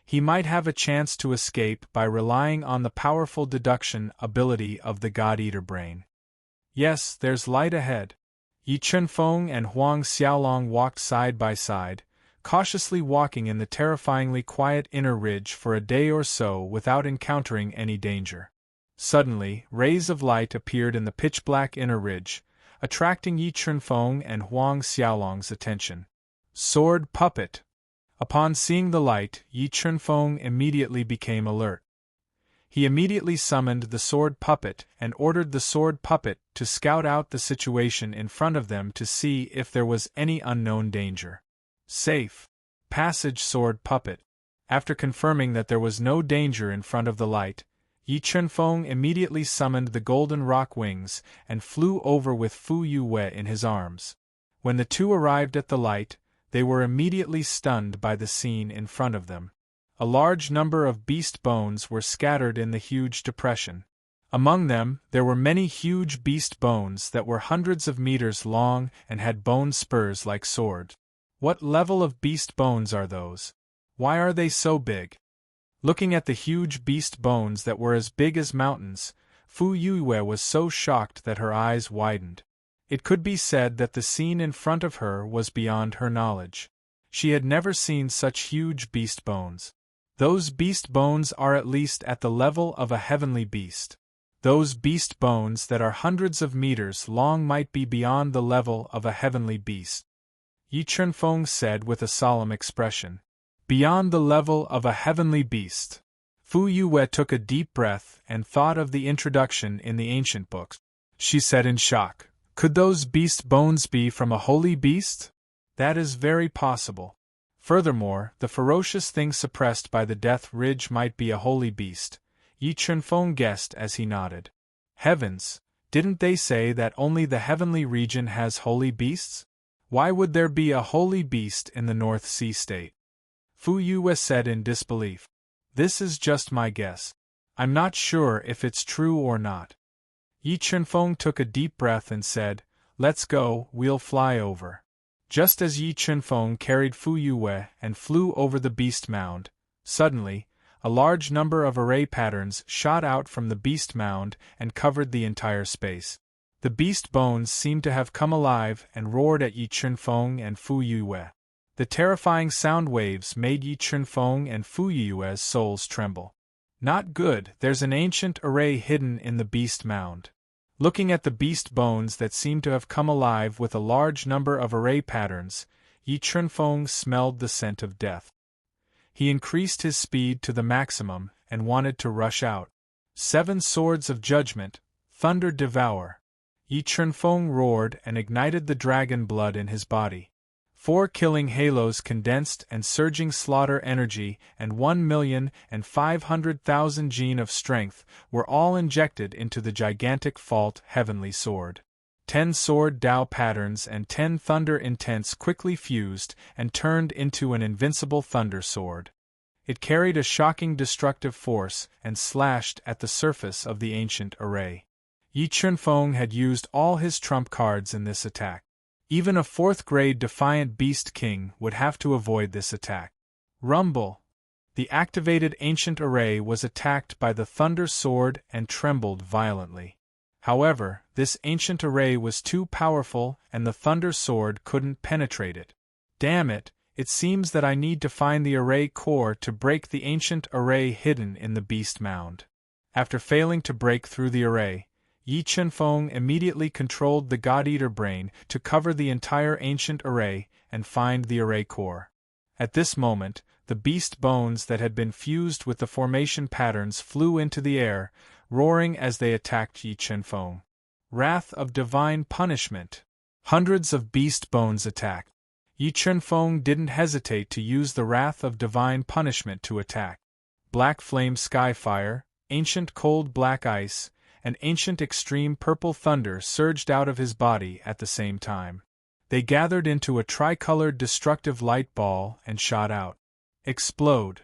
[SPEAKER 1] he might have a chance to escape by relying on the powerful deduction ability of the God-Eater brain. Yes, there's light ahead. Yi Chunfeng and Huang Xiaolong walked side by side, cautiously walking in the terrifyingly quiet inner ridge for a day or so without encountering any danger. Suddenly, rays of light appeared in the pitch-black inner ridge, attracting Yi Chunfeng and Huang Xiaolong's attention. Sword puppet! Upon seeing the light, Yi Chunfeng immediately became alert. He immediately summoned the sword puppet and ordered the sword puppet to scout out the situation in front of them to see if there was any unknown danger. Safe. Passage sword puppet. After confirming that there was no danger in front of the light, Yi Chunfeng immediately summoned the golden rock wings and flew over with Fu Yue in his arms. When the two arrived at the light, they were immediately stunned by the scene in front of them. A large number of beast bones were scattered in the huge depression. Among them, there were many huge beast bones that were hundreds of meters long and had bone spurs like swords. What level of beast bones are those? Why are they so big? Looking at the huge beast bones that were as big as mountains, Fu Yue was so shocked that her eyes widened. It could be said that the scene in front of her was beyond her knowledge. She had never seen such huge beast bones. Those beast bones are at least at the level of a heavenly beast. Those beast bones that are hundreds of meters long might be beyond the level of a heavenly beast. Yi Chunfeng said with a solemn expression. Beyond the level of a heavenly beast. Fu Yue took a deep breath and thought of the introduction in the ancient books. She said in shock, "Could those beast bones be from a holy beast?" "That is very possible. Furthermore, the ferocious thing suppressed by the death ridge might be a holy beast," Yi Chunfeng guessed as he nodded. "Heavens, didn't they say that only the heavenly region has holy beasts? Why would there be a holy beast in the North Sea state?" Fu Yue said in disbelief. "This is just my guess. I'm not sure if it's true or not." Yi Chunfeng took a deep breath and said, "Let's go, we'll fly over." Just as Yi Chunfeng carried Fu Yue and flew over the beast mound, suddenly, a large number of array patterns shot out from the beast mound and covered the entire space. The beast bones seemed to have come alive and roared at Yi Chunfeng and Fu Yue. The terrifying sound waves made Yi Chunfeng and Fu Yue's souls tremble. Not good, there's an ancient array hidden in the beast mound. Looking at the beast bones that seemed to have come alive with a large number of array patterns, Yi Chunfeng smelled the scent of death. He increased his speed to the maximum and wanted to rush out. 7 swords of judgment, thunder devour. Yi Chunfeng roared and ignited the dragon blood in his body. 4 killing halos condensed and surging slaughter energy and 1,500,000 gene of strength were all injected into the gigantic fault heavenly sword. 10 sword Dao patterns and 10 thunder intents quickly fused and turned into an invincible thunder sword. It carried a shocking destructive force and slashed at the surface of the ancient array. Yi Chunfeng had used all his trump cards in this attack. Even a 4th-grade Defiant Beast King would have to avoid this attack. Rumble! The activated ancient array was attacked by the Thunder Sword and trembled violently. However, this ancient array was too powerful and the Thunder Sword couldn't penetrate it. Damn it, it seems that I need to find the array core to break the ancient array hidden in the beast mound. After failing to break through the array, Yi Chunfeng immediately controlled the God-Eater brain to cover the entire ancient array and find the array core. At this moment, the beast bones that had been fused with the formation patterns flew into the air, roaring as they attacked Yi Chenfeng. Wrath of divine punishment. Hundreds of beast bones attacked. Yi Chenfeng didn't hesitate to use the wrath of divine punishment to attack. Black flame sky fire, ancient cold black ice, and ancient extreme purple thunder surged out of his body at the same time. They gathered into a tricolored destructive light ball and shot out. Explode!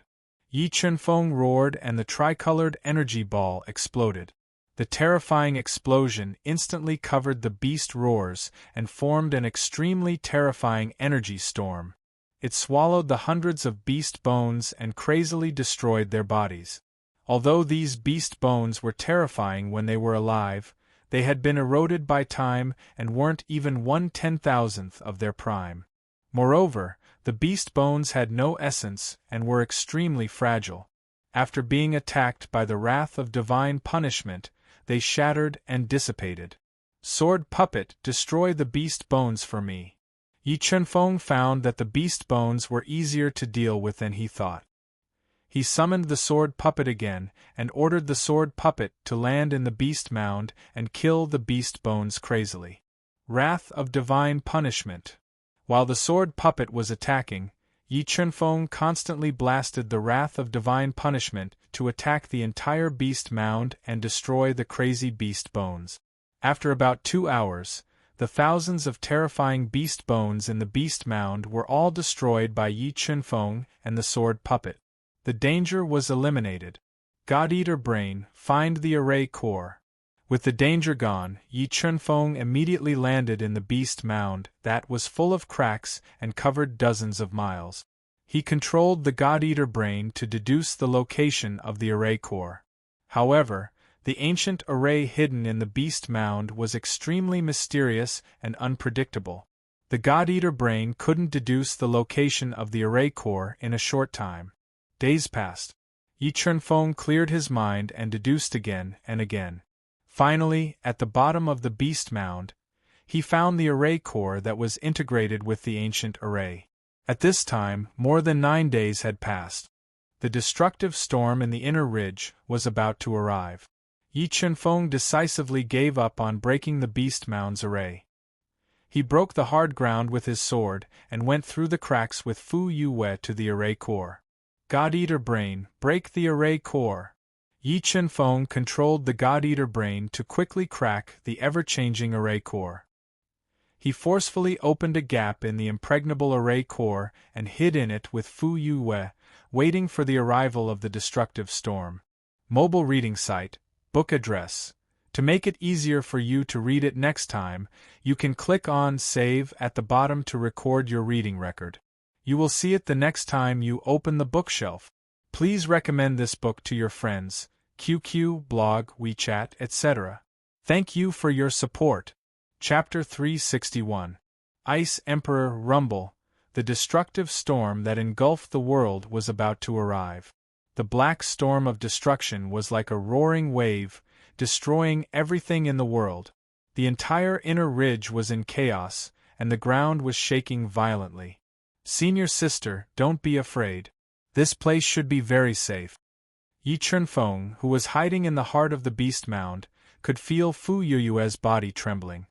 [SPEAKER 1] Yi Chenfeng roared and the tricolored energy ball exploded. The terrifying explosion instantly covered the beast roars and formed an extremely terrifying energy storm. It swallowed the hundreds of beast bones and crazily destroyed their bodies. Although these beast bones were terrifying when they were alive, they had been eroded by time and weren't even 1/10,000th of their prime. Moreover, the beast bones had no essence and were extremely fragile. After being attacked by the wrath of divine punishment, they shattered and dissipated. Sword puppet, destroy the beast bones for me. Yi Chenfeng found that the beast bones were easier to deal with than he thought. He summoned the sword puppet again and ordered the sword puppet to land in the beast mound and kill the beast bones crazily. Wrath of divine punishment. While the sword puppet was attacking, Yi Chenfeng constantly blasted the wrath of divine punishment to attack the entire beast mound and destroy the crazy beast bones. After about 2 hours, the thousands of terrifying beast bones in the beast mound were all destroyed by Yi Chenfeng and the sword puppet. The danger was eliminated. God-Eater Brain, find the array core. With the danger gone, Yi Chenfeng immediately landed in the beast mound that was full of cracks and covered dozens of miles. He controlled the God-Eater Brain to deduce the location of the array core. However, the ancient array hidden in the beast mound was extremely mysterious and unpredictable. The God-Eater Brain couldn't deduce the location of the array core in a short time. Days passed. Yi Chenfeng cleared his mind and deduced again and again. Finally, at the bottom of the beast mound, he found the array core that was integrated with the ancient array. At this time, more than 9 days had passed. The destructive storm in the inner ridge was about to arrive. Yi Chenfeng decisively gave up on breaking the beast mound's array. He broke the hard ground with his sword and went through the cracks with Fu Yue to the array core. God-Eater Brain, break the array core. Yi Chenfeng controlled the God-Eater Brain to quickly crack the ever-changing array core. He forcefully opened a gap in the impregnable array core and hid in it with Fu Yue, waiting for the arrival of the destructive storm. Mobile reading site, book address. To make it easier for you to read it next time, you can click on Save at the bottom to record your reading record. You will see it the next time you open the bookshelf. Please recommend this book to your friends, QQ, blog, WeChat, etc. Thank you for your support. Chapter 361. Ice Emperor Rumble. The destructive storm that engulfed the world was about to arrive. The black storm of destruction was like a roaring wave, destroying everything in the world. The entire inner ridge was in chaos, and the ground was shaking violently. Senior sister, don't be afraid. This place should be very safe. Yi Chenfeng, who was hiding in the heart of the beast mound, could feel Fu Yue's body trembling.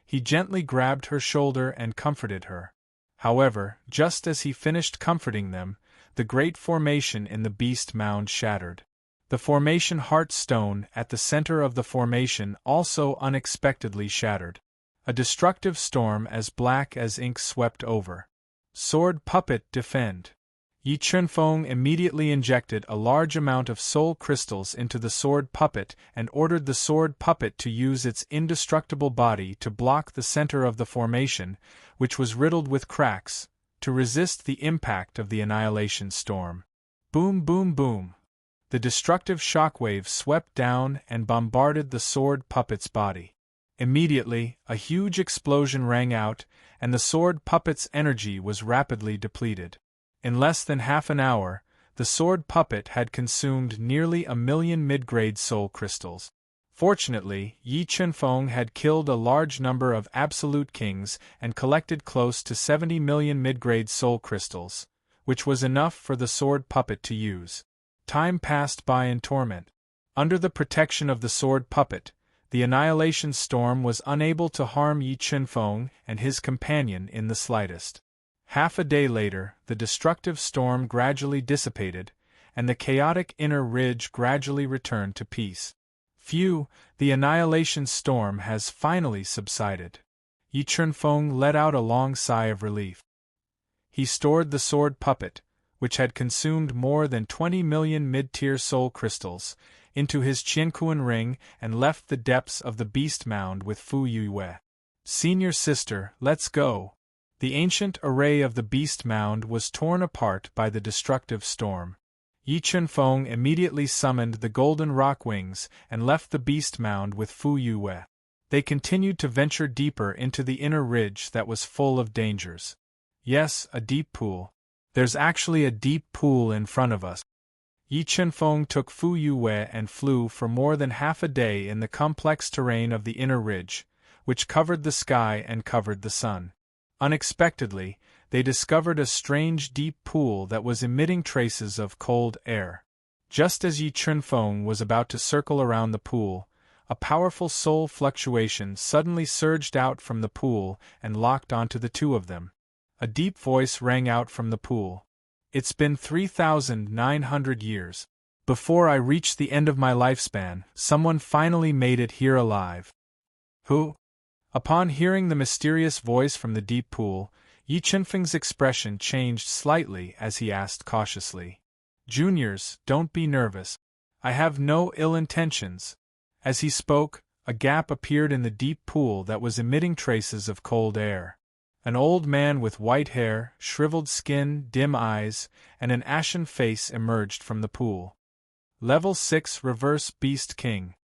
[SPEAKER 1] He gently grabbed her shoulder and comforted her. However, just as he finished comforting them, the great formation in the beast mound shattered. The formation heart stone at the center of the formation also unexpectedly shattered. A destructive storm as black as ink swept over. Sword puppet, defend. Yi Chenfeng immediately injected a large amount of soul crystals into the sword puppet and ordered the sword puppet to use its indestructible body to block the center of the formation, which was riddled with cracks, to resist the impact of the annihilation storm. Boom, boom, boom. The destructive shockwave swept down and bombarded the sword puppet's body. Immediately, a huge explosion rang out, and the sword puppet's energy was rapidly depleted. In less than half an hour, the sword puppet had consumed nearly 1,000,000 mid-grade soul crystals. Fortunately, Yi Chenfeng had killed a large number of absolute kings and collected close to 70 million mid-grade soul crystals, which was enough for the sword puppet to use. Time passed by in torment. Under the protection of the sword puppet, the annihilation storm was unable to harm Yi Chunfeng and his companion in the slightest. Half a day later, the destructive storm gradually dissipated, and the chaotic inner ridge gradually returned to peace. Phew, the annihilation storm has finally subsided. Yi Chunfeng let out a long sigh of relief. He stored the sword puppet, which had consumed more than 20 million mid-tier soul crystals, into his Qianquan ring and left the depths of the beast mound with Fu Yue. Senior sister, let's go. The ancient array of the beast mound was torn apart by the destructive storm. Yi Chunfeng immediately summoned the golden rock wings and left the beast mound with Fu Yue. They continued to venture deeper into the inner ridge that was full of dangers. Yes, a deep pool. There's actually a deep pool in front of us. Yi Chunfeng took Fu Yue and flew for more than half a day in the complex terrain of the inner ridge, which covered the sky and covered the sun. Unexpectedly, they discovered a strange deep pool that was emitting traces of cold air. Just as Yi Chunfeng was about to circle around the pool, a powerful soul fluctuation suddenly surged out from the pool and locked onto the two of them. A deep voice rang out from the pool. It's been 3,900 years. Before I reached the end of my lifespan, someone finally made it here alive. Who? Upon hearing the mysterious voice from the deep pool, Yi Chunfeng's expression changed slightly as he asked cautiously. Juniors, don't be nervous. I have no ill intentions. As he spoke, a gap appeared in the deep pool that was emitting traces of cold air. An old man with white hair, shriveled skin, dim eyes, and an ashen face emerged from the pool. Level 6 Reverse Beast King.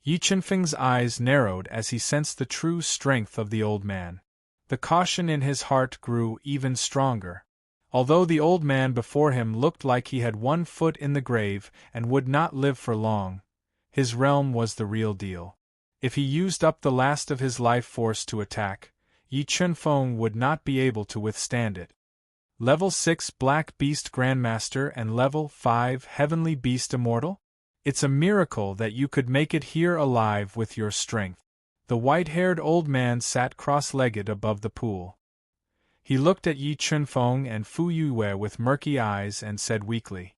[SPEAKER 1] Yi Chunfeng's eyes narrowed as he sensed the true strength of the old man. The caution in his heart grew even stronger. Although the old man before him looked like he had one foot in the grave and would not live for long, his realm was the real deal. If he used up the last of his life force to attack, Yi Chunfeng would not be able to withstand it. Level 6 Black Beast Grandmaster and Level 5 Heavenly Beast Immortal? It's a miracle that you could make it here alive with your strength. The white-haired old man sat cross-legged above the pool. He looked at Yi Chunfeng and Fu Yue with murky eyes and said weakly,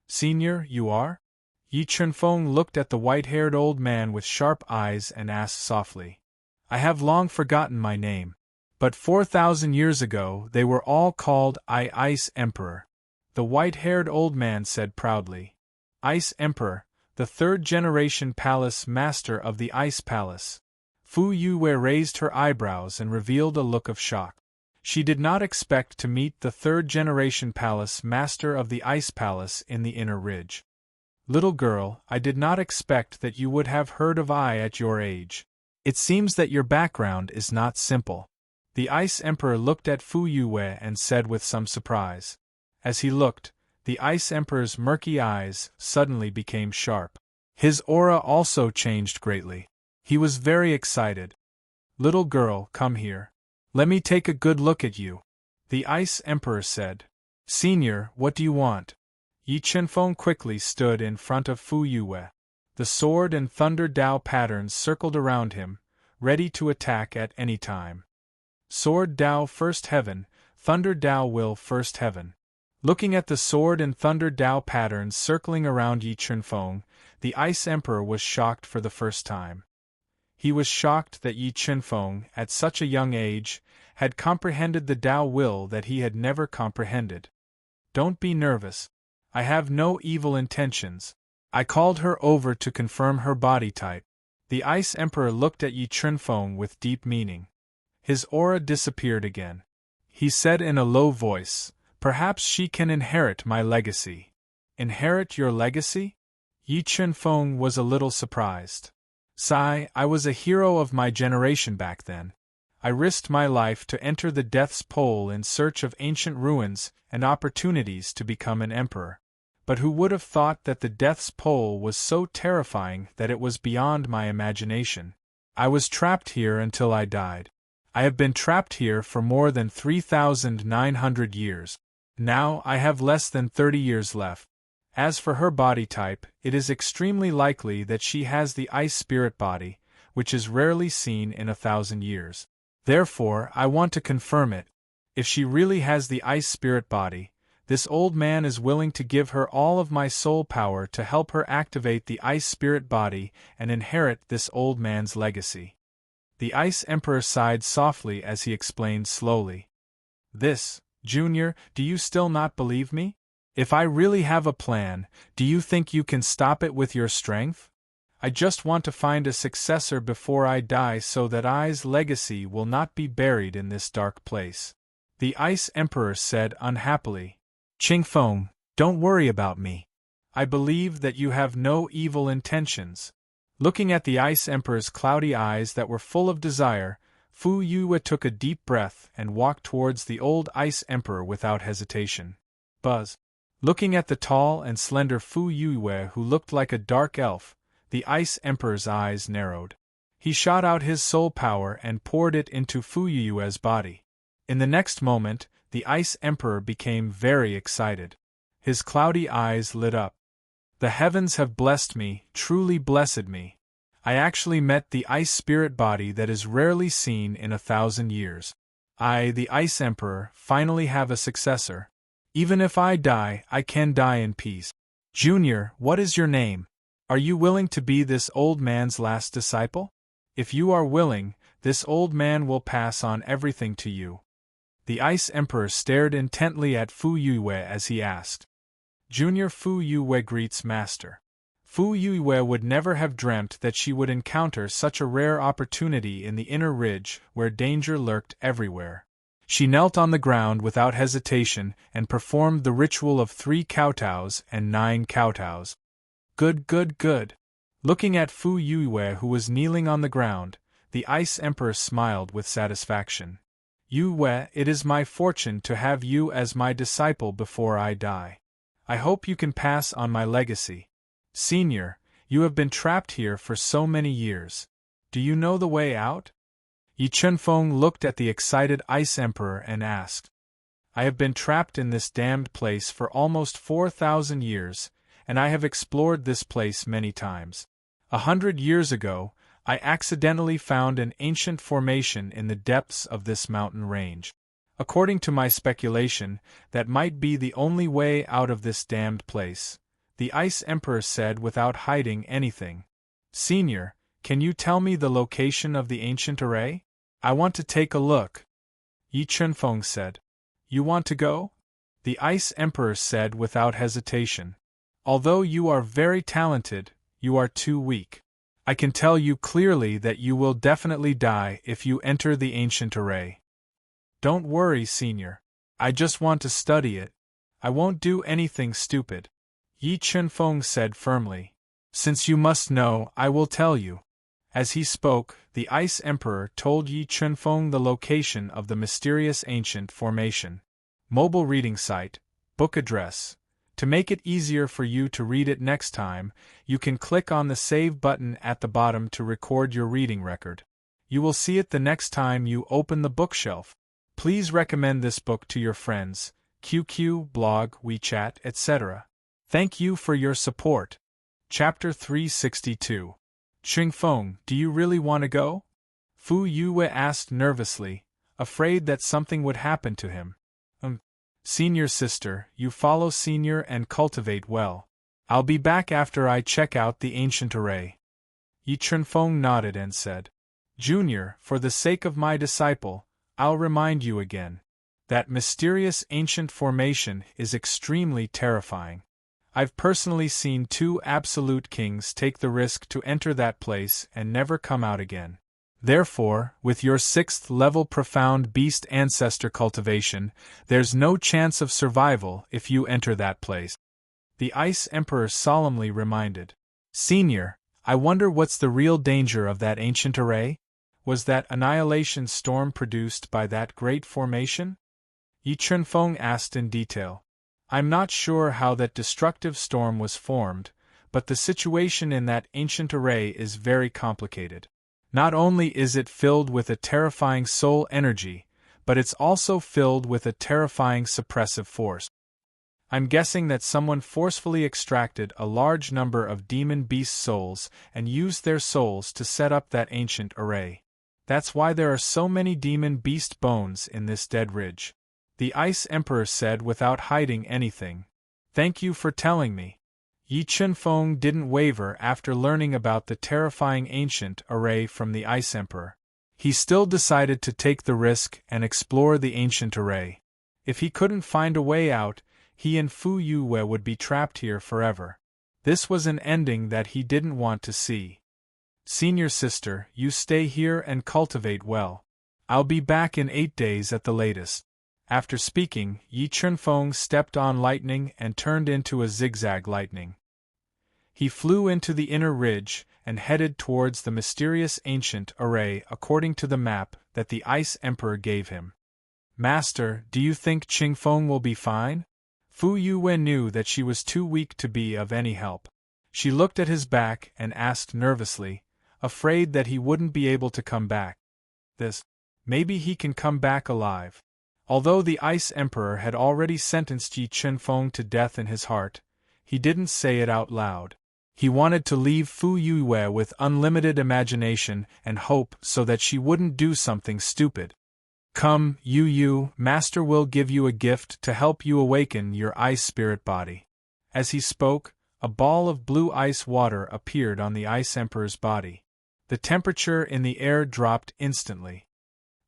[SPEAKER 1] Senior, you are? Yi Chunfeng looked at the white-haired old man with sharp eyes and asked softly, I have long forgotten my name. But 4,000 years ago they were all called Ice Emperor. The white-haired old man said proudly, Ice Emperor, the third-generation palace master of the Ice Palace. Fu Yue raised her eyebrows and revealed a look of shock. She did not expect to meet the third-generation palace master of the Ice Palace in the inner ridge. Little girl, I did not expect that you would have heard of I at your age. It seems that your background is not simple. The Ice Emperor looked at Fu Yue and said with some surprise. As he looked, the Ice Emperor's murky eyes suddenly became sharp. His aura also changed greatly. He was very excited. Little girl, come here. Let me take a good look at you. The Ice Emperor said. Senior, what do you want? Yi Chunfeng quickly stood in front of Fu Yue. The sword and thunder Dao patterns circled around him, ready to attack at any time. Sword Dao First Heaven, Thunder Dao Will First Heaven. Looking at the sword and thunder Dao patterns circling around Yi Chunfeng, the Ice Emperor was shocked for the first time. He was shocked that Yi Chunfeng, at such a young age, had comprehended the Dao Will that he had never comprehended. Don't be nervous. I have no evil intentions. I called her over to confirm her body type. The Ice Emperor looked at Yi Chunfeng with deep meaning. His aura disappeared again. He said in a low voice, Perhaps she can inherit my legacy. Inherit your legacy? Yi Chunfeng was a little surprised. Sigh, I was a hero of my generation back then. I risked my life to enter the Death's Pole in search of ancient ruins and opportunities to become an emperor. But who would have thought that the Death's Pole was so terrifying that it was beyond my imagination? I was trapped here until I died. I have been trapped here for more than 3,900 years. Now I have less than 30 years left. As for her body type, it is extremely likely that she has the ice spirit body, which is rarely seen in 1,000 years. Therefore, I want to confirm it. If she really has the ice spirit body, this old man is willing to give her all of my soul power to help her activate the ice spirit body and inherit this old man's legacy. The Ice Emperor sighed softly as he explained slowly. This, Junior, do you still not believe me? If I really have a plan, do you think you can stop it with your strength? I just want to find a successor before I die so that I's legacy will not be buried in this dark place. The Ice Emperor said unhappily. Qingfeng, don't worry about me. I believe that you have no evil intentions. Looking at the Ice Emperor's cloudy eyes that were full of desire, Fu Yue took a deep breath and walked towards the old Ice Emperor without hesitation. Buzz. Looking at the tall and slender Fu Yue who looked like a dark elf, the Ice Emperor's eyes narrowed. He shot out his soul power and poured it into Fu Yue's body. In the next moment, the Ice Emperor became very excited. His cloudy eyes lit up. The heavens have blessed me, truly blessed me. I actually met the ice spirit body that is rarely seen in 1,000 years. I, the Ice Emperor, finally have a successor. Even if I die, I can die in peace. Junior, what is your name? Are you willing to be this old man's last disciple? If you are willing, this old man will pass on everything to you. The Ice Emperor stared intently at Fu Yue as he asked. Junior Fu Yue greets Master. Fu Yue would never have dreamt that she would encounter such a rare opportunity in the inner ridge where danger lurked everywhere. She knelt on the ground without hesitation and performed the ritual of 3 kowtows and 9 kowtows. Good, good, good. Looking at Fu Yue who was kneeling on the ground, the Ice Emperor smiled with satisfaction. Yue, it is my fortune to have you as my disciple before I die. I hope you can pass on my legacy. Senior, you have been trapped here for so many years. Do you know the way out? Yi Chunfeng looked at the excited Ice Emperor and asked. I have been trapped in this damned place for almost 4,000 years, and I have explored this place many times. 100 years ago, I accidentally found an ancient formation in the depths of this mountain range. According to my speculation, that might be the only way out of this damned place, the Ice Emperor said without hiding anything. Senior, can you tell me the location of the ancient array? I want to take a look. Yi Chunfeng said. You want to go? The Ice Emperor said without hesitation. Although you are very talented, you are too weak. I can tell you clearly that you will definitely die if you enter the ancient array. Don't worry, Senior. I just want to study it. I won't do anything stupid. Yi Chunfeng said firmly. Since you must know, I will tell you. As he spoke, the Ice Emperor told Yi Chunfeng the location of the mysterious ancient formation. Mobile reading site, book address. To make it easier for you to read it next time, you can click on the Save button at the bottom to record your reading record. You will see it the next time you open the bookshelf. Please recommend this book to your friends, QQ, blog, WeChat, etc. Thank you for your support. Chapter 362. Qingfeng, do you really want to go? Fu Yue asked nervously, afraid that something would happen to him. Senior sister, you follow Senior and cultivate well. I'll be back after I check out the ancient array. Yi Chunfeng nodded and said, Junior, for the sake of my disciple, I'll remind you again. That mysterious ancient formation is extremely terrifying. I've personally seen 2 absolute kings take the risk to enter that place and never come out again. Therefore, with your 6th level profound beast ancestor cultivation, there's no chance of survival if you enter that place. The Ice Emperor solemnly reminded. Senior, I wonder what's the real danger of that ancient array? Was that annihilation storm produced by that great formation? Yi Chunfeng asked in detail. I'm not sure how that destructive storm was formed, but the situation in that ancient array is very complicated. Not only is it filled with a terrifying soul energy, but it's also filled with a terrifying suppressive force. I'm guessing that someone forcefully extracted a large number of demon beast souls and used their souls to set up that ancient array. That's why there are so many demon beast bones in this dead ridge," the Ice Emperor said without hiding anything. "Thank you for telling me." Yi Chunfeng didn't waver after learning about the terrifying ancient array from the Ice Emperor. He still decided to take the risk and explore the ancient array. If he couldn't find a way out, he and Fu Yue would be trapped here forever. This was an ending that he didn't want to see. "Senior sister, you stay here and cultivate well. I'll be back in 8 days at the latest." After speaking, Yi Chunfeng stepped on lightning and turned into a zigzag lightning. He flew into the inner ridge and headed towards the mysterious ancient array according to the map that the Ice Emperor gave him. "Master, do you think Qingfeng will be fine?" Fu Yue knew that she was too weak to be of any help. She looked at his back and asked nervously, afraid that he wouldn't be able to come back. Maybe he can come back alive. Although the Ice Emperor had already sentenced Yi Chunfeng to death in his heart, he didn't say it out loud. He wanted to leave Fu Yue with unlimited imagination and hope so that she wouldn't do something stupid. "Come, Yu, Master will give you a gift to help you awaken your ice spirit body." As he spoke, a ball of blue ice water appeared on the Ice Emperor's body. The temperature in the air dropped instantly.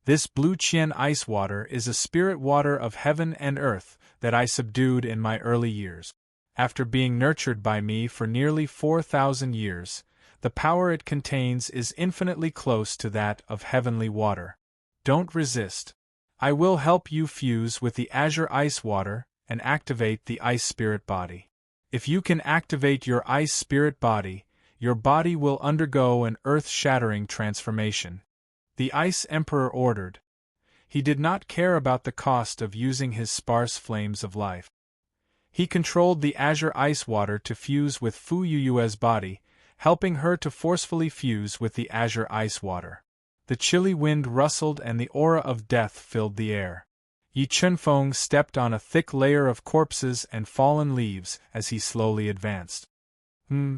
[SPEAKER 1] "This blue Qian ice water is a spirit water of heaven and earth that I subdued in my early years. After being nurtured by me for nearly 4,000 years, the power it contains is infinitely close to that of heavenly water. Don't resist. I will help you fuse with the azure ice water and activate the ice spirit body. If you can activate your ice spirit body, your body will undergo an earth-shattering transformation," the Ice Emperor ordered. He did not care about the cost of using his sparse flames of life. He controlled the azure ice water to fuse with Fu Yue's body, helping her to forcefully fuse with the azure ice water. The chilly wind rustled and the aura of death filled the air. Yi Chunfeng stepped on a thick layer of corpses and fallen leaves as he slowly advanced.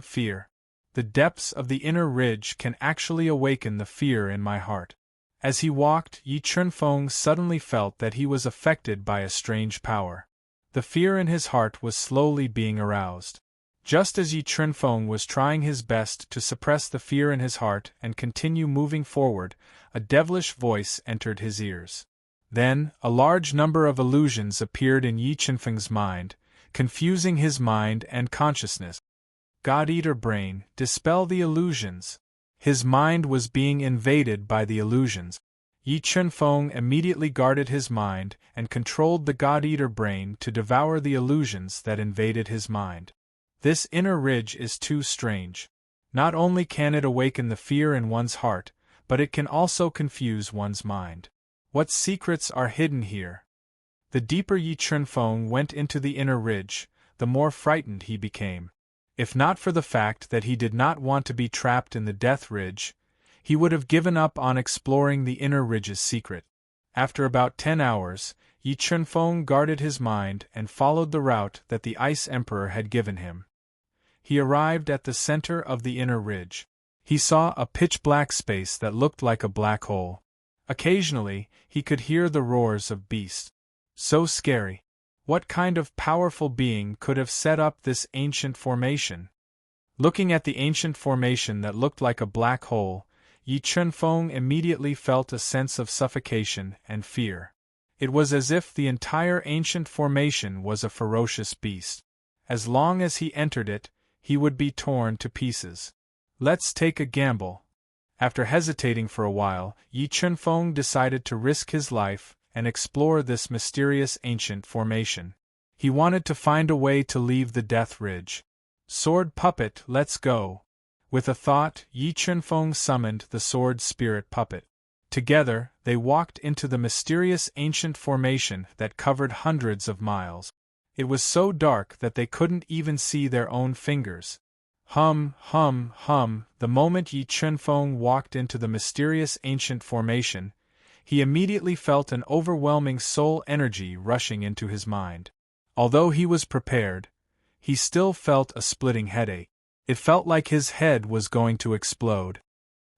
[SPEAKER 1] Fear. The depths of the inner ridge can actually awaken the fear in my heart. As he walked, Yi Chunfeng suddenly felt that he was affected by a strange power. The fear in his heart was slowly being aroused. Just as Yi Chunfeng was trying his best to suppress the fear in his heart and continue moving forward, a devilish voice entered his ears. Then, a large number of illusions appeared in Yi Chunfeng's mind, confusing his mind and consciousness. God-Eater brain, dispel the illusions. His mind was being invaded by the illusions. Yi Chunfeng immediately guarded his mind and controlled the God-Eater brain to devour the illusions that invaded his mind. This inner ridge is too strange. Not only can it awaken the fear in one's heart, but it can also confuse one's mind. What secrets are hidden here? The deeper Yi Chunfeng went into the inner ridge, the more frightened he became. If not for the fact that he did not want to be trapped in the Death Ridge, he would have given up on exploring the inner ridge's secret. After about 10 hours, Yi Chunfeng guarded his mind and followed the route that the Ice Emperor had given him. He arrived at the center of the inner ridge. He saw a pitch-black space that looked like a black hole. Occasionally, he could hear the roars of beasts. So scary. What kind of powerful being could have set up this ancient formation? Looking at the ancient formation that looked like a black hole, Yi Chunfeng immediately felt a sense of suffocation and fear. It was as if the entire ancient formation was a ferocious beast. As long as he entered it, he would be torn to pieces. Let's take a gamble. After hesitating for a while, Yi Chunfeng decided to risk his life and explore this mysterious ancient formation. He wanted to find a way to leave the Death Ridge. Sword Puppet, let's go. With a thought, Yi Chunfeng summoned the Sword Spirit Puppet. Together, they walked into the mysterious ancient formation that covered hundreds of miles. It was so dark that they couldn't even see their own fingers. Hum, hum, hum. The moment Yi Chunfeng walked into the mysterious ancient formation, he immediately felt an overwhelming soul energy rushing into his mind. Although he was prepared, he still felt a splitting headache. It felt like his head was going to explode.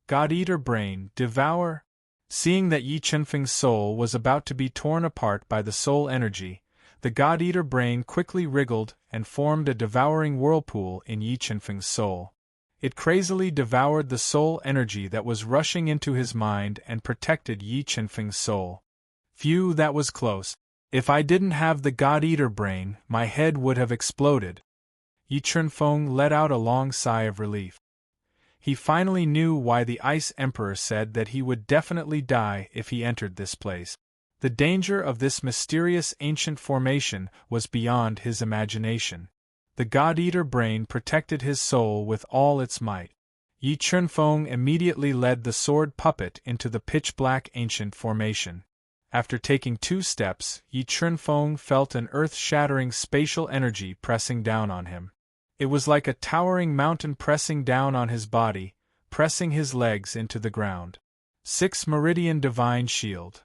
[SPEAKER 1] God-eater brain, devour? Seeing that Yi Chunfeng's soul was about to be torn apart by the soul energy, the God-eater brain quickly wriggled and formed a devouring whirlpool in Yi Chunfeng's soul. It crazily devoured the soul energy that was rushing into his mind and protected Yi Chunfeng's soul. Phew, that was close. If I didn't have the God-eater brain, my head would have exploded. Yi Chunfeng let out a long sigh of relief. He finally knew why the Ice Emperor said that he would definitely die if he entered this place. The danger of this mysterious ancient formation was beyond his imagination. The God-eater brain protected his soul with all its might. Yi Chunfeng immediately led the sword puppet into the pitch-black ancient formation. After taking 2 steps, Yi Chunfeng felt an earth-shattering spatial energy pressing down on him. It was like a towering mountain pressing down on his body, pressing his legs into the ground. 6 Meridian Divine Shield.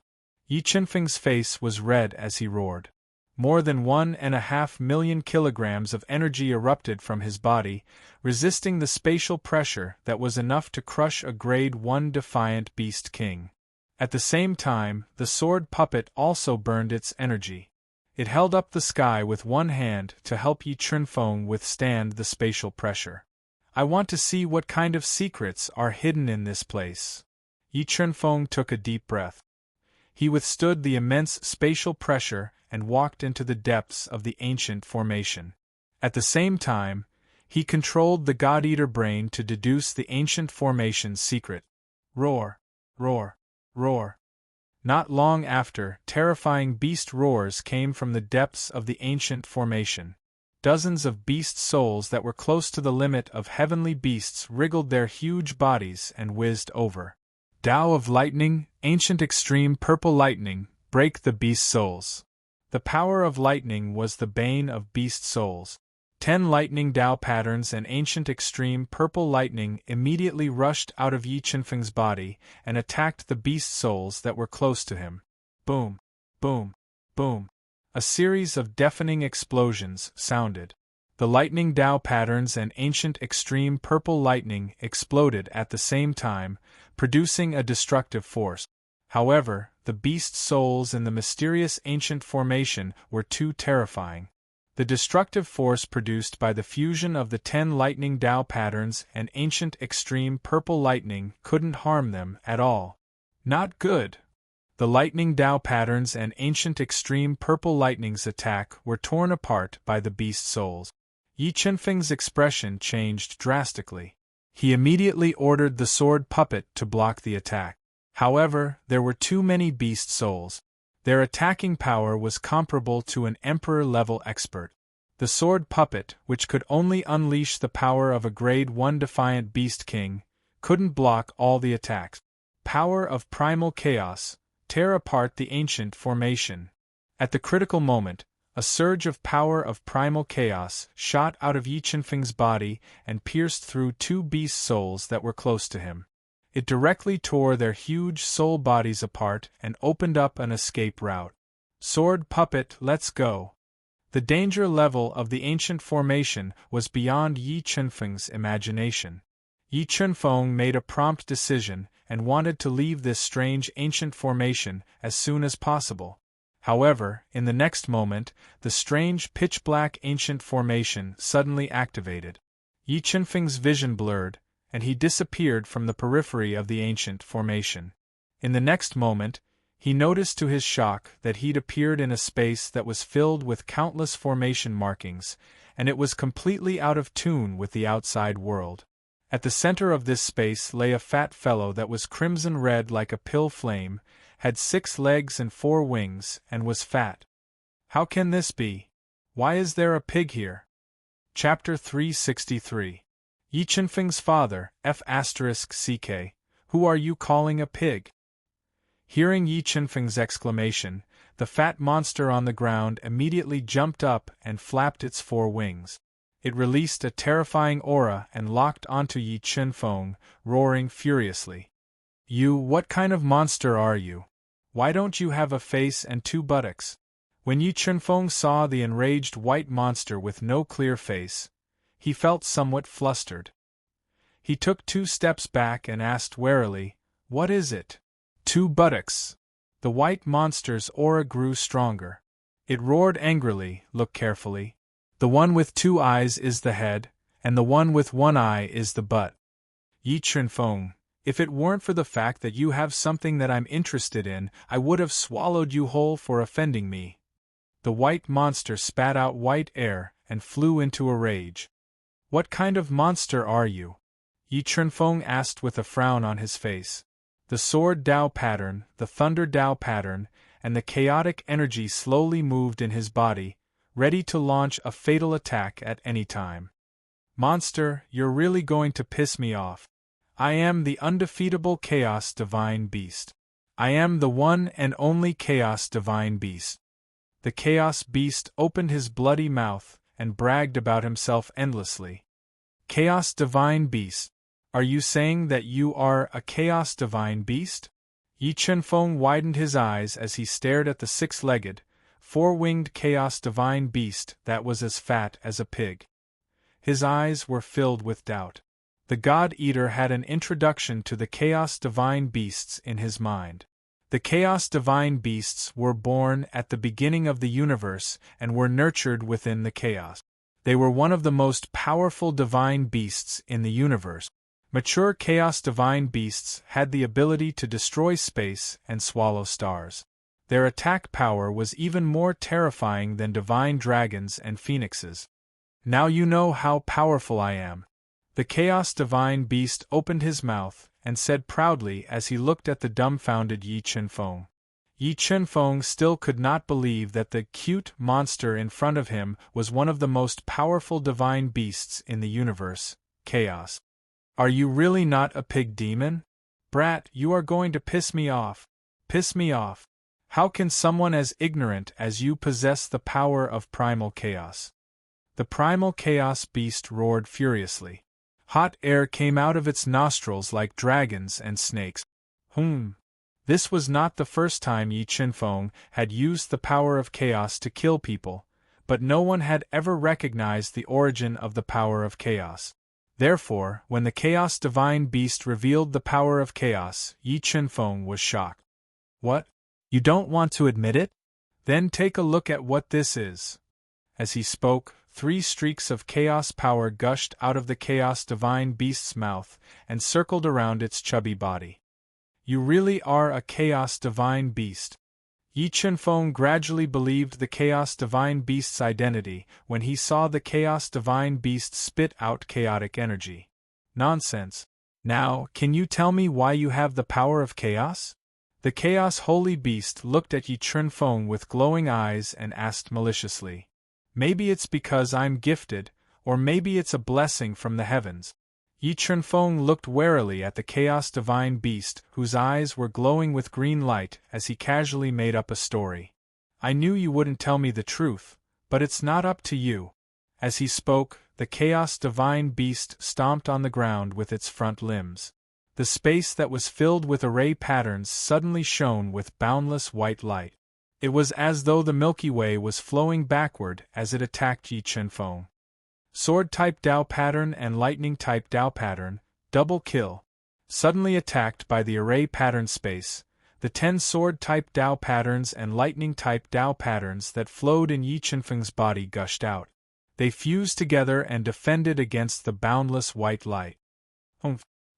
[SPEAKER 1] Yi Chunfeng's face was red as he roared. More than 1.5 million kilograms of energy erupted from his body, resisting the spatial pressure that was enough to crush a Grade 1 defiant beast king. At the same time, the sword puppet also burned its energy. It held up the sky with one hand to help Yi Chunfeng withstand the spatial pressure. I want to see what kind of secrets are hidden in this place. Yi Chunfeng took a deep breath. He withstood the immense spatial pressure and walked into the depths of the ancient formation. At the same time, he controlled the God-eater brain to deduce the ancient formation's secret. Roar, roar, roar. Not long after, terrifying beast roars came from the depths of the ancient formation. Dozens of beast souls that were close to the limit of heavenly beasts wriggled their huge bodies and whizzed over. Tao of lightning, ancient extreme purple lightning, break the beast souls. The power of lightning was the bane of beast souls. 10 lightning Tao patterns and ancient extreme purple lightning immediately rushed out of Yi Chunfeng's body and attacked the beast souls that were close to him. Boom, boom, boom. A series of deafening explosions sounded. The lightning Tao patterns and ancient extreme purple lightning exploded at the same time, producing a destructive force. However, the beast souls in the mysterious ancient formation were too terrifying. The destructive force produced by the fusion of the 10 lightning Tao patterns and ancient extreme purple lightning couldn't harm them at all. Not good. The lightning Tao patterns and ancient extreme purple lightning's attack were torn apart by the beast souls. Yi Chunfeng's expression changed drastically. He immediately ordered the sword puppet to block the attack. However, there were too many beast souls. Their attacking power was comparable to an emperor-level expert. The sword puppet, which could only unleash the power of a Grade 1 defiant beast king, couldn't block all the attacks. Power of primal chaos, tear apart the ancient formation. At the critical moment, a surge of power of primal chaos shot out of Yi Chunfeng's body and pierced through 2 beast souls that were close to him. It directly tore their huge soul bodies apart and opened up an escape route. Sword puppet, let's go. The danger level of the ancient formation was beyond Yi Chunfeng's imagination. Yi Chunfeng made a prompt decision and wanted to leave this strange ancient formation as soon as possible. However, in the next moment, the strange pitch-black ancient formation suddenly activated. Yi Chunfeng's vision blurred, and he disappeared from the periphery of the ancient formation. In the next moment, he noticed to his shock that he'd appeared in a space that was filled with countless formation markings, and it was completely out of tune with the outside world. At the center of this space lay a fat fellow that was crimson red like a pill flame, had 6 legs and 4 wings, and was fat. How can this be? Why is there a pig here? Chapter 363. Yi Chunfeng's father, F***ck, who are you calling a pig? Hearing Yi Chunfeng's exclamation, the fat monster on the ground immediately jumped up and flapped its 4 wings. It released a terrifying aura and locked onto Yi Chunfeng, roaring furiously. You, what kind of monster are you? Why don't you have a face and 2 buttocks? When Yi Chunfeng saw the enraged white monster with no clear face, he felt somewhat flustered. He took 2 steps back and asked warily, "What is it?" 2 buttocks. The white monster's aura grew stronger. It roared angrily, "Look carefully. The one with 2 eyes is the head, and the one with 1 eye is the butt. Yi Chunfeng, if it weren't for the fact that you have something that I'm interested in, I would have swallowed you whole for offending me." The white monster spat out white air and flew into a rage. "What kind of monster are you?" Yi Chunfeng asked with a frown on his face. The sword Dao pattern, the thunder Dao pattern, and the chaotic energy slowly moved in his body, ready to launch a fatal attack at any time. "Monster, you're really going to piss me off. I am the undefeatable Chaos Divine Beast. I am the one and only Chaos Divine Beast." The Chaos Beast opened his bloody mouth and bragged about himself endlessly. "Chaos Divine Beast, are you saying that you are a Chaos Divine Beast?" Yi Chunfeng widened his eyes as he stared at the 6-legged, 4-winged Chaos Divine Beast that was as fat as a pig. His eyes were filled with doubt. The God Eater had an introduction to the Chaos Divine Beasts in his mind. The Chaos Divine Beasts were born at the beginning of the universe and were nurtured within the chaos. They were one of the most powerful divine beasts in the universe. Mature Chaos Divine Beasts had the ability to destroy space and swallow stars. Their attack power was even more terrifying than divine dragons and phoenixes. "Now you know how powerful I am." The Chaos Divine Beast opened his mouth and said proudly as he looked at the dumbfounded Yi Chunfeng. Yi Chunfeng still could not believe that the cute monster in front of him was one of the most powerful divine beasts in the universe, Chaos. "Are you really not a pig demon? Brat, you are going to piss me off. Piss me off. How can someone as ignorant as you possess the power of primal chaos?" The primal Chaos Beast roared furiously. Hot air came out of its nostrils like dragons and snakes. This was not the first time Yi Chunfeng had used the power of chaos to kill people, but no one had ever recognized the origin of the power of chaos. Therefore, when the Chaos Divine Beast revealed the power of chaos, Yi Chunfeng was shocked. "What? You don't want to admit it? Then take a look at what this is." As he spoke, 3 streaks of chaos power gushed out of the Chaos Divine Beast's mouth and circled around its chubby body. "You really are a Chaos Divine Beast." Yi Chunfeng gradually believed the Chaos Divine Beast's identity when he saw the Chaos Divine Beast spit out chaotic energy. "Nonsense. Now, can you tell me why you have the power of chaos?" The Chaos Holy Beast looked at Yi Chunfeng with glowing eyes and asked maliciously. "Maybe it's because I'm gifted, or maybe it's a blessing from the heavens." Yi Chunfeng looked warily at the Chaos Divine Beast, whose eyes were glowing with green light as he casually made up a story. "I knew you wouldn't tell me the truth, but it's not up to you." As he spoke, the Chaos Divine Beast stomped on the ground with its front limbs. The space that was filled with array patterns suddenly shone with boundless white light. It was as though the Milky Way was flowing backward as it attacked Yi Chunfeng. Sword-type Dao pattern and lightning-type Dao pattern, double kill. Suddenly attacked by the array pattern space, the 10 sword-type Dao patterns and lightning-type Dao patterns that flowed in Yi Chunfeng's body gushed out. They fused together and defended against the boundless white light.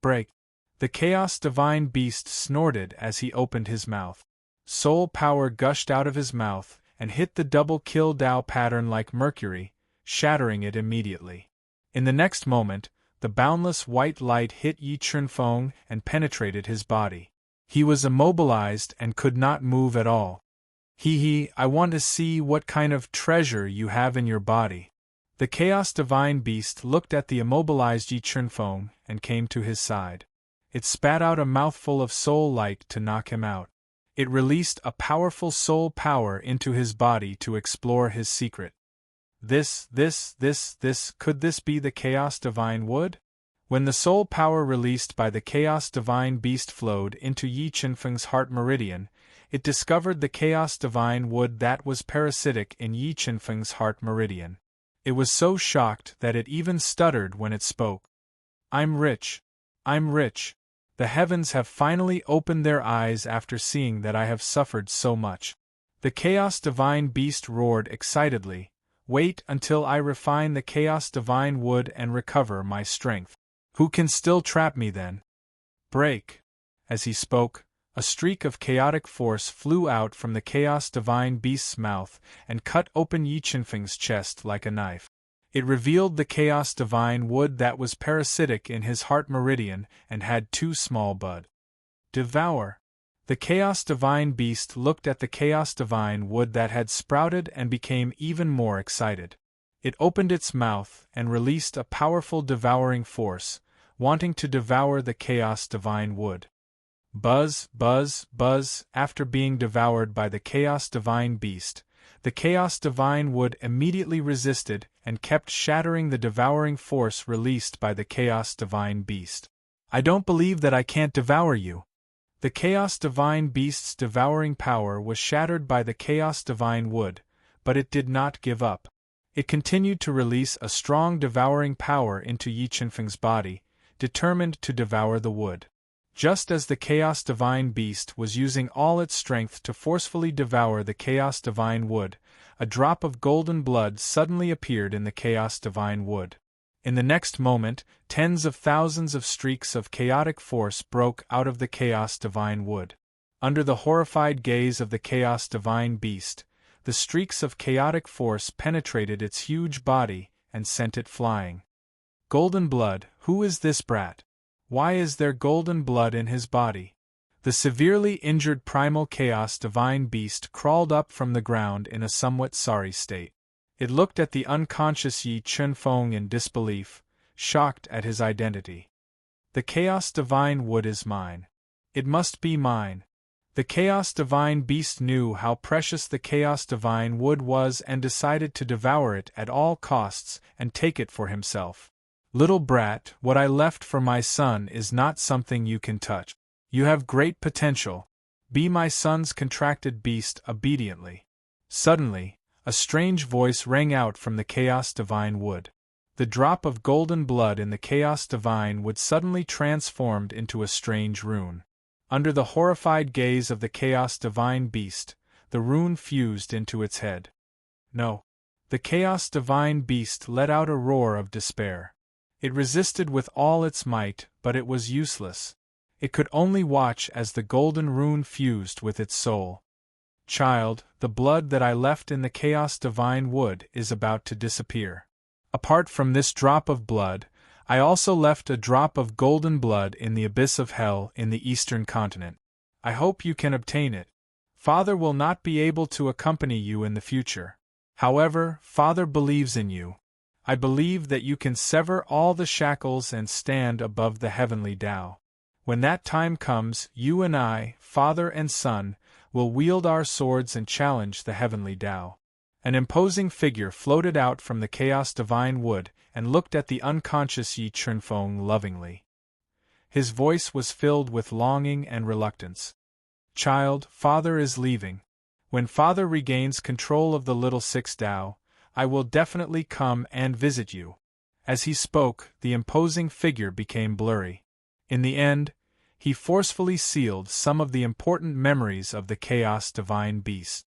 [SPEAKER 1] Break! The Chaos Divine Beast snorted as he opened his mouth. Soul power gushed out of his mouth and hit the double kill Dao pattern like mercury, shattering it immediately. In the next moment, the boundless white light hit Yi Chunfeng and penetrated his body. He was immobilized and could not move at all. I want to see what kind of treasure you have in your body." The Chaos Divine Beast looked at the immobilized Yi Chunfeng and came to his side. It spat out a mouthful of soul light to knock him out. It released a powerful soul power into his body to explore his secret. Could this be the Chaos Divine Wood? When the soul power released by the Chaos Divine Beast flowed into Yi Chunfeng's heart meridian, it discovered the chaos divine wood that was parasitic in Yi Qinfeng's heart meridian. It was so shocked that it even stuttered when it spoke. I'm rich. I'm rich. The heavens have finally opened their eyes after seeing that I have suffered so much. The chaos divine beast roared excitedly. Wait until I refine the chaos divine wood and recover my strength. Who can still trap me then? Break. As he spoke, a streak of chaotic force flew out from the chaos divine beast's mouth and cut open Yi Qinfeng's chest like a knife. It revealed the chaos divine wood that was parasitic in his heart meridian and had 2 small buds. Devour. The chaos divine beast looked at the chaos divine wood that had sprouted and became even more excited. It opened its mouth and released a powerful devouring force, wanting to devour the chaos divine wood. Buzz, buzz, buzz. After being devoured by the chaos divine beast, the chaos divine wood immediately resisted and kept shattering the devouring force released by the chaos divine beast. I don't believe that I can't devour you. The chaos divine beast's devouring power was shattered by the chaos divine wood, but it did not give up. It continued to release a strong devouring power into Yi Qinfeng's body, determined to devour the wood. Just as the chaos divine beast was using all its strength to forcefully devour the chaos divine wood, a drop of golden blood suddenly appeared in the chaos divine wood. In the next moment, tens of thousands of streaks of chaotic force broke out of the chaos divine wood. Under the horrified gaze of the chaos divine beast, the streaks of chaotic force penetrated its huge body and sent it flying. Golden blood, who is this brat? Why is there golden blood in his body? The severely injured primal chaos divine beast crawled up from the ground in a somewhat sorry state. It looked at the unconscious Yi Qinfeng in disbelief, shocked at his identity. The chaos divine wood is mine. It must be mine. The chaos divine beast knew how precious the chaos divine wood was and decided to devour it at all costs and take it for himself. Little brat, what I left for my son is not something you can touch. You have great potential. Be my son's contracted beast obediently. Suddenly, a strange voice rang out from the chaos divine wood. The drop of golden blood in the chaos divine wood suddenly transformed into a strange rune. Under the horrified gaze of the chaos divine beast, the rune fused into its head. No. The chaos divine beast let out a roar of despair. It resisted with all its might, but it was useless. It could only watch as the golden rune fused with its soul. Child, the blood that I left in the chaos divine wood is about to disappear. Apart from this drop of blood, I also left a drop of golden blood in the abyss of hell in the eastern continent. I hope you can obtain it. Father will not be able to accompany you in the future. However, Father believes in you. I believe that you can sever all the shackles and stand above the heavenly Tao. When that time comes, you and I, father and son, will wield our swords and challenge the heavenly Tao. An imposing figure floated out from the chaos divine wood and looked at the unconscious Yi Qinfeng lovingly. His voice was filled with longing and reluctance. Child, father is leaving. When father regains control of the little six Tao, I will definitely come and visit you. As he spoke, the imposing figure became blurry. In the end, he forcefully sealed some of the important memories of the chaos divine beast.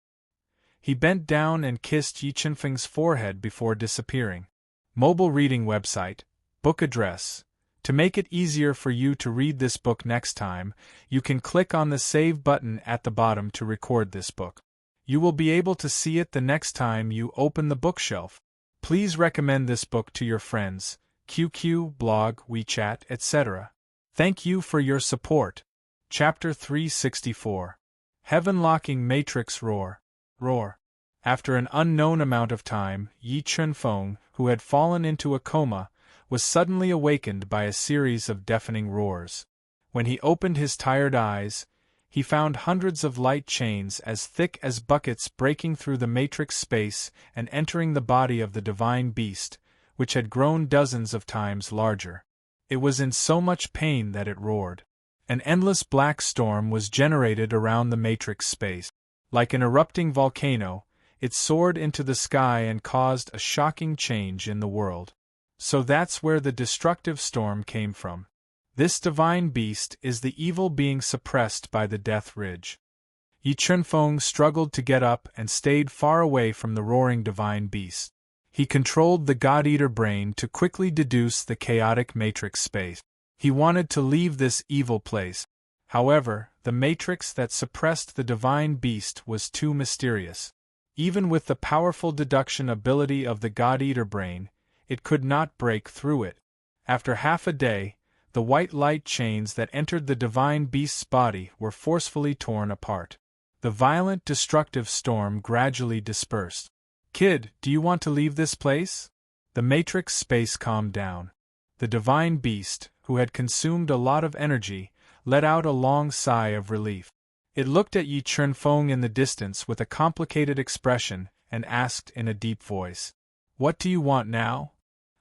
[SPEAKER 1] He bent down and kissed Yi Qinfeng's forehead before disappearing. Mobile reading website, book address. To make it easier for you to read this book next time, you can click on the save button at the bottom to record this book. You will be able to see it the next time you open the bookshelf. Please recommend this book to your friends, QQ, blog, WeChat, etc. Thank you for your support. Chapter 364. Heaven-locking Matrix Roar. Roar. After an unknown amount of time, Yi Qinfeng, who had fallen into a coma, was suddenly awakened by a series of deafening roars. When he opened his tired eyes, he found hundreds of light chains as thick as buckets breaking through the matrix space and entering the body of the divine beast, which had grown dozens of times larger. It was in so much pain that it roared. An endless black storm was generated around the matrix space. Like an erupting volcano, it soared into the sky and caused a shocking change in the world. So that's where the destructive storm came from. This divine beast is the evil being suppressed by the Death Ridge. Yi Chunfeng struggled to get up and stayed far away from the roaring divine beast. He controlled the God-Eater brain to quickly deduce the chaotic matrix space. He wanted to leave this evil place. However, the matrix that suppressed the divine beast was too mysterious. Even with the powerful deduction ability of the God-Eater brain, it could not break through it. After half a day, the white light chains that entered the divine beast's body were forcefully torn apart. The violent destructive storm gradually dispersed. "Kid, do you want to leave this place?" The matrix space calmed down. The divine beast, who had consumed a lot of energy, let out a long sigh of relief. It looked at Yi Chunfeng in the distance with a complicated expression and asked in a deep voice, "What do you want now?"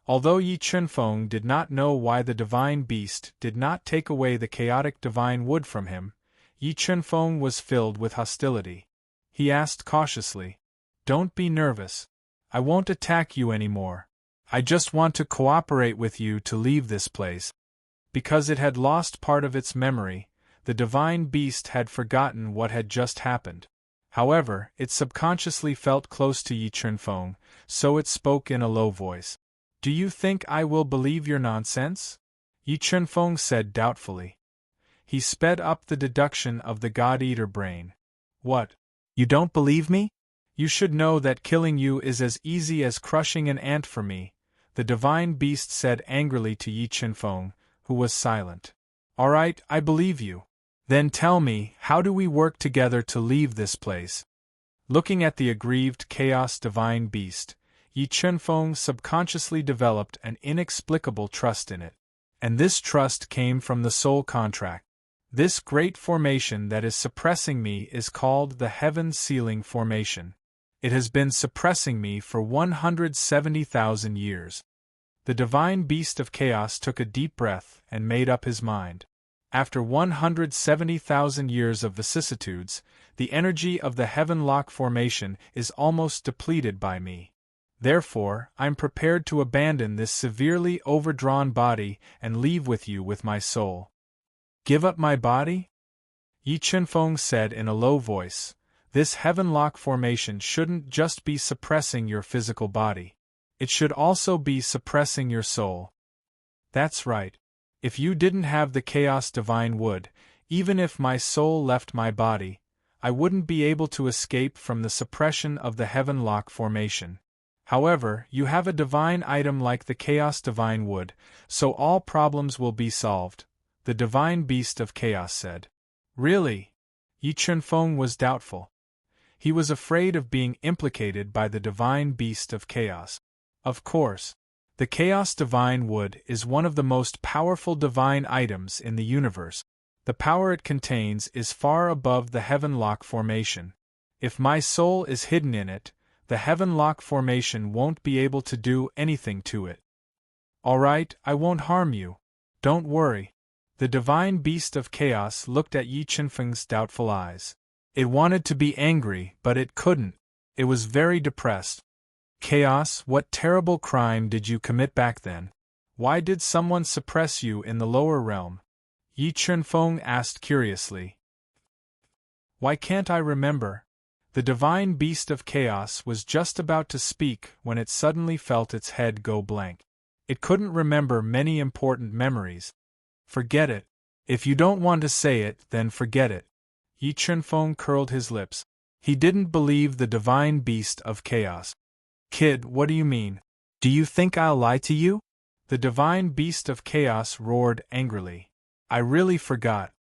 [SPEAKER 1] Although Yi Chunfeng did not know why the divine beast did not take away the chaotic divine wood from him, Yi Chunfeng was filled with hostility. He asked cautiously, "Don't be nervous. I won't attack you anymore. I just want to cooperate with you to leave this place." Because it had lost part of its memory, the divine beast had forgotten what had just happened. However, it subconsciously felt close to Yi Chunfeng, so it spoke in a low voice. "Do you think I will believe your nonsense?" Yi Chunfeng said doubtfully. He sped up the deduction of the God-Eater brain. "What? You don't believe me? You should know that killing you is as easy as crushing an ant for me," the divine beast said angrily to Yi Chunfeng, who was silent. "All right, I believe you. Then tell me, how do we work together to leave this place?" Looking at the aggrieved chaos divine beast, Yi Chunfeng subconsciously developed an inexplicable trust in it. And this trust came from the soul contract. This great formation that is suppressing me is called the Heaven Sealing Formation. It has been suppressing me for 170,000 years. The divine beast of chaos took a deep breath and made up his mind. After 170,000 years of vicissitudes, the energy of the Heaven Lock Formation is almost depleted by me. Therefore, I'm prepared to abandon this severely overdrawn body and leave with you with my soul. "Give up my body?" Yi Chunfeng said in a low voice. "This Heaven Lock Formation shouldn't just be suppressing your physical body. It should also be suppressing your soul." "That's right. If you didn't have the Chaos Divine Wood, even if my soul left my body, I wouldn't be able to escape from the suppression of the Heaven Lock Formation. However, you have a divine item like the Chaos Divine Wood, so all problems will be solved," the divine beast of chaos said. "Really?" Yi Chunfeng was doubtful. He was afraid of being implicated by the divine beast of chaos. Of course. The Chaos Divine Wood is one of the most powerful divine items in the universe. The power it contains is far above the Heaven Lock Formation. If my soul is hidden in it, the Heaven Lock Formation won't be able to do anything to it. "All right, I won't harm you. Don't worry." The divine beast of chaos looked at Yi Chunfeng's doubtful eyes. It wanted to be angry, but it couldn't. It was very depressed. "Chaos, what terrible crime did you commit back then? Why did someone suppress you in the lower realm?" Yi Chunfeng asked curiously. "Why can't I remember?" The divine beast of chaos was just about to speak when it suddenly felt its head go blank. It couldn't remember many important memories. "Forget it. If you don't want to say it, then forget it." Yi Chunfeng curled his lips. He didn't believe the divine beast of chaos. "Kid, what do you mean? Do you think I'll lie to you?" The divine beast of chaos roared angrily. "I really forgot.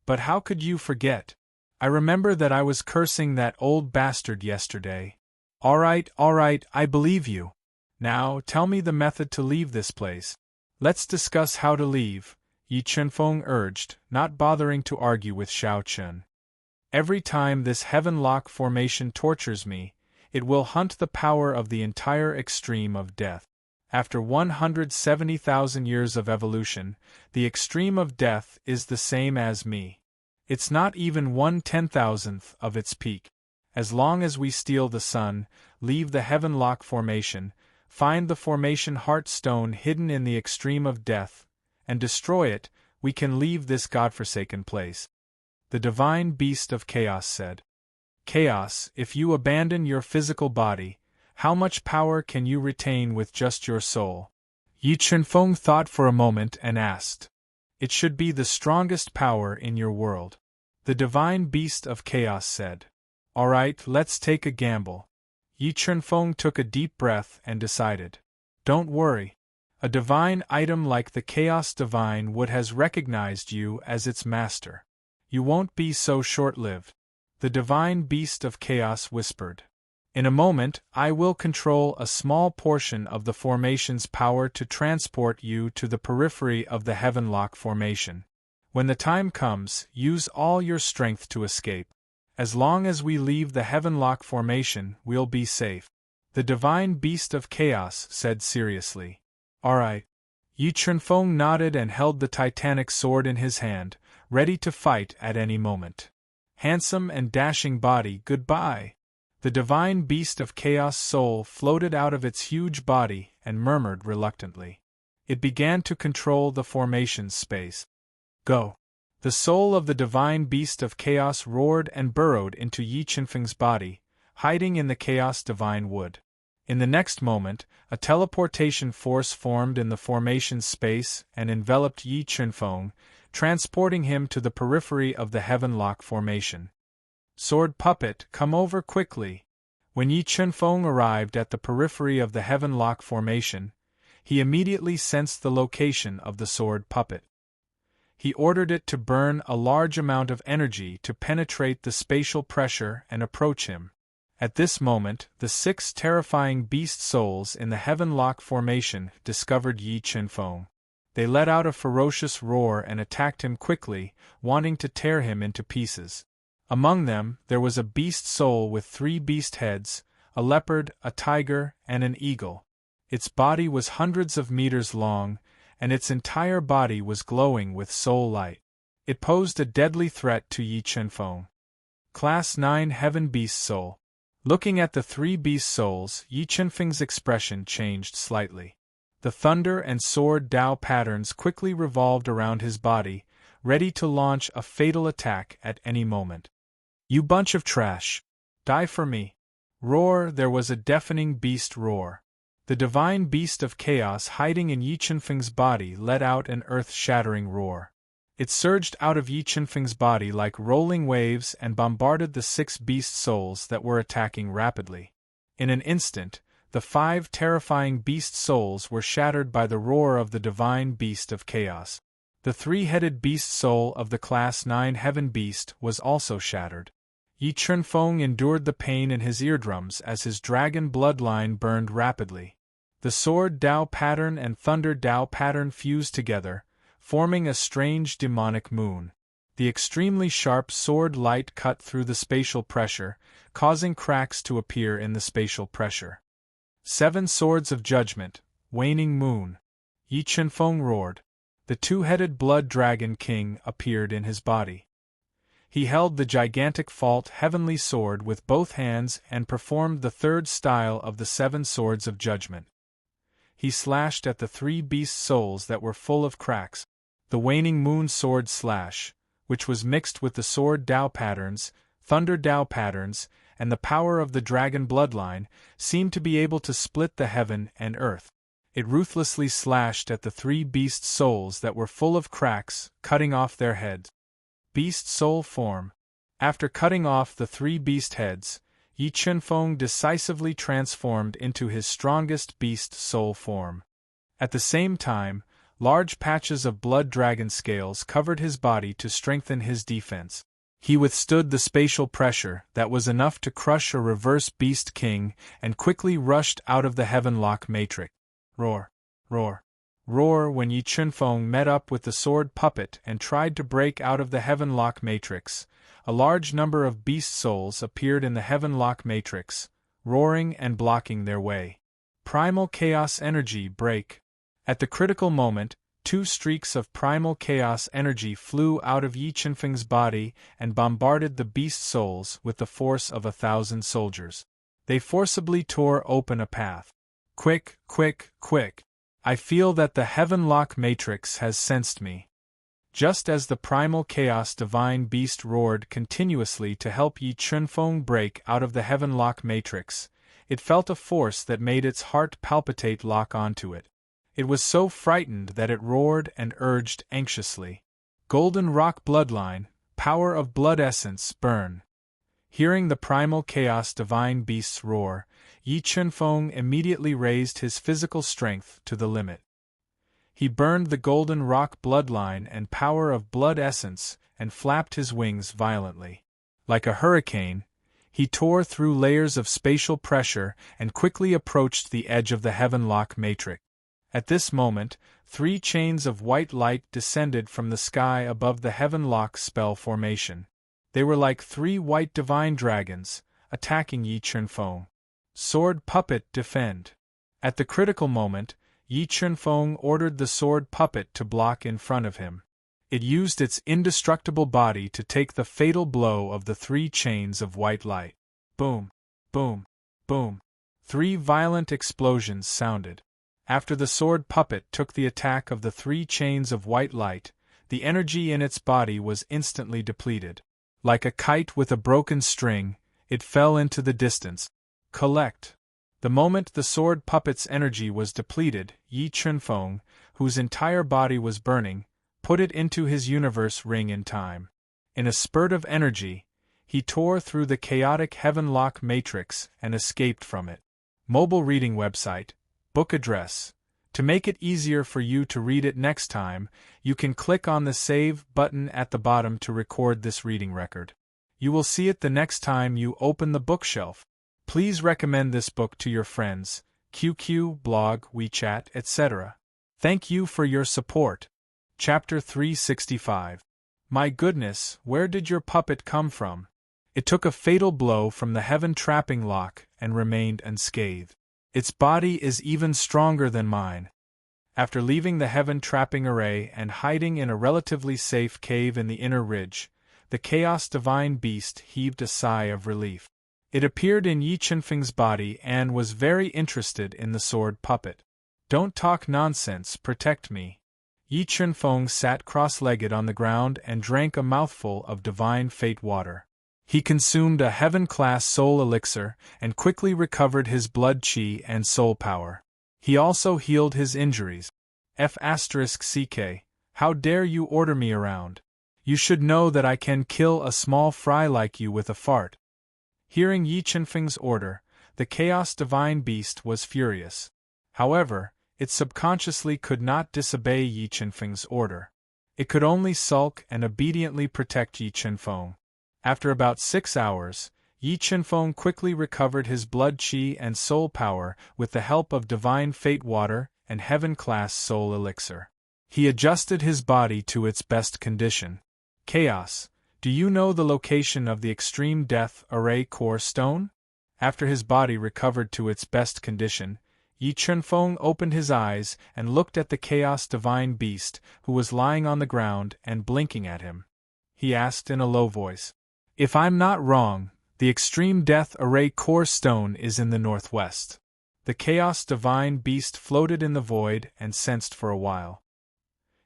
[SPEAKER 1] But how could you forget? I remember that I was cursing that old bastard yesterday." All right, I believe you. Now, tell me the method to leave this place." "Let's discuss how to leave," Yi Chunfeng urged, not bothering to argue with Xiao Chun. "Every time this Heaven Lock Formation tortures me, it will hunt the power of the entire extreme of death. After 170,000 years of evolution, the extreme of death is the same as me. It's not even 1/10,000th of its peak. As long as we steal the sun, leave the Heavenlock formation, find the formation heart stone hidden in the extreme of death, and destroy it, we can leave this godforsaken place. The divine beast of chaos said. Chaos, if you abandon your physical body, how much power can you retain with just your soul? Yi Chunfeng thought for a moment and asked. It should be the strongest power in your world. The divine beast of chaos said. Alright, let's take a gamble. Yi Chunfeng took a deep breath and decided. Don't worry. A divine item like the Chaos Divine would has recognized you as its master. You won't be so short-lived. The divine beast of chaos whispered. In a moment, I will control a small portion of the formation's power to transport you to the periphery of the Heavenlock formation. When the time comes, use all your strength to escape. As long as we leave the Heavenlock formation, we'll be safe. The divine beast of chaos said seriously. Alright. Yi Chunfeng nodded and held the titanic sword in his hand, ready to fight at any moment. Handsome and dashing body, goodbye. The divine beast of chaos soul floated out of its huge body and murmured reluctantly. It began to control the formation's space. Go. The soul of the divine beast of chaos roared and burrowed into Yi Chunfeng's body, hiding in the chaos divine wood. In the next moment, a teleportation force formed in the formation's space and enveloped Yi Chunfeng, transporting him to the periphery of the Heavenlock formation. Sword puppet, come over quickly. When Yi Chunfeng arrived at the periphery of the Heavenlock formation, he immediately sensed the location of the sword puppet. He ordered it to burn a large amount of energy to penetrate the spatial pressure and approach him. At this moment, the 6 terrifying beast souls in the Heavenlock formation discovered Yi Chunfeng. They let out a ferocious roar and attacked him quickly, wanting to tear him into pieces. Among them, there was a beast soul with 3 beast heads, a leopard, a tiger, and an eagle. Its body was hundreds of meters long, and its entire body was glowing with soul light. It posed a deadly threat to Yi Chunfeng. Class 9 Heaven Beast Soul. Looking at the 3 beast souls, Yi Chunfeng's expression changed slightly. The thunder and sword Dao patterns quickly revolved around his body, ready to launch a fatal attack at any moment. You bunch of trash! Die for me! Roar! There was a deafening beast roar. The divine beast of chaos hiding in Yi Chunfeng's body let out an earth-shattering roar. It surged out of Yi Chunfeng's body like rolling waves and bombarded the 6 beast souls that were attacking rapidly. In an instant, the 5 terrifying beast souls were shattered by the roar of the divine beast of chaos. The 3-headed beast soul of the Class 9 Heaven Beast was also shattered. Yi Chunfeng endured the pain in his eardrums as his dragon bloodline burned rapidly. The sword Dao pattern and thunder Dao pattern fused together, forming a strange demonic moon. The extremely sharp sword light cut through the spatial pressure, causing cracks to appear in the spatial pressure. 7 swords of judgment, waning moon. Yi Chunfeng roared. The 2-headed blood dragon king appeared in his body. He held the gigantic fault heavenly sword with both hands and performed the 3rd style of the 7 swords of judgment. He slashed at the 3 beast souls that were full of cracks. The waning moon sword slash, which was mixed with the sword Dao patterns, thunder Dao patterns, and the power of the dragon bloodline, seemed to be able to split the heaven and earth. It ruthlessly slashed at the 3 beast souls that were full of cracks, cutting off their heads. Beast soul form. After cutting off the 3 beast heads, Yi Chunfeng decisively transformed into his strongest beast soul form. At the same time, large patches of blood dragon scales covered his body to strengthen his defense. He withstood the spatial pressure that was enough to crush a reverse beast king and quickly rushed out of the Heavenlock matrix. Roar! Roar! Roar! When Yi Chunfeng met up with the sword puppet and tried to break out of the Heavenlock matrix, a large number of beast souls appeared in the Heavenlock matrix, roaring and blocking their way. primal chaos energy break. At the critical moment, 2 streaks of primal chaos energy flew out of Yi Qianfeng's body and bombarded the beast souls with the force of 1,000 soldiers. They forcibly tore open a path. Quick, quick, quick! I feel that the Heavenlock Matrix has sensed me. Just as the primal chaos divine beast roared continuously to help Yi Qianfeng break out of the Heavenlock Matrix, it felt a force that made its heart palpitate lock onto it. It was so frightened that it roared and urged anxiously. Golden Rock Bloodline, power of blood essence, burn. Hearing the primal chaos divine beast's roar, Yi Qianfeng immediately raised his physical strength to the limit. He burned the golden rock bloodline and power of blood essence and flapped his wings violently. Like a hurricane, he tore through layers of spatial pressure and quickly approached the edge of the Heavenlock Matrix. At this moment, 3 chains of white light descended from the sky above the Heavenlock spell formation. They were like 3 white divine dragons, attacking Yi Qianfeng. Sword Puppet defend. At the critical moment, Yi Qianfeng ordered the sword puppet to block in front of him. It used its indestructible body to take the fatal blow of the 3 chains of white light. Boom, boom, boom. 3 violent explosions sounded. After the sword puppet took the attack of the 3 chains of white light, the energy in its body was instantly depleted. Like a kite with a broken string, it fell into the distance. Collect. The moment the sword puppet's energy was depleted, Yi Qianfeng, whose entire body was burning, put it into his universe ring in time. In a spurt of energy, he tore through the chaotic Heavenlock Matrix and escaped from it. Mobile reading website, book address. To make it easier for you to read it next time, you can click on the Save button at the bottom to record this reading record. You will see it the next time you open the bookshelf. Please recommend this book to your friends, QQ, blog, WeChat, etc. Thank you for your support. Chapter 365. My goodness, where did your puppet come from? It took a fatal blow from the heaven trapping lock and remained unscathed. Its body is even stronger than mine. After leaving the heaven trapping array and hiding in a relatively safe cave in the inner ridge, the Chaos Divine Beast heaved a sigh of relief. It appeared in Yi Qianfeng's body and was very interested in the sword puppet. Don't talk nonsense, protect me. Yi Qianfeng sat cross-legged on the ground and drank a mouthful of divine fate water. He consumed a heaven-class soul elixir and quickly recovered his blood chi and soul power. He also healed his injuries. F***ck, how dare you order me around? You should know that I can kill a small fry like you with a fart. Hearing Yi Qianfeng's order, the Chaos Divine Beast was furious. However, it subconsciously could not disobey Yi Qianfeng's order. It could only sulk and obediently protect Yi Qianfeng. After about 6 hours, Yi Qianfeng quickly recovered his blood chi and soul power with the help of divine fate water and heaven-class soul elixir. He adjusted his body to its best condition. Chaos, do you know the location of the Extreme Death Array Core Stone? After his body recovered to its best condition, Yi Qianfeng opened his eyes and looked at the Chaos Divine Beast, who was lying on the ground and blinking at him. He asked in a low voice, "If I'm not wrong, the Extreme Death Array Core Stone is in the northwest." The Chaos Divine Beast floated in the void and sensed for a while.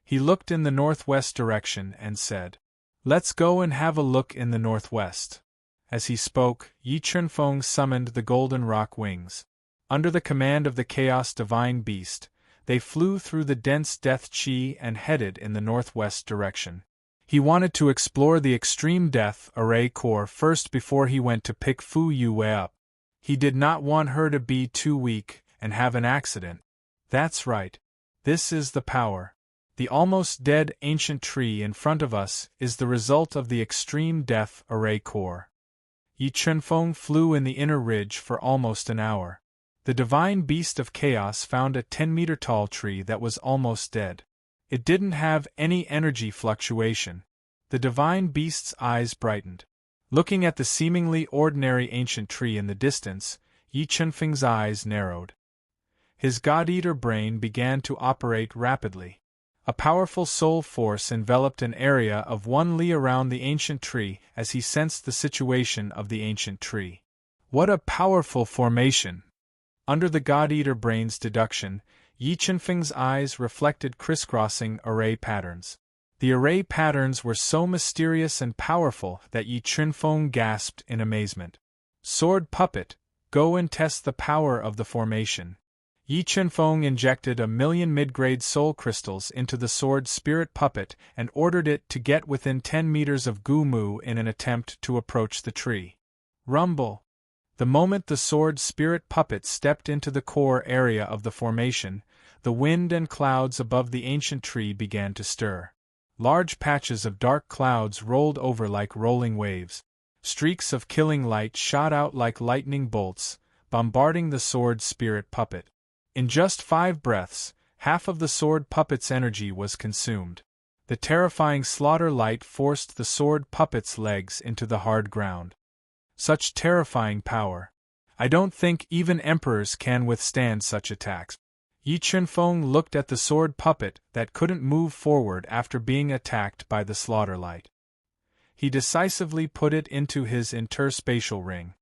[SPEAKER 1] He looked in the northwest direction and said, "Let's go and have a look in the northwest." As he spoke, Yi Qianfeng summoned the golden rock wings. Under the command of the Chaos Divine Beast, they flew through the dense death chi and headed in the northwest direction. He wanted to explore the Extreme Death Array Core first before he went to pick Fu Yue up. He did not want her to be too weak and have an accident. That's right. This is the power. The almost dead ancient tree in front of us is the result of the Extreme Death Array Core. Yi Qianfeng flew in the inner ridge for almost an hour. The Divine Beast of Chaos found a 10-meter-tall tree that was almost dead. It didn't have any energy fluctuation. The Divine Beast's eyes brightened. Looking at the seemingly ordinary ancient tree in the distance, Yi Qianfeng's eyes narrowed. His God-eater brain began to operate rapidly. A powerful soul force enveloped an area of 1 li around the ancient tree as he sensed the situation of the ancient tree. What a powerful formation! Under the God-eater brain's deduction, Yi Qinfeng's eyes reflected crisscrossing array patterns. The array patterns were so mysterious and powerful that Yi Qinfeng gasped in amazement. Sword puppet, go and test the power of the formation. Yi Qinfeng injected 1,000,000 mid-grade soul crystals into the sword spirit puppet and ordered it to get within 10 meters of Gu Mu in an attempt to approach the tree. Rumble! The moment the sword spirit puppet stepped into the core area of the formation, the wind and clouds above the ancient tree began to stir. Large patches of dark clouds rolled over like rolling waves. Streaks of killing light shot out like lightning bolts, bombarding the sword spirit puppet. In just 5 breaths, half of the sword puppet's energy was consumed. The terrifying slaughter light forced the sword puppet's legs into the hard ground. Such terrifying power. I don't think even emperors can withstand such attacks. Yi Qinfeng looked at the sword puppet that couldn't move forward after being attacked by the slaughter light. He decisively put it into his interspatial ring.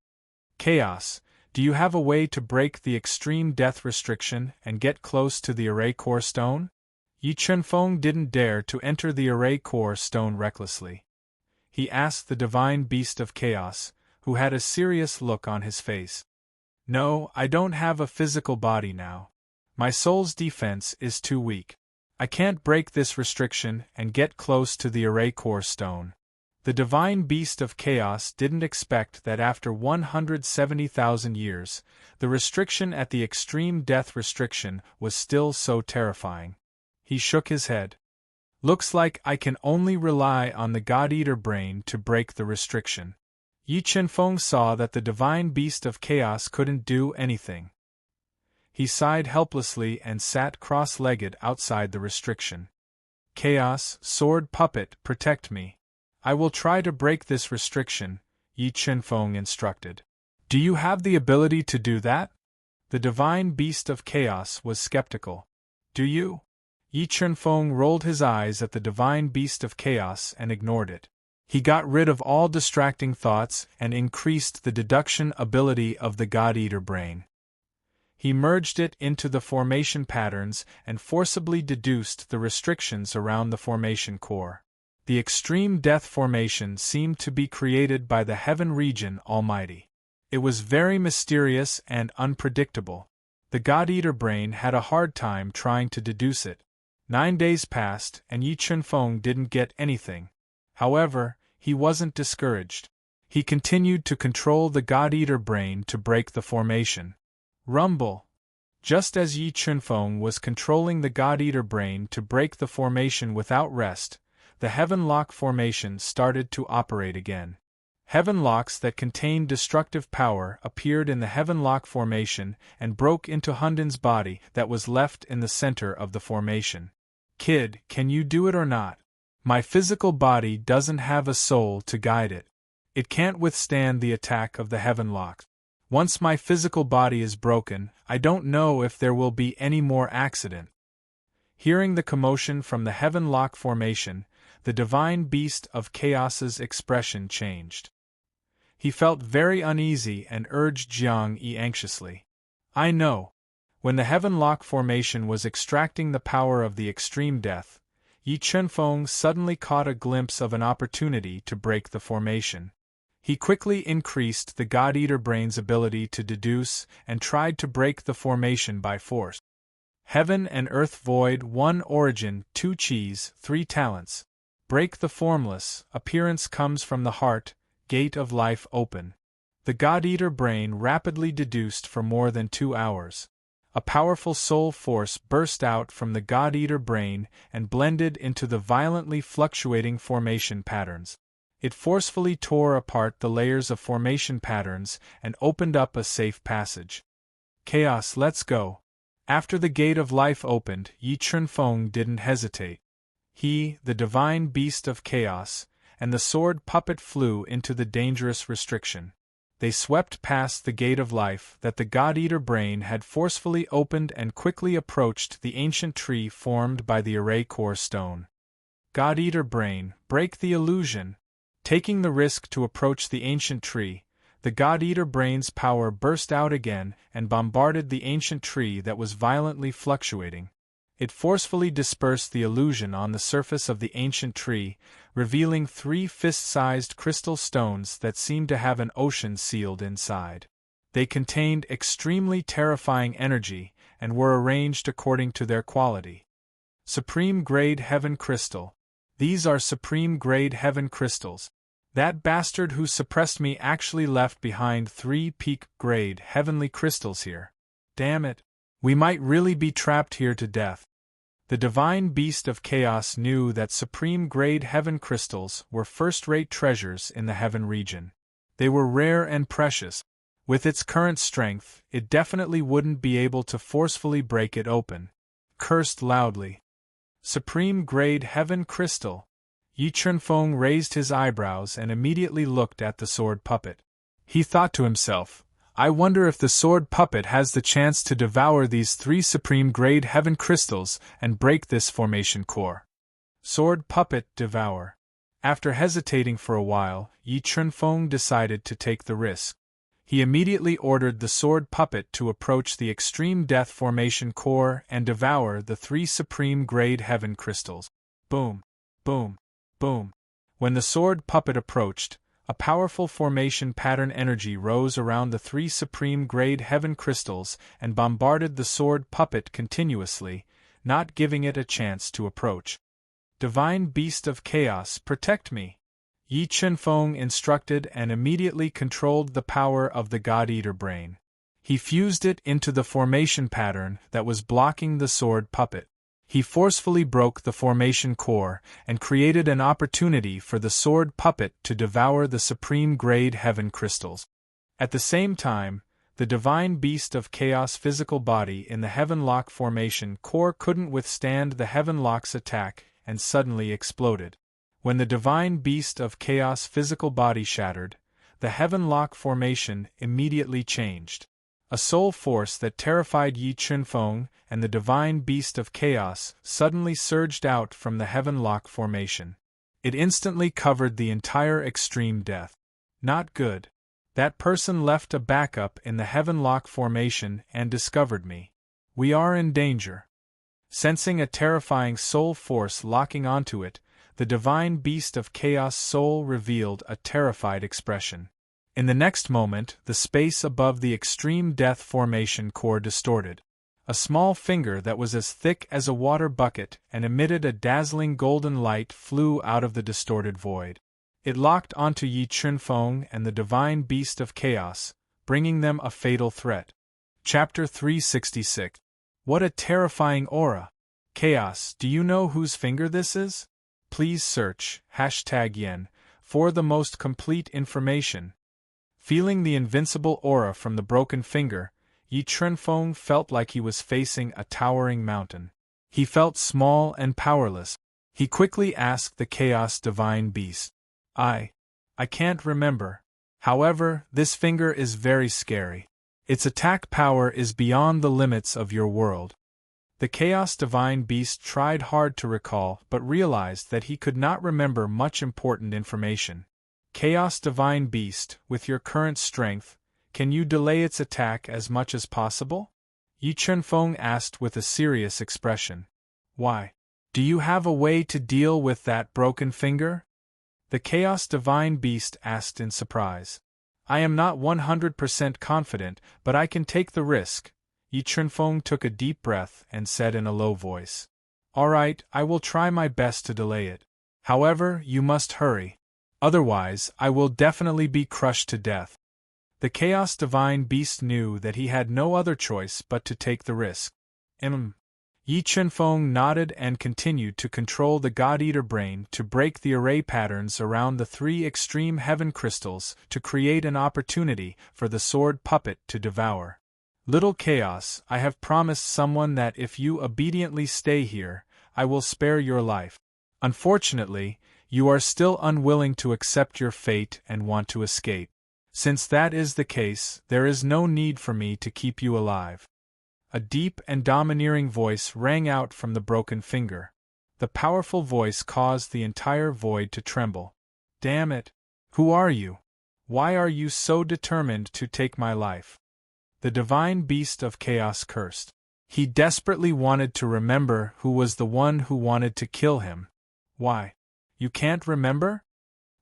[SPEAKER 1] Chaos, do you have a way to break the extreme death restriction and get close to the array core stone? Yi Qinfeng didn't dare to enter the array core stone recklessly. He asked the divine beast of chaos, who had a serious look on his face. No, I don't have a physical body now. My soul's defense is too weak. I can't break this restriction and get close to the array core stone. The divine beast of chaos didn't expect that after 170,000 years, the restriction at the extreme death restriction was still so terrifying. He shook his head. Looks like I can only rely on the God-eater brain to break the restriction. Yi Qinfeng saw that the divine beast of chaos couldn't do anything. He sighed helplessly and sat cross-legged outside the restriction. Chaos, sword puppet, protect me. I will try to break this restriction, Yi Qinfeng instructed. Do you have the ability to do that? The divine beast of chaos was skeptical. Do you? Yi Qinfeng rolled his eyes at the divine beast of chaos and ignored it. He got rid of all distracting thoughts and increased the deduction ability of the God-eater brain. He merged it into the formation patterns and forcibly deduced the restrictions around the formation core. The extreme death formation seemed to be created by the Heaven Region Almighty. It was very mysterious and unpredictable. The God-eater brain had a hard time trying to deduce it. 9 days passed and Yi Qinfeng didn't get anything. However, he wasn't discouraged. He continued to control the God-eater brain to break the formation. Rumble! Just as Yi Qinfeng was controlling the God-eater brain to break the formation without rest, the Heaven Lock formation started to operate again. Heaven locks that contained destructive power appeared in the Heaven Lock formation and broke into Hunden's body that was left in the center of the formation. Kid, can you do it or not? My physical body doesn't have a soul to guide it. It can't withstand the attack of the Heaven Lock. Once my physical body is broken, I don't know if there will be any more accident. Hearing the commotion from the Heaven Lock formation, the divine beast of chaos's expression changed. He felt very uneasy and urged Jiang Yi anxiously. I know. When the Heaven Lock formation was extracting the power of the extreme death, Yi Qinfeng suddenly caught a glimpse of an opportunity to break the formation. He quickly increased the God-eater brain's ability to deduce and tried to break the formation by force. Heaven and Earth Void, 1 origin, 2 cheese, 3 talents. Break the formless, appearance comes from the heart, gate of life open. The God-eater brain rapidly deduced for more than 2 hours. A powerful soul force burst out from the God-eater brain and blended into the violently fluctuating formation patterns. It forcefully tore apart the layers of formation patterns and opened up a safe passage. Chaos, let's go. After the gate of life opened, Yi Qinfeng didn't hesitate. He, the divine beast of chaos, and the sword puppet flew into the dangerous restriction. They swept past the gate of life that the God-Eater brain had forcefully opened and quickly approached the ancient tree formed by the array core stone. God-Eater brain, break the illusion. Taking the risk to approach the ancient tree, the God-Eater brain's power burst out again and bombarded the ancient tree that was violently fluctuating. It forcefully dispersed the illusion on the surface of the ancient tree, revealing 3 fist-sized crystal stones that seemed to have an ocean sealed inside. They contained extremely terrifying energy and were arranged according to their quality. Supreme Grade Heaven Crystal. These are Supreme Grade Heaven Crystals. That bastard who suppressed me actually left behind 3 peak grade heavenly crystals here. Damn it. We might really be trapped here to death. The divine beast of chaos knew that supreme grade heaven crystals were first-rate treasures in the heaven region. They were rare and precious. With its current strength, it definitely wouldn't be able to forcefully break it open. Cursed loudly. Supreme grade heaven crystal. Yi Chunfeng raised his eyebrows and immediately looked at the sword puppet. He thought to himself, I wonder if the sword puppet has the chance to devour these 3 supreme grade heaven crystals and break this formation core. Sword puppet devour. After hesitating for a while, Yi Chunfeng decided to take the risk. He immediately ordered the sword puppet to approach the extreme death formation core and devour the 3 supreme grade heaven crystals. Boom, boom, boom. When the sword puppet approached, a powerful formation pattern energy rose around the 3 supreme grade heaven crystals and bombarded the sword puppet continuously, not giving it a chance to approach. Divine Beast of Chaos, protect me! Yi Chunfeng instructed and immediately controlled the power of the God-Eater brain. He fused it into the formation pattern that was blocking the sword puppet. He forcefully broke the formation core and created an opportunity for the sword puppet to devour the supreme grade heaven crystals. At the same time, the divine beast of chaos physical body in the Heavenlock formation core couldn't withstand the Heavenlock's attack and suddenly exploded. When the divine beast of chaos physical body shattered, the Heavenlock formation immediately changed. A soul force that terrified Yi Chunfeng and the divine beast of chaos suddenly surged out from the Heavenlock formation. It instantly covered the entire extreme death. Not good. That person left a backup in the Heavenlock formation and discovered me. We are in danger. Sensing a terrifying soul force locking onto it, the divine beast of chaos soul revealed a terrified expression. In the next moment, the space above the extreme death formation core distorted. A small finger that was as thick as a water bucket and emitted a dazzling golden light flew out of the distorted void. It locked onto Yi Chunfeng and the divine beast of chaos, bringing them a fatal threat. Chapter 366. What a terrifying aura! Chaos, do you know whose finger this is? Please search #yen for the most complete information. Feeling the invincible aura from the broken finger, Yi Chunfeng felt like he was facing a towering mountain. He felt small and powerless. He quickly asked the Chaos Divine Beast. I can't remember. However, this finger is very scary. Its attack power is beyond the limits of your world. The Chaos Divine Beast tried hard to recall but realized that he could not remember much important information. Chaos Divine Beast, with your current strength, can you delay its attack as much as possible? Yi Chunfeng asked with a serious expression. Why? Do you have a way to deal with that broken finger? The Chaos Divine Beast asked in surprise. I am not 100% confident, but I can take the risk. Yi Chunfeng took a deep breath and said in a low voice. All right, I will try my best to delay it. However, you must hurry. Otherwise, I will definitely be crushed to death. The Chaos Divine Beast knew that he had no other choice but to take the risk. Yi Chunfeng nodded and continued to control the God-Eater brain to break the array patterns around the 3 extreme heaven crystals to create an opportunity for the sword puppet to devour. Little Chaos, I have promised someone that if you obediently stay here, I will spare your life. Unfortunately, you are still unwilling to accept your fate and want to escape. Since that is the case, there is no need for me to keep you alive. A deep and domineering voice rang out from the broken finger. The powerful voice caused the entire void to tremble. Damn it! Who are you? Why are you so determined to take my life? The divine beast of chaos cursed. He desperately wanted to remember who was the one who wanted to kill him. Why? You can't remember?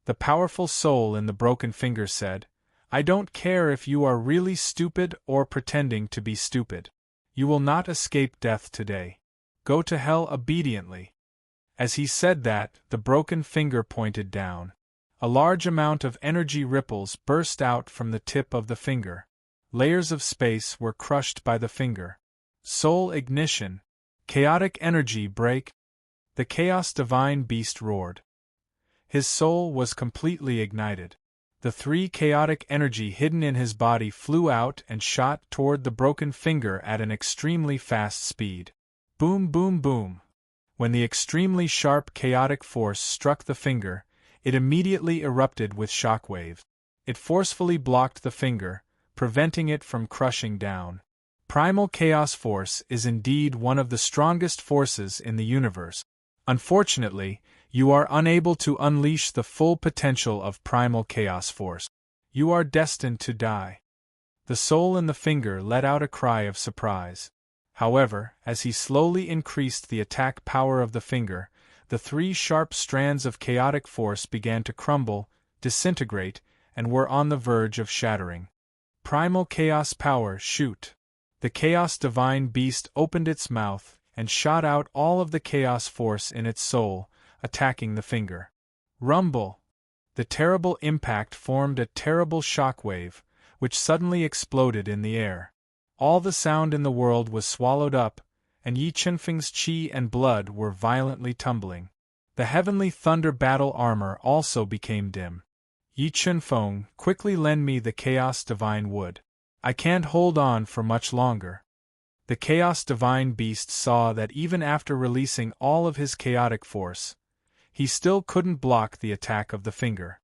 [SPEAKER 1] The powerful soul in the broken finger said, I don't care if you are really stupid or pretending to be stupid. You will not escape death today. Go to hell obediently. As he said that, the broken finger pointed down. A large amount of energy ripples burst out from the tip of the finger. Layers of space were crushed by the finger. Soul ignition. Chaotic energy break. The chaos divine beast roared. His soul was completely ignited. The 3 chaotic energy hidden in his body flew out and shot toward the broken finger at an extremely fast speed. Boom, boom, boom. When the extremely sharp chaotic force struck the finger, it immediately erupted with shockwaves. It forcefully blocked the finger, preventing it from crushing down. Primal chaos force is indeed one of the strongest forces in the universe. Unfortunately, you are unable to unleash the full potential of primal chaos force. You are destined to die. The soul in the finger let out a cry of surprise. However, as he slowly increased the attack power of the finger, the 3 sharp strands of chaotic force began to crumble, disintegrate, and were on the verge of shattering. Primal chaos power shoot. The chaos divine beast opened its mouth and shot out all of the chaos force in its soul, attacking the finger. Rumble! The terrible impact formed a terrible shock wave, which suddenly exploded in the air. All the sound in the world was swallowed up, and Yi Qinfeng's qi and blood were violently tumbling. The heavenly thunder battle armor also became dim. Yi Qinfeng, quickly lend me the chaos divine wood. I can't hold on for much longer. The chaos divine beast saw that even after releasing all of his chaotic force, he still couldn't block the attack of the finger.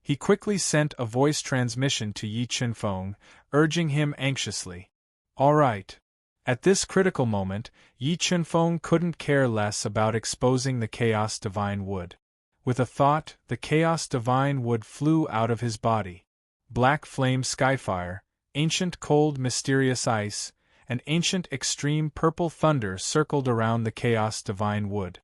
[SPEAKER 1] He quickly sent a voice transmission to Yi Qinfeng, urging him anxiously. All right. At this critical moment, Yi Qinfeng couldn't care less about exposing the chaos divine wood. With a thought, the chaos divine wood flew out of his body. Black flame skyfire, ancient cold mysterious ice, and ancient extreme purple thunder circled around the chaos divine wood.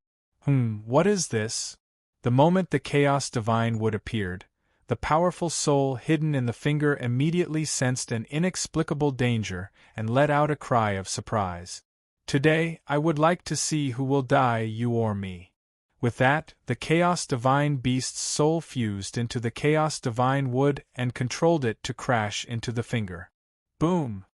[SPEAKER 1] What is this? The moment the chaos divine wood appeared, the powerful soul hidden in the finger immediately sensed an inexplicable danger and let out a cry of surprise. Today, I would like to see who will die, you or me. With that, the chaos divine beast's soul fused into the chaos divine wood and controlled it to crash into the finger. Boom!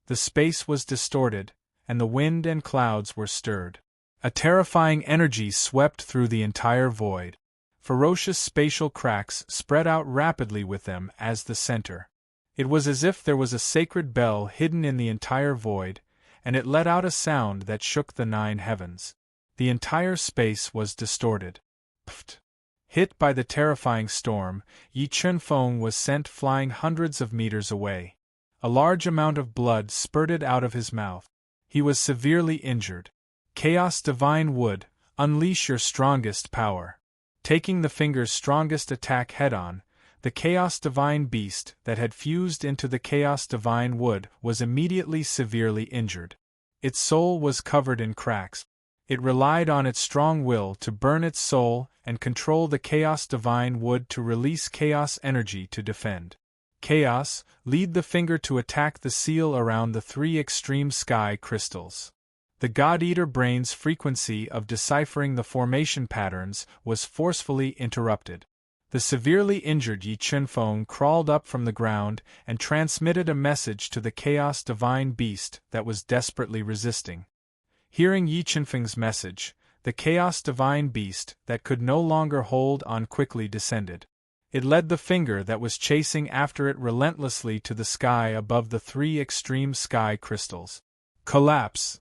[SPEAKER 1] The space was distorted, and the wind and clouds were stirred. A terrifying energy swept through the entire void. Ferocious spatial cracks spread out rapidly with them as the center. It was as if there was a sacred bell hidden in the entire void, and it let out a sound that shook the 9 heavens. The entire space was distorted. Pft! Hit by the terrifying storm, Yi Qinfeng was sent flying hundreds of meters away. A large amount of blood spurted out of his mouth. He was severely injured. Chaos divine wood, unleash your strongest power. Taking the finger's strongest attack head-on, the chaos divine beast that had fused into the chaos divine wood was immediately severely injured. Its soul was covered in cracks. It relied on its strong will to burn its soul and control the chaos divine wood to release chaos energy to defend. Chaos, lead the finger to attack the seal around the 3 extreme sky crystals. The God-Eater brain's frequency of deciphering the formation patterns was forcefully interrupted. The severely injured Yi Qinfeng crawled up from the ground and transmitted a message to the chaos divine beast that was desperately resisting. Hearing Yi Qinfeng's message, the chaos divine beast that could no longer hold on quickly descended. It led the finger that was chasing after it relentlessly to the sky above the 3 extreme sky crystals. Collapse!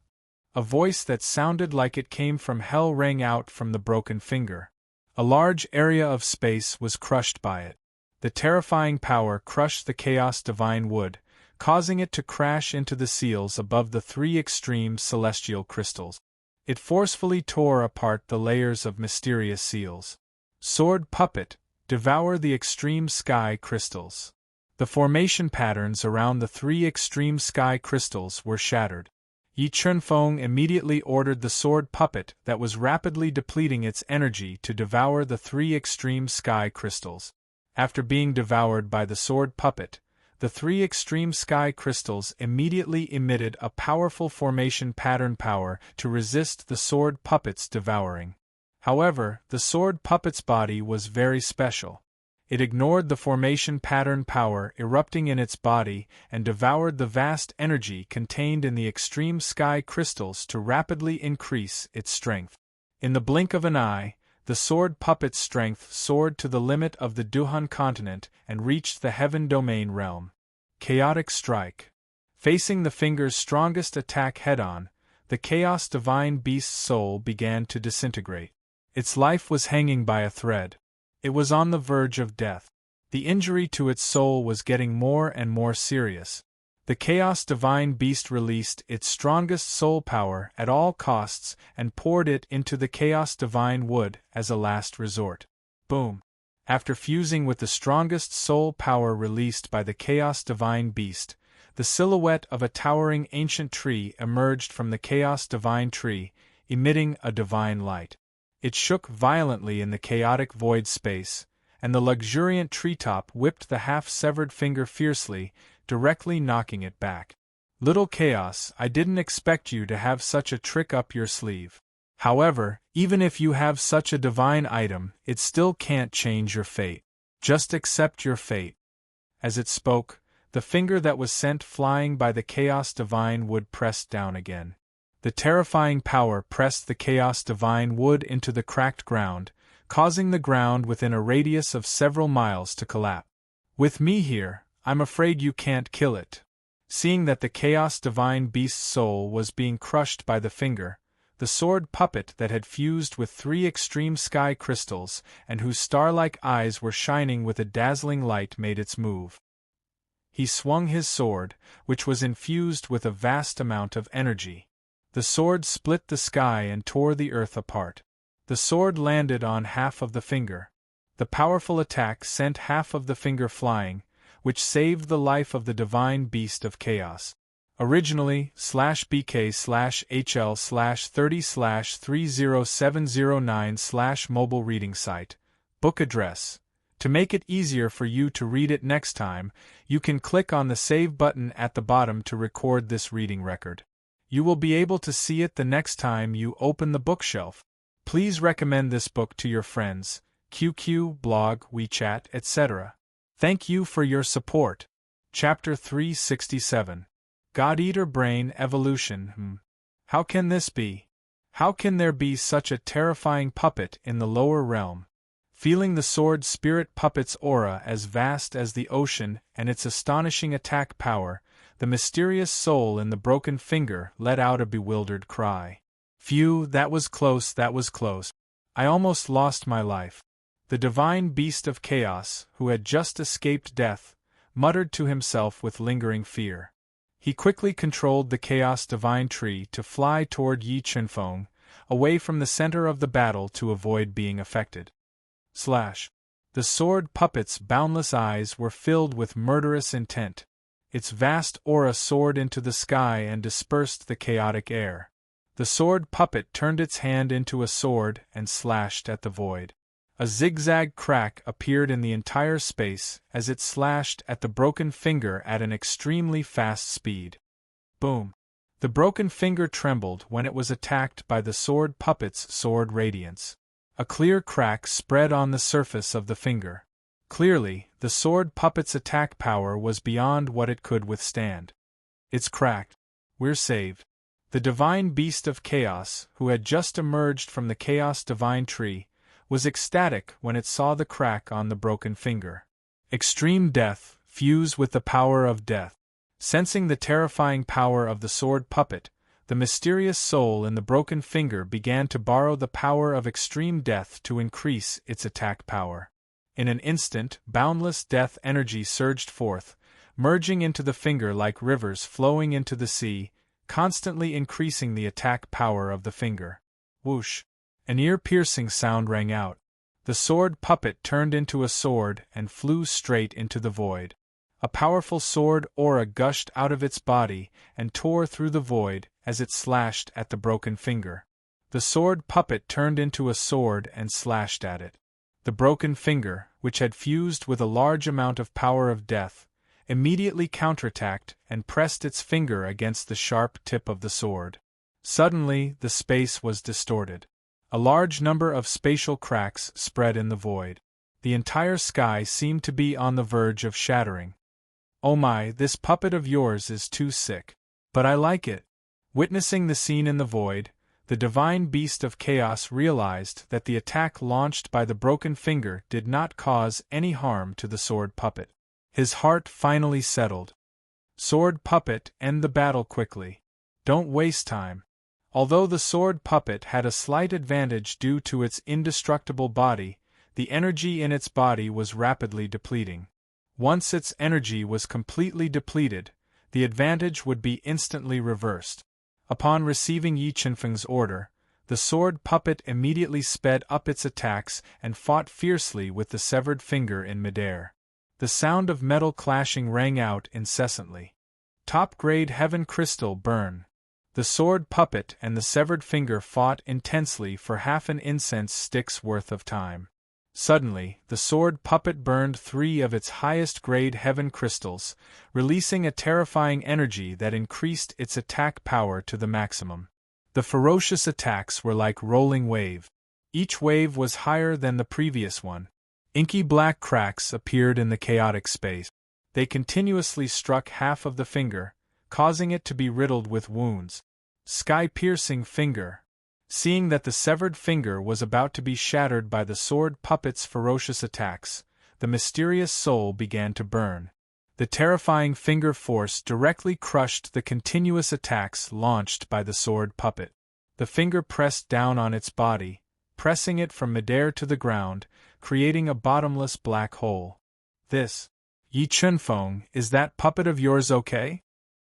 [SPEAKER 1] A voice that sounded like it came from hell rang out from the broken finger. A large area of space was crushed by it. The terrifying power crushed the Chaos Divine Wood, causing it to crash into the seals above the three extreme celestial crystals. It forcefully tore apart the layers of mysterious seals. Sword Puppet, devour the extreme sky crystals. The formation patterns around the three extreme sky crystals were shattered. Yi Chunfeng immediately ordered the sword puppet that was rapidly depleting its energy to devour the three extreme sky crystals. After being devoured by the sword puppet, the three extreme sky crystals immediately emitted a powerful formation pattern power to resist the sword puppet's devouring. However, the sword puppet's body was very special. It ignored the formation pattern power erupting in its body and devoured the vast energy contained in the extreme sky crystals to rapidly increase its strength. In the blink of an eye, the sword puppet's strength soared to the limit of the Duhan continent and reached the Heaven Domain realm. Chaotic Strike. Facing the finger's strongest attack head-on, the Chaos Divine Beast's soul began to disintegrate. Its life was hanging by a thread. It was on the verge of death. The injury to its soul was getting more and more serious. The Chaos Divine Beast released its strongest soul power at all costs and poured it into the Chaos Divine Wood as a last resort. Boom! After fusing with the strongest soul power released by the Chaos Divine Beast, the silhouette of a towering ancient tree emerged from the Chaos Divine Tree, emitting a divine light. It shook violently in the chaotic void space, and the luxuriant treetop whipped the half-severed finger fiercely, directly knocking it back. Little Chaos, I didn't expect you to have such a trick up your sleeve. However, even if you have such a divine item, it still can't change your fate. Just accept your fate. As it spoke, the finger that was sent flying by the Chaos Divine Wood pressed down again. The terrifying power pressed the Chaos Divine Wood into the cracked ground, causing the ground within a radius of several miles to collapse. With me here, I'm afraid you can't kill it. Seeing that the Chaos Divine Beast's soul was being crushed by the finger, the sword puppet that had fused with three extreme sky crystals and whose star-like eyes were shining with a dazzling light made its move. He swung his sword, which was infused with a vast amount of energy. The sword split the sky and tore the earth apart. The sword landed on half of the finger. The powerful attack sent half of the finger flying, which saved the life of the Divine Beast of Chaos. Originally, /BK/HL/30/30709/ mobile reading site. Book address. To make it easier for you to read it next time, you can click on the Save button at the bottom to record this reading record. You will be able to see it the next time you open the bookshelf. Please recommend this book to your friends, QQ, blog, WeChat, etc. Thank you for your support. Chapter 367. God-Eater Brain Evolution. How can this be? How can there be such a terrifying puppet in the lower realm? Feeling the sword spirit puppet's aura as vast as the ocean and its astonishing attack power, the mysterious soul in the broken finger let out a bewildered cry. Phew, that was close, that was close. I almost lost my life. The Divine Beast of Chaos, who had just escaped death, muttered to himself with lingering fear. He quickly controlled the Chaos Divine Tree to fly toward Yi Chunfeng, away from the center of the battle to avoid being affected. The sword puppet's boundless eyes were filled with murderous intent. Its vast aura soared into the sky and dispersed the chaotic air. The sword puppet turned its hand into a sword and slashed at the void. A zigzag crack appeared in the entire space as it slashed at the broken finger at an extremely fast speed. Boom! The broken finger trembled when it was attacked by the sword puppet's sword radiance. A clear crack spread on the surface of the finger. Clearly, the sword puppet's attack power was beyond what it could withstand. It's cracked. We're saved. The Divine Beast of Chaos, who had just emerged from the Chaos Divine Tree, was ecstatic when it saw the crack on the broken finger. Extreme death, fuse with the power of death. Sensing the terrifying power of the sword puppet, the mysterious soul in the broken finger began to borrow the power of extreme death to increase its attack power. In an instant, boundless death energy surged forth, merging into the finger like rivers flowing into the sea, constantly increasing the attack power of the finger. Whoosh! An ear-piercing sound rang out. The sword puppet turned into a sword and flew straight into the void. A powerful sword aura gushed out of its body and tore through the void as it slashed at the broken finger. The sword puppet turned into a sword and slashed at it. The broken finger, which had fused with a large amount of power of death, immediately counterattacked and pressed its finger against the sharp tip of the sword. Suddenly, the space was distorted. A large number of spatial cracks spread in the void. The entire sky seemed to be on the verge of shattering. "Oh my, this puppet of yours is too sick. But I like it." Witnessing the scene in the void, the divine beast of chaos realized that the attack launched by the broken finger did not cause any harm to the sword puppet. His heart finally settled. "Sword puppet, end the battle quickly. Don't waste time." Although the sword puppet had a slight advantage due to its indestructible body, the energy in its body was rapidly depleting. Once its energy was completely depleted, the advantage would be instantly reversed. Upon receiving Yi Qinfeng's order, the sword puppet immediately sped up its attacks and fought fiercely with the severed finger in midair. The sound of metal clashing rang out incessantly. Top-grade heaven crystal burn. The sword puppet and the severed finger fought intensely for half an incense stick's worth of time. Suddenly, the sword puppet burned 3 of its highest-grade heaven crystals, releasing a terrifying energy that increased its attack power to the maximum. The ferocious attacks were like rolling wave. Each wave was higher than the previous one. Inky black cracks appeared in the chaotic space. They continuously struck half of the finger, causing it to be riddled with wounds. Sky-piercing finger. Seeing that the severed finger was about to be shattered by the sword puppet's ferocious attacks, the mysterious soul began to burn. The terrifying finger force directly crushed the continuous attacks launched by the sword puppet. The finger pressed down on its body, pressing it from midair to the ground, creating a bottomless black hole. "This, Yi Qinfeng, is that puppet of yours okay?"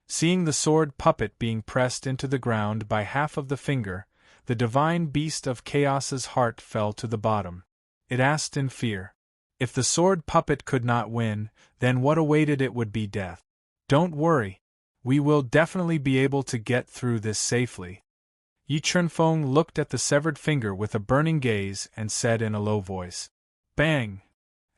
[SPEAKER 1] Seeing the sword puppet being pressed into the ground by half of the finger, the divine beast of chaos's heart fell to the bottom. It asked in fear. If the sword puppet could not win, then what awaited it would be death. "Don't worry. We will definitely be able to get through this safely." Yi Qinfeng looked at the severed finger with a burning gaze and said in a low voice. Bang!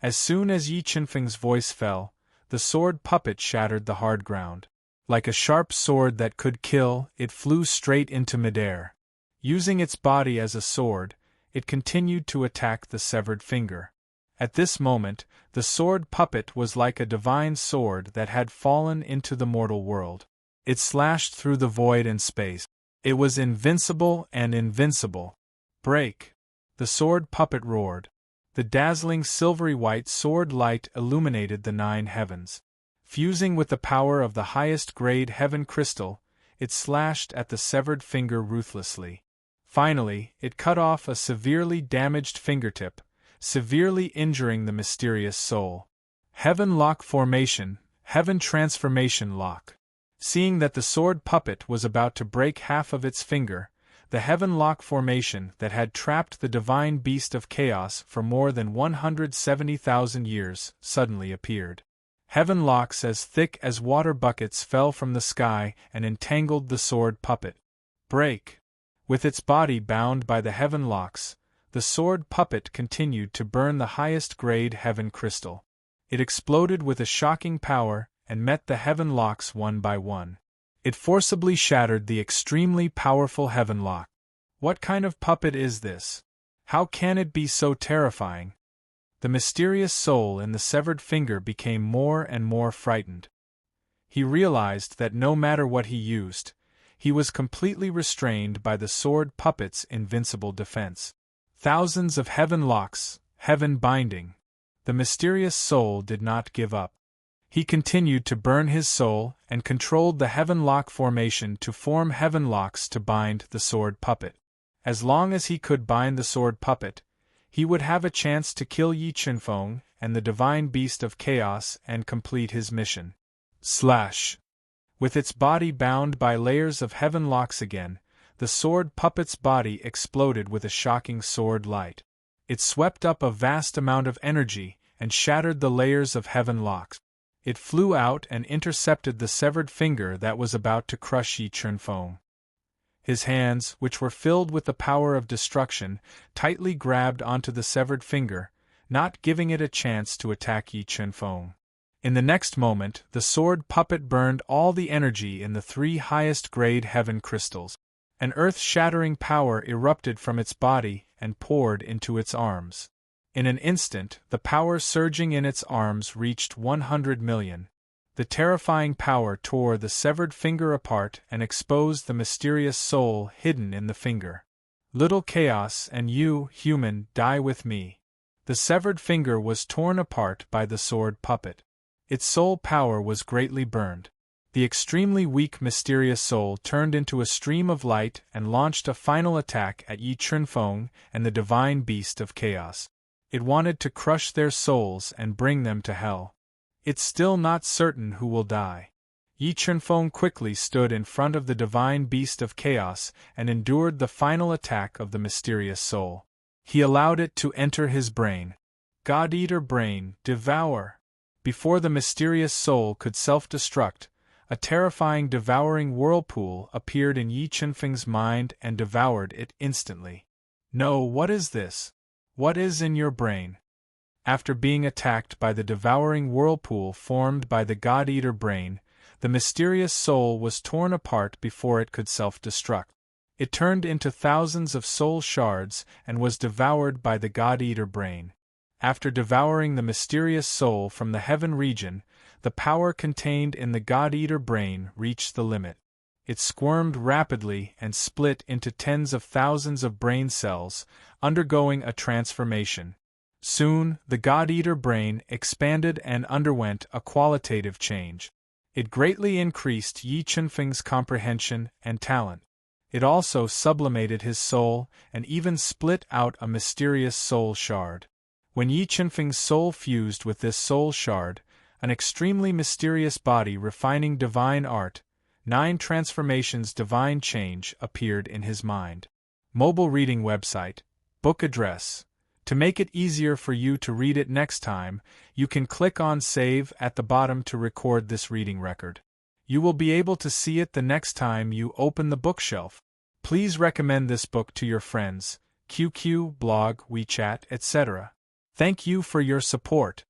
[SPEAKER 1] As soon as Yi Qinfeng's voice fell, the sword puppet shattered the hard ground. Like a sharp sword that could kill, it flew straight into midair. Using its body as a sword, it continued to attack the severed finger. At this moment, the sword puppet was like a divine sword that had fallen into the mortal world. It slashed through the void and space. It was invincible and invincible. "Break!" the sword puppet roared. The dazzling silvery white sword light illuminated the 9 heavens. Fusing with the power of the highest grade heaven crystal, it slashed at the severed finger ruthlessly. Finally, it cut off a severely damaged fingertip, severely injuring the mysterious soul. Heaven Lock Formation, Heaven Transformation Lock. Seeing that the sword puppet was about to break half of its finger, the Heaven Lock Formation that had trapped the divine beast of chaos for more than 170,000 years suddenly appeared. Heaven locks as thick as water buckets fell from the sky and entangled the sword puppet. Break! With its body bound by the heaven locks, the sword puppet continued to burn the highest grade heaven crystal. It exploded with a shocking power and met the heaven locks one by one. It forcibly shattered the extremely powerful heaven lock. What kind of puppet is this? How can it be so terrifying? The mysterious soul in the severed finger became more and more frightened. He realized that no matter what he used, he was completely restrained by the sword puppet's invincible defense. Thousands of heaven locks, heaven binding. The mysterious soul did not give up. He continued to burn his soul and controlled the heaven lock formation to form heaven locks to bind the sword puppet. As long as he could bind the sword puppet, he would have a chance to kill Yi Chunfeng and the divine beast of chaos and complete his mission. Slash. With its body bound by layers of heaven locks again, the sword puppet's body exploded with a shocking sword light. It swept up a vast amount of energy and shattered the layers of heaven locks. It flew out and intercepted the severed finger that was about to crush Yi Chunfeng. His hands, which were filled with the power of destruction, tightly grabbed onto the severed finger, not giving it a chance to attack Yi Chunfeng. In the next moment, the sword puppet burned all the energy in the 3 highest-grade heaven crystals. An earth-shattering power erupted from its body and poured into its arms. In an instant, the power surging in its arms reached 100 million. The terrifying power tore the severed finger apart and exposed the mysterious soul hidden in the finger. Little Chaos and you, human, die with me. The severed finger was torn apart by the sword puppet. Its soul power was greatly burned. The extremely weak mysterious soul turned into a stream of light and launched a final attack at Yi Chunfeng and the divine beast of chaos. It wanted to crush their souls and bring them to hell. It's still not certain who will die. Yi Chunfeng quickly stood in front of the divine beast of chaos and endured the final attack of the mysterious soul. He allowed it to enter his brain. God-eater brain, devour! Before the mysterious soul could self-destruct, a terrifying devouring whirlpool appeared in Yi Chunfeng's mind and devoured it instantly. No, what is this? What is in your brain? After being attacked by the devouring whirlpool formed by the God-eater brain, the mysterious soul was torn apart before it could self-destruct. It turned into thousands of soul shards and was devoured by the God-eater brain. After devouring the mysterious soul from the heaven region, the power contained in the God-eater brain reached the limit. It squirmed rapidly and split into tens of thousands of brain cells, undergoing a transformation. Soon, the God-eater brain expanded and underwent a qualitative change. It greatly increased Yi Chunfeng's comprehension and talent. It also sublimated his soul and even split out a mysterious soul shard. When Yi Chunfeng's soul fused with this soul shard, an extremely mysterious body refining divine art, 9 transformations divine change appeared in his mind. Mobile reading website, book address. To make it easier for you to read it next time, you can click on Save at the bottom to record this reading record. You will be able to see it the next time you open the bookshelf. Please recommend this book to your friends, QQ, blog, WeChat, etc. Thank you for your support.